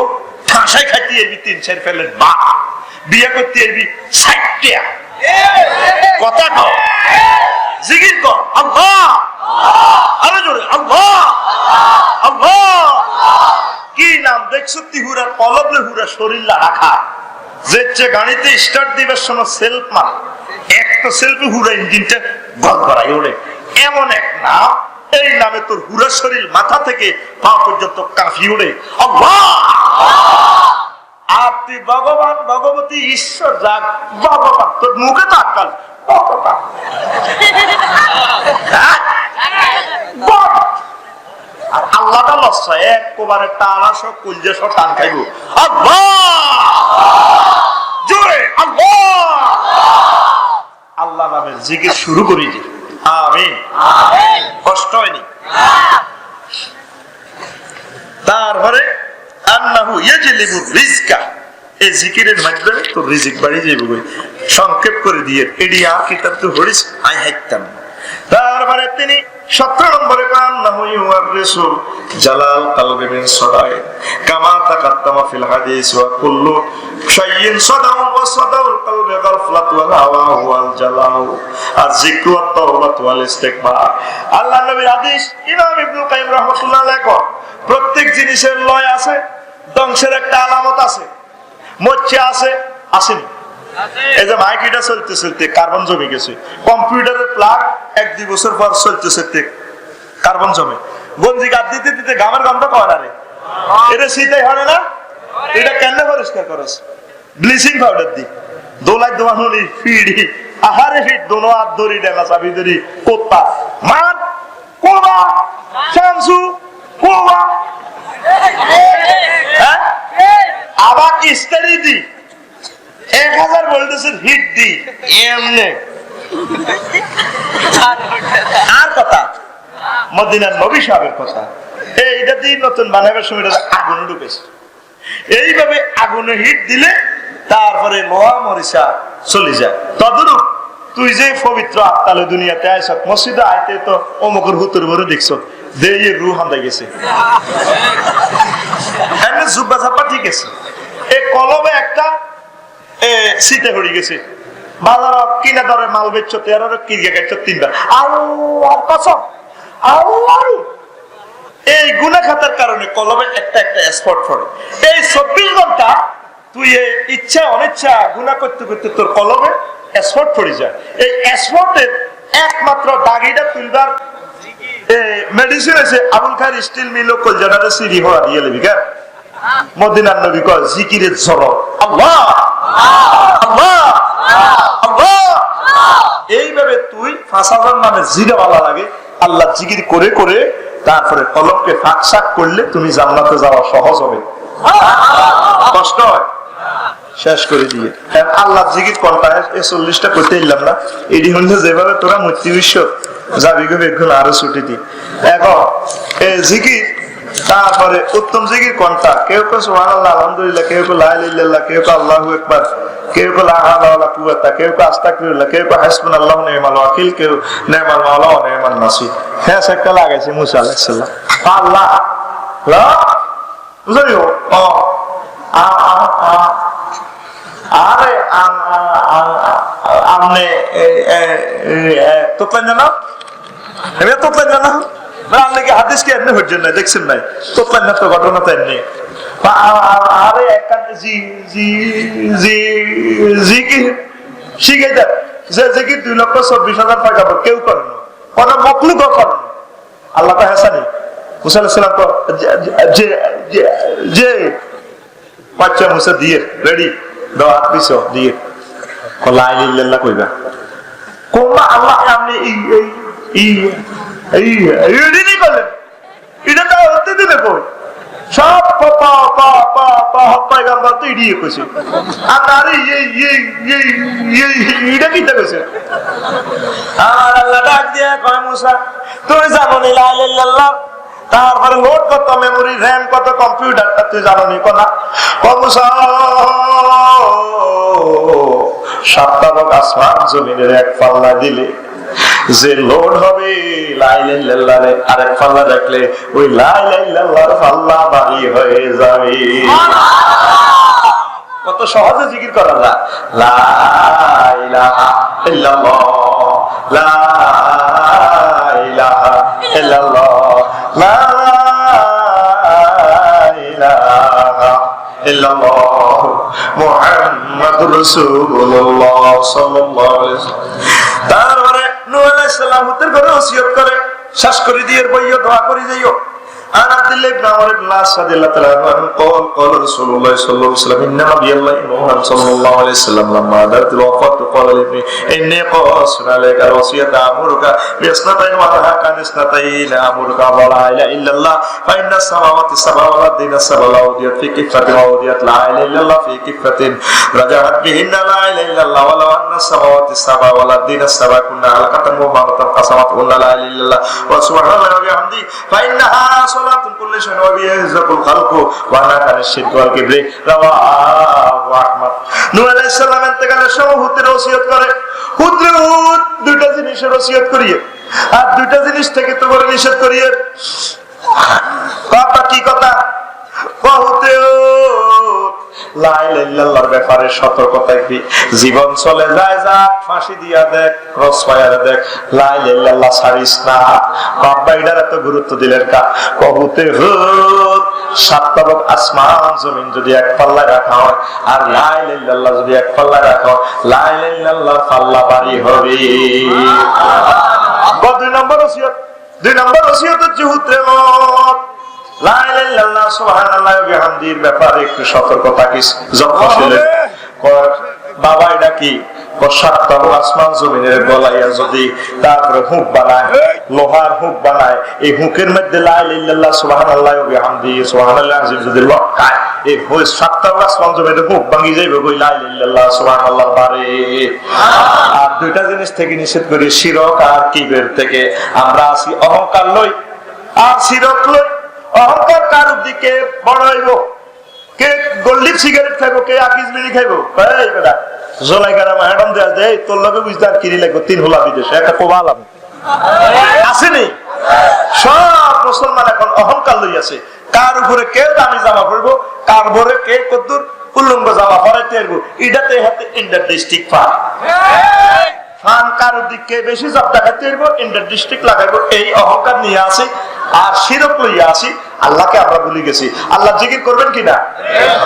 ঠাঁসাই খাইতে এবি 3-4 ফেলেন বা বিয়ে করতে এবি 60টা কথা কও, জিকির কর আল্লাহ, আরো জোরে আল্লাহ আল্লাহ। কি নাম দেখছো? হুরা কলবলে হুরা শরীর রাখা যে গাড়িতে স্টার্ট দিবার সময় সেলফ মার একটা সেলফে হুরা ইঞ্জিনটা গল করাই ওরে, এমন এক নাম, এই নামে তোর হুরা শরীর মাথা থেকে পা পর্যন্ত কাঁপি ওড়ে আল্লাহ। আর তুই ভগবান ভগবতী ঈশ্বর যাক ভগবান, তোর মুখে তো আটকাল ভগবান, আর আল্লাহটা লস্যা একবারে টানা সব কুলজে সব টান খাইব আল্লাহ জোরে আল্লাহ। আল্লাহ নামের জিকির শুরু করি যে আমিন, কষ্ট হয়নি। তারপরে আন্নাহু ইয়াজলিবুর রিজকা, এই জিকিরের মাধ্যমে তো রিজিক বাড়ি যাবে। সংক্ষেপ করে দিয়ে এডি আর কিতাব তো হরিস আই হাইতাম। তারপরে তিনি 17 নম্বরে আন্নাহু ইউরিসু জালাল কলবি মিন সাদাই কামা তাকাদ্দামা ফিল হাদিস ওয়া কুল্লু শাইইন সাদাউ ওয়া সাদাউল কলবি গাফলাত ওয়া হাওয়া ওয়াল জালাউ আয-যিকরু ওয়াত তাওবাতু ওয়াল ইস্তিগফার। আল্লাহর নবীর হাদিস, ইমাম ইবনে কাইয়িম রাহমাতুল্লাহ আলাইহি কয়, প্রত্যেক জিনিসের লয় আছে, ধ্বংসের একটা আলামত আছে, মরছে আছে, আসেনি। এই যে মাইকিটা চলতে চলতে কার্বন জমে গেছে, কম্পিউটারের প্লাগ 1-2 বছর পর চলতে চলতে কার্বন জমে, গঞ্জি গাছ দিতে দিতে গামের গন্ধ কয় না রে, এটা শীতাই হয় না, এটা কেন পরিষ্কার করস? ব্লিচিং পাউডার দি দোলাই দোয়ানুনি ফিডি আহারে ফিড দোনো হাত ধরি ডেলা চাবি ধরি কোত্তা মার কোবা শামসু কোবা, হ্যাঁ আবার ইস্তারি দি 1000 ভোল্টেজের হিট দি এমনে। আর কথা মদিনার নবী সাহেবের কথা, এইটা দিয়ে নতুন বানাবার সময় আগুনে ঢুকেছে, এইভাবে আগুনে হিট দিলে তারপরে লোহা মরিচা চলে যায়। তদরূপ তুই যে পবিত্র আত্মালে দুনিয়াতে আইস, মসজিদে আইতে তো অমুকের হুতুর ভরে দেখছ দিয়ে রুহ হান্দা গেছে, এমনি জুব্বা ঝাপ্পা ঠিক আছে, এই কলবে একটা শীতে হয়ে গেছে, বাজার কিনা দরে মাল বেচছো 13 কিনে গেছো 3বার আল্লাহ কসম আল্লাহ। এই গুনাহ খাতার কারণে কলবে একটা একটা স্পট পড়ে, এই 24 ঘন্টা তুই ইচ্ছা অনিচ্ছা গুনাহ করতে করতে তোর কলবে স্পট পড়ে যায়। এই স্পটের একমাত্র দাগিটা তুলবার মেডিসিন আছে, আবুল খায়ের স্টিল মিল কলজাটাতে সিরি হওয়া দিয়ে লেবি কেন? মদিনার নবী কয় জিকিরের ঝড় আল্লাহ আল্লাহ আল্লাহ। এইভাবে তুই 5000 নামে জিরা ভালো লাগে, আল্লাহ জিকির করে করে তারপরে কলমকে ফাঁক শাক করলে তুমি জান্নাতে যাওয়া সহজ হবে, কষ্ট হয়। শেষ করে দিয়ে আল্লাহ জিকির কোনটা 40টা করতে এলাম না, এটি হচ্ছে যেভাবে তোরা মূর্তি বিশ্ব যাবি গো বেগুন আরো ছুটি দি এখন জিকির। তারপরে উত্তম জিকির কোনটা? কেউ কেউ সুবহানাল্লাহ আলহামদুলিল্লাহ, কেউ কেউ লা ইলাহা ইল্লাল্লাহ, কেউ কেউ আল্লাহু আকবার, কেউ কেউ লা হাওলা ওয়ালা কুওয়াতা, কেউ কেউ আস্তাগফিরুল্লাহ, কেউ কেউ হাসবুনাল্লাহু ওয়া নি'মাল ওয়াকিল, কেউ নি'মাল মাওলা ওয়া নি'মান নাসির। হ্যাঁ একটা লাগাইছে মুসা আলাইহিস সালাম আল্লাহ লা বুঝাইও ও আরে আমনে তোতলেন না এবার তোতলেন না আপনি কি হাদিস কি এমনি হচ্ছেন না দেখছেন নাই তোতলেন না তো ঘটনা তো এমনি আরে জি জি জি জি কি শিখে দেন যে জিকির 2,24,000 টাকা কেউ করে না, কোনো মখলুক করে না। আল্লাহ তো হাসানি মুসা আলাইহিস সালাম তো যে যে বাচ্চা মুসা দিয়ে রেডি দাও দিছো দিয়ে লা ইলাহা ইল্লাল্লাহ কইবা কোনবা আল্লাহ আপনি এই করলেন এটা তো হতে দিলে কই সব পয়গম্বর তো ইডিয়ে কইছে আর এইটা কিটা কইছে আর আল্লাহ ডাক দিয়া কয় মুসা তুই জানো নি লা ইলাহা ইল্লাল্লাহ তারপরে লোড কত মেমোরি র‍্যাম কত কম্পিউটারটা তুই জানো নি কোনা ও মুসা সাতটা আসমান জমিনের এক পাল্লা দিলে যে লোড হবে লা ইলাহা ইল্লাল্লাহ রে আরেক পাল্লা রাখলে ওই লা ইলাহা ইল্লাল্লাহর পাল্লা ভারী হয়ে যাবে কত সহজে জিকির করা যায় লা ইলাহা ইল্লাল্লাহ লা ইলাহা ইল্লাল্লাহ লা ইলাহা ইল্লাল্লাহ মুহাম্মাদুর রাসূলুল্লাহ সাল্লাল্লাহু আলাইহি ওয়াসাল্লাম তারপরে নূহ আলাইহিস সালাম উত্তর করে ওসিয়ত করে শেষ করে দিয়ে বইও দোয়া করে যাইও আর আব্দুল্লাহ ইবনে আমর ইবনে আস রাদিয়াল্লাহু তাআলা আনহু قال رسول الله صلى الله عليه وسلم ان نبي الله محمد صلى الله عليه وسلم لما دارت الوفاه قال لي اني قاصر عليك الوصيه امرك باثنتين وانهاك عن اثنتين امرك ولا اله الا الله فان السماوات السبع والارض السبع وضعت في كفه ووضعت لا اله الا الله في كفه رجعت بهن لا اله الا الله ولو ان السماوات السبع والارض السبع كنا علقه ومرة قسمت لا اله الا الله وسبحان الله وبحمده فانها صلاة كل شيء وبيعزة الخلق وانا كان الشرك والكبر رواه احمد নূহ আলাইহিস সালাম ইন্তেকালের সময় হুতের ওসিয়ত করে হুতরে দুইটা জিনিসের ওসিয়ত করিয়ে আর দুইটা জিনিস থেকে তোমার নিষেধ করিয়ে কথা কি কথা বহুতে লা ইলাহা ইল্লাল্লাহর ব্যাপারে সতর্ক থাকবি জীবন চলে যায় যাক ফাঁসি দিয়া দেখ ক্রস ফায়ারে দেখ লা ইলাহা ইল্লাল্লাহ ছাড়িস না বাবা এটার এত গুরুত্ব দিলেন কা কবুতে হুত সাতটা লোক আসমান জমিন যদি এক পাল্লায় রাখা হয় আর লা ইলাহা ইল্লাল্লাহ যদি এক পাল্লায় রাখা হয় লা ইলাহা ইল্লাল্লাহর পাল্লা ভারী হবে দুই নম্বর ওসিয়ত হচ্ছে হুতরে মত লা ইলাহা ইল্লাল্লাহ সুবহানাল্লাহ ওয়া বিহামদির ব্যাপারে একটু সতর্ক থাকিস যখন বাবা এটা কি সাতটা আসমান জমিনের গলাইয়া যদি তারপরে হুক বানায় লোহার হুক বানায় এই হুকের মধ্যে লা ইলাহা ইল্লাল্লাহ সুবহানাল্লাহ ওয়া বিহামদিহি সুবহানাল্লাহ আযীম যদি লটকায় এই হই সাতটা আসমান জমিনের হুক ভাঙি যাইবে কই লা ইলাহা ইল্লাল্লাহ সুবহানাল্লাহ বারে আর দুইটা জিনিস থেকে নিষেধ করি শিরক আর কিবের থেকে আমরা আসি অহংকার লই আর শিরক লই অহংকার কার দিকে বড় হইব কে গোল্ডি সিগারেট খাইবো কে আকিস বিড়ি খাইবো এই বেটা জলাই গারা ম্যাডাম দেয়া দেই তোর লগে বুঝতে আর কিরি লাগবে তিন হোলা বিদেশে একটা কোবালাম আসেনি সব মুসলমান এখন অহংকার লই আছে কার উপরে কে দামি জামা পরবো কার উপরে কে কদ্দুর উল্লঙ্গ জামা পরাইতে পারবো এটাতে হাতে ইন্টার ডিস্ট্রিক্ট পার ফান কার দিকে বেশি জব দেখাতে পারবো ইন্টার ডিস্ট্রিক্ট লাগাইবো এই অহংকার নিয়ে আসি আর শিরক লইয়া আসি আল্লাহকে আমরা ভুলে গেছি আল্লাহ জিকির করবেন কিনা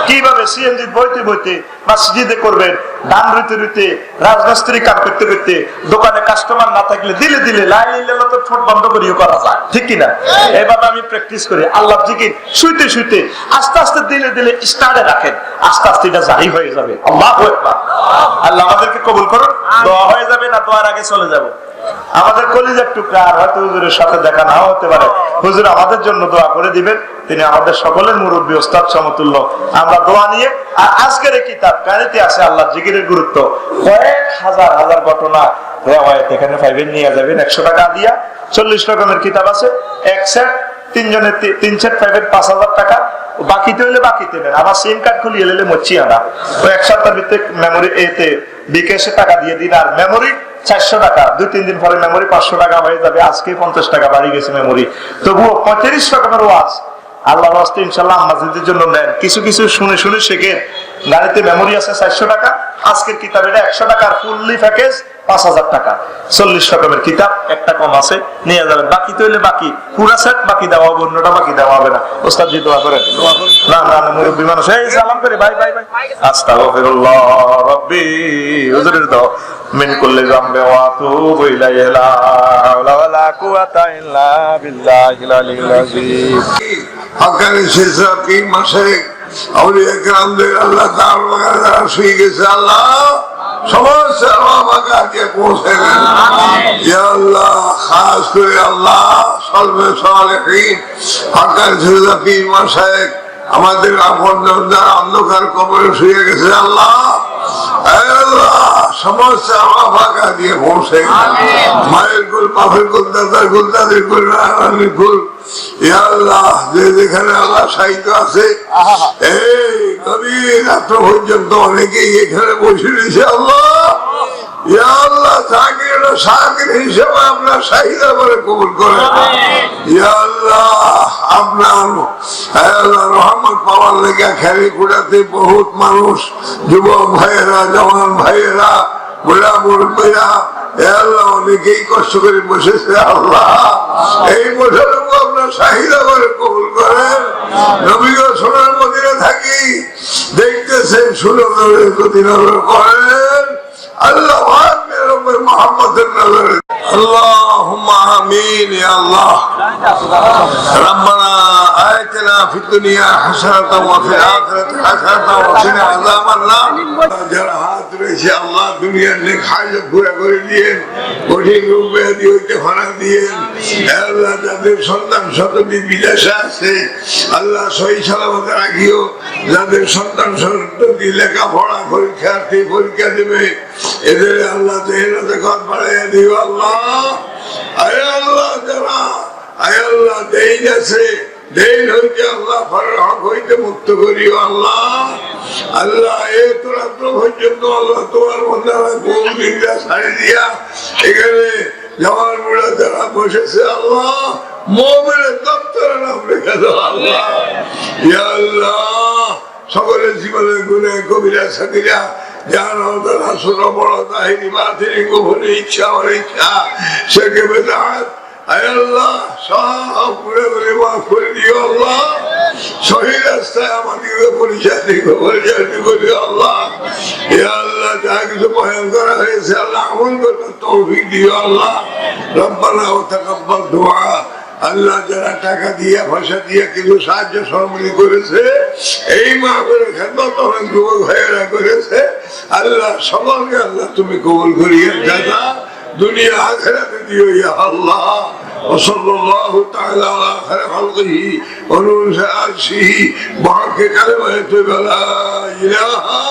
কিভাবে সিএনজি বইতে বইতে মসজিদে করবেন দান রইতে রইতে রাজমিস্ত্রি কাম করতে করতে দোকানে কাস্টমার না থাকলে দিলে দিলে লা ইলাহা ইল্লাল্লাহ তো ঠোঁট বন্ধ করিও করা যায় ঠিক কিনা এবার আমি প্র্যাকটিস করি আল্লাহ জিকির শুইতে শুইতে আস্তে আস্তে দিলে দিলে স্টার্টে রাখেন আস্তে আস্তে এটা জারি হয়ে যাবে আল্লাহু আকবার আল্লাহ আমাদেরকে কবুল করুন দোয়া হয়ে যাবে না দোয়ার আগে চলে যাব আমাদের কলিজার টুকরা আর হয়তো হুজুরের সাথে দেখা নাও হতে পারে হুজুর আমাদের জন্য দোয়া করে দিবেন তিনি আমাদের সকলের মুরব্বী ওস্তাদ সমতুল্য আমরা দোয়া নিয়ে আর আজকের এই কিতাব কাহিনীতে আছে আল্লাহ জিকিরের গুরুত্ব কয়েক হাজার হাজার ঘটনা রেওয়ায়াত এখানে পাইবেন নিয়ে যাবেন 100 টাকা দিয়া 40 রকমের কিতাব আছে এক সেট তিনজনের তিন সেট পাইবেন 5000 টাকা বাকিতে হইলে বাকিতে নেন আমার সিম কার্ড খুলিয়ে নিলে মচ্ছি আনা তো এক সপ্তাহের ভিতরে মেমোরি এতে বিকাশে টাকা দিয়ে দিন আর মেমোরি 400 টাকা 2-3 দিন পরে মেমোরি 500 টাকা হয়ে যাবে আজকে 50 টাকা বাড়ি গেছে মেমোরি তবুও 35 রকমের ওয়াজ আল্লাহর রাস্তায় ইনশাআল্লাহ মসজিদের জন্য নেন কিছু কিছু শুনে শুনে শেখেন গাড়িতে মেমোরি আছে 400 টাকা আজকের কিতাব এটা 100 টাকার ফুললি প্যাকেজ 5000 টাকা 40 রকমের কিতাব একটা কম আছে নিয়ে যাবেন বাকি তো হইলে বাকি পুরো সেট বাকি দেওয়া হবে অন্যটা বাকি দেওয়া হবে না ওস্তাদ জি দোয়া করেন না না মুরব্বি মানুষ এই সালাম করে ভাই ভাই ভাই আস্তাগফিরুল্লাহ রাব্বি হুজুরের দাও মিন কুল্লি যামবি ওয়া আতুবু ইলাইহি লা হাওলা ওয়ালা কুওয়াতা ইল্লা বিল্লাহিল আলিয়্যিল আযীম আকারে শেষা কি মাসে আউলিয়া کرام আল্লাহ তাআলা শুয়ে গেছে আল্লাহ সমস্ত আমাকে পৌঁছে দেন ইয়া আল্লাহ। খাস করে আল্লাহ সলবে সালেহীন হকার ঝুলা পীর মাশায়েখ আমাদের আপনজন যারা অন্ধকার কবরে শুয়ে গেছে আল্লাহ, সমস্ত আমাকে দিয়ে পৌঁছে মায়ের কুল, বাপের কুল, দাদার কুল, দাদির কুল, নানার কুল, ইয়া আল্লাহ যে যেখানে আল্লাহ সাহিত্য আছে এই গভীর রাত্র পর্যন্ত অনেকেই এখানে বসে রয়েছে আল্লাহ। ইয়া আল্লাহ জাকির ও শাকির হিসেবে আপনার চাহিদা করে কবুল করেন ইয়া আল্লাহ। আপনার রহমত পাওয়ার লেগে খেলে কুড়াতে বহুত মানুষ, যুবক ভাইয়েরা, জওয়ান ভাইয়েরা, বুড়া মুরব্বীরা আল্লাহ অনেকেই কষ্ট করে বসেছে আল্লাহ। এই বছরও আপনার চাহিদা করে কবুল করেন। নবীগ সোনার মদিনে থাকি দেখতেছেন, সুন্দর প্রতি নজর করেন আল্লাহ। মোহাম্মদের নজরে আল্লাহুম্মা আমিন ইয়া আল্লাহ। রব্বানা আতিনা ফিদ দুনিয়া হাসানাতাও ওয়া ফিল আখিরাতি হাসানাতাও ওয়া কিনা আযাবান নার। যারা হাত রয়েছে আল্লাহ দুনিয়ার নেক হাজত পুরা করে দিয়েন, কঠিন রূপে দিতে ফানা দিয়েন আল্লাহ। যাদের সন্তান সন্ততি বিদেশে আছে আল্লাহ সহি সালামতে রাখিও। যাদের সন্তান সন্ততি লেখাপড়া পরীক্ষার্থী পরীক্ষা দেবে এদের আল্লাহ দেহনাতে ঘর বাড়াইয়া দিও আল্লাহ। আয় আল্লাহ যারা আয় আল্লাহ দেই আছে দেই হইতে আল্লাহ ফারার হক হইতে মুক্ত করিও আল্লাহ। আল্লাহ এই রাত্র পর্যন্ত আল্লাহ তোমার বন্ধারা কোন দিনটা ছাড়ি দিয়া এখানে জওয়ান বুড়া যারা বসেছে আল্লাহ মুমিনের দপ্তরে নাম রেখে দাও আল্লাহ। ইয়া আল্লাহ সকলের জীবনের গুণে কবিরা সাকিরা জান ছোট বড় তাহিনী বাতিনি গোপনে ইচ্ছা আমার ইচ্ছা সেকে বেদাত আয় আল্লাহ সব ঘুরে ঘুরে মাফ করে দিও আল্লাহ। সহি রাস্তায় আমাদেরকে পরিচালিত করি আল্লাহ। ইয়া আল্লাহ যা কিছু বয়ান করা হয়েছে আল্লাহ আমল করতে তৌফিক দিও আল্লাহ। রব্বানা ওয়া তাকাব্বাল দুআ। আল্লাহ যারা টাকা দিয়া পয়সা দিয়া কিছু সাহায্য সহযোগী করেছে এই মাহফিলের খেদমত অনেক যুবক ভাইয়েরা করেছে আল্লাহ সকলকে আল্লাহ তুমি কবুল করিয়ে দাদা দুনিয়া আখিরাতে দিও ইয়া আল্লাহ। ওয়াসাল্লাল্লাহু তাআলা আলা খায়রি খালকিহি ওয়া নূরি আরশিহি বারাকা কালিমাতু লা ইলাহা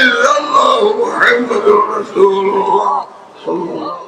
ইল্লাল্লাহু মুহাম্মাদুর রাসূলুল্লাহ সাল্লাল্লাহু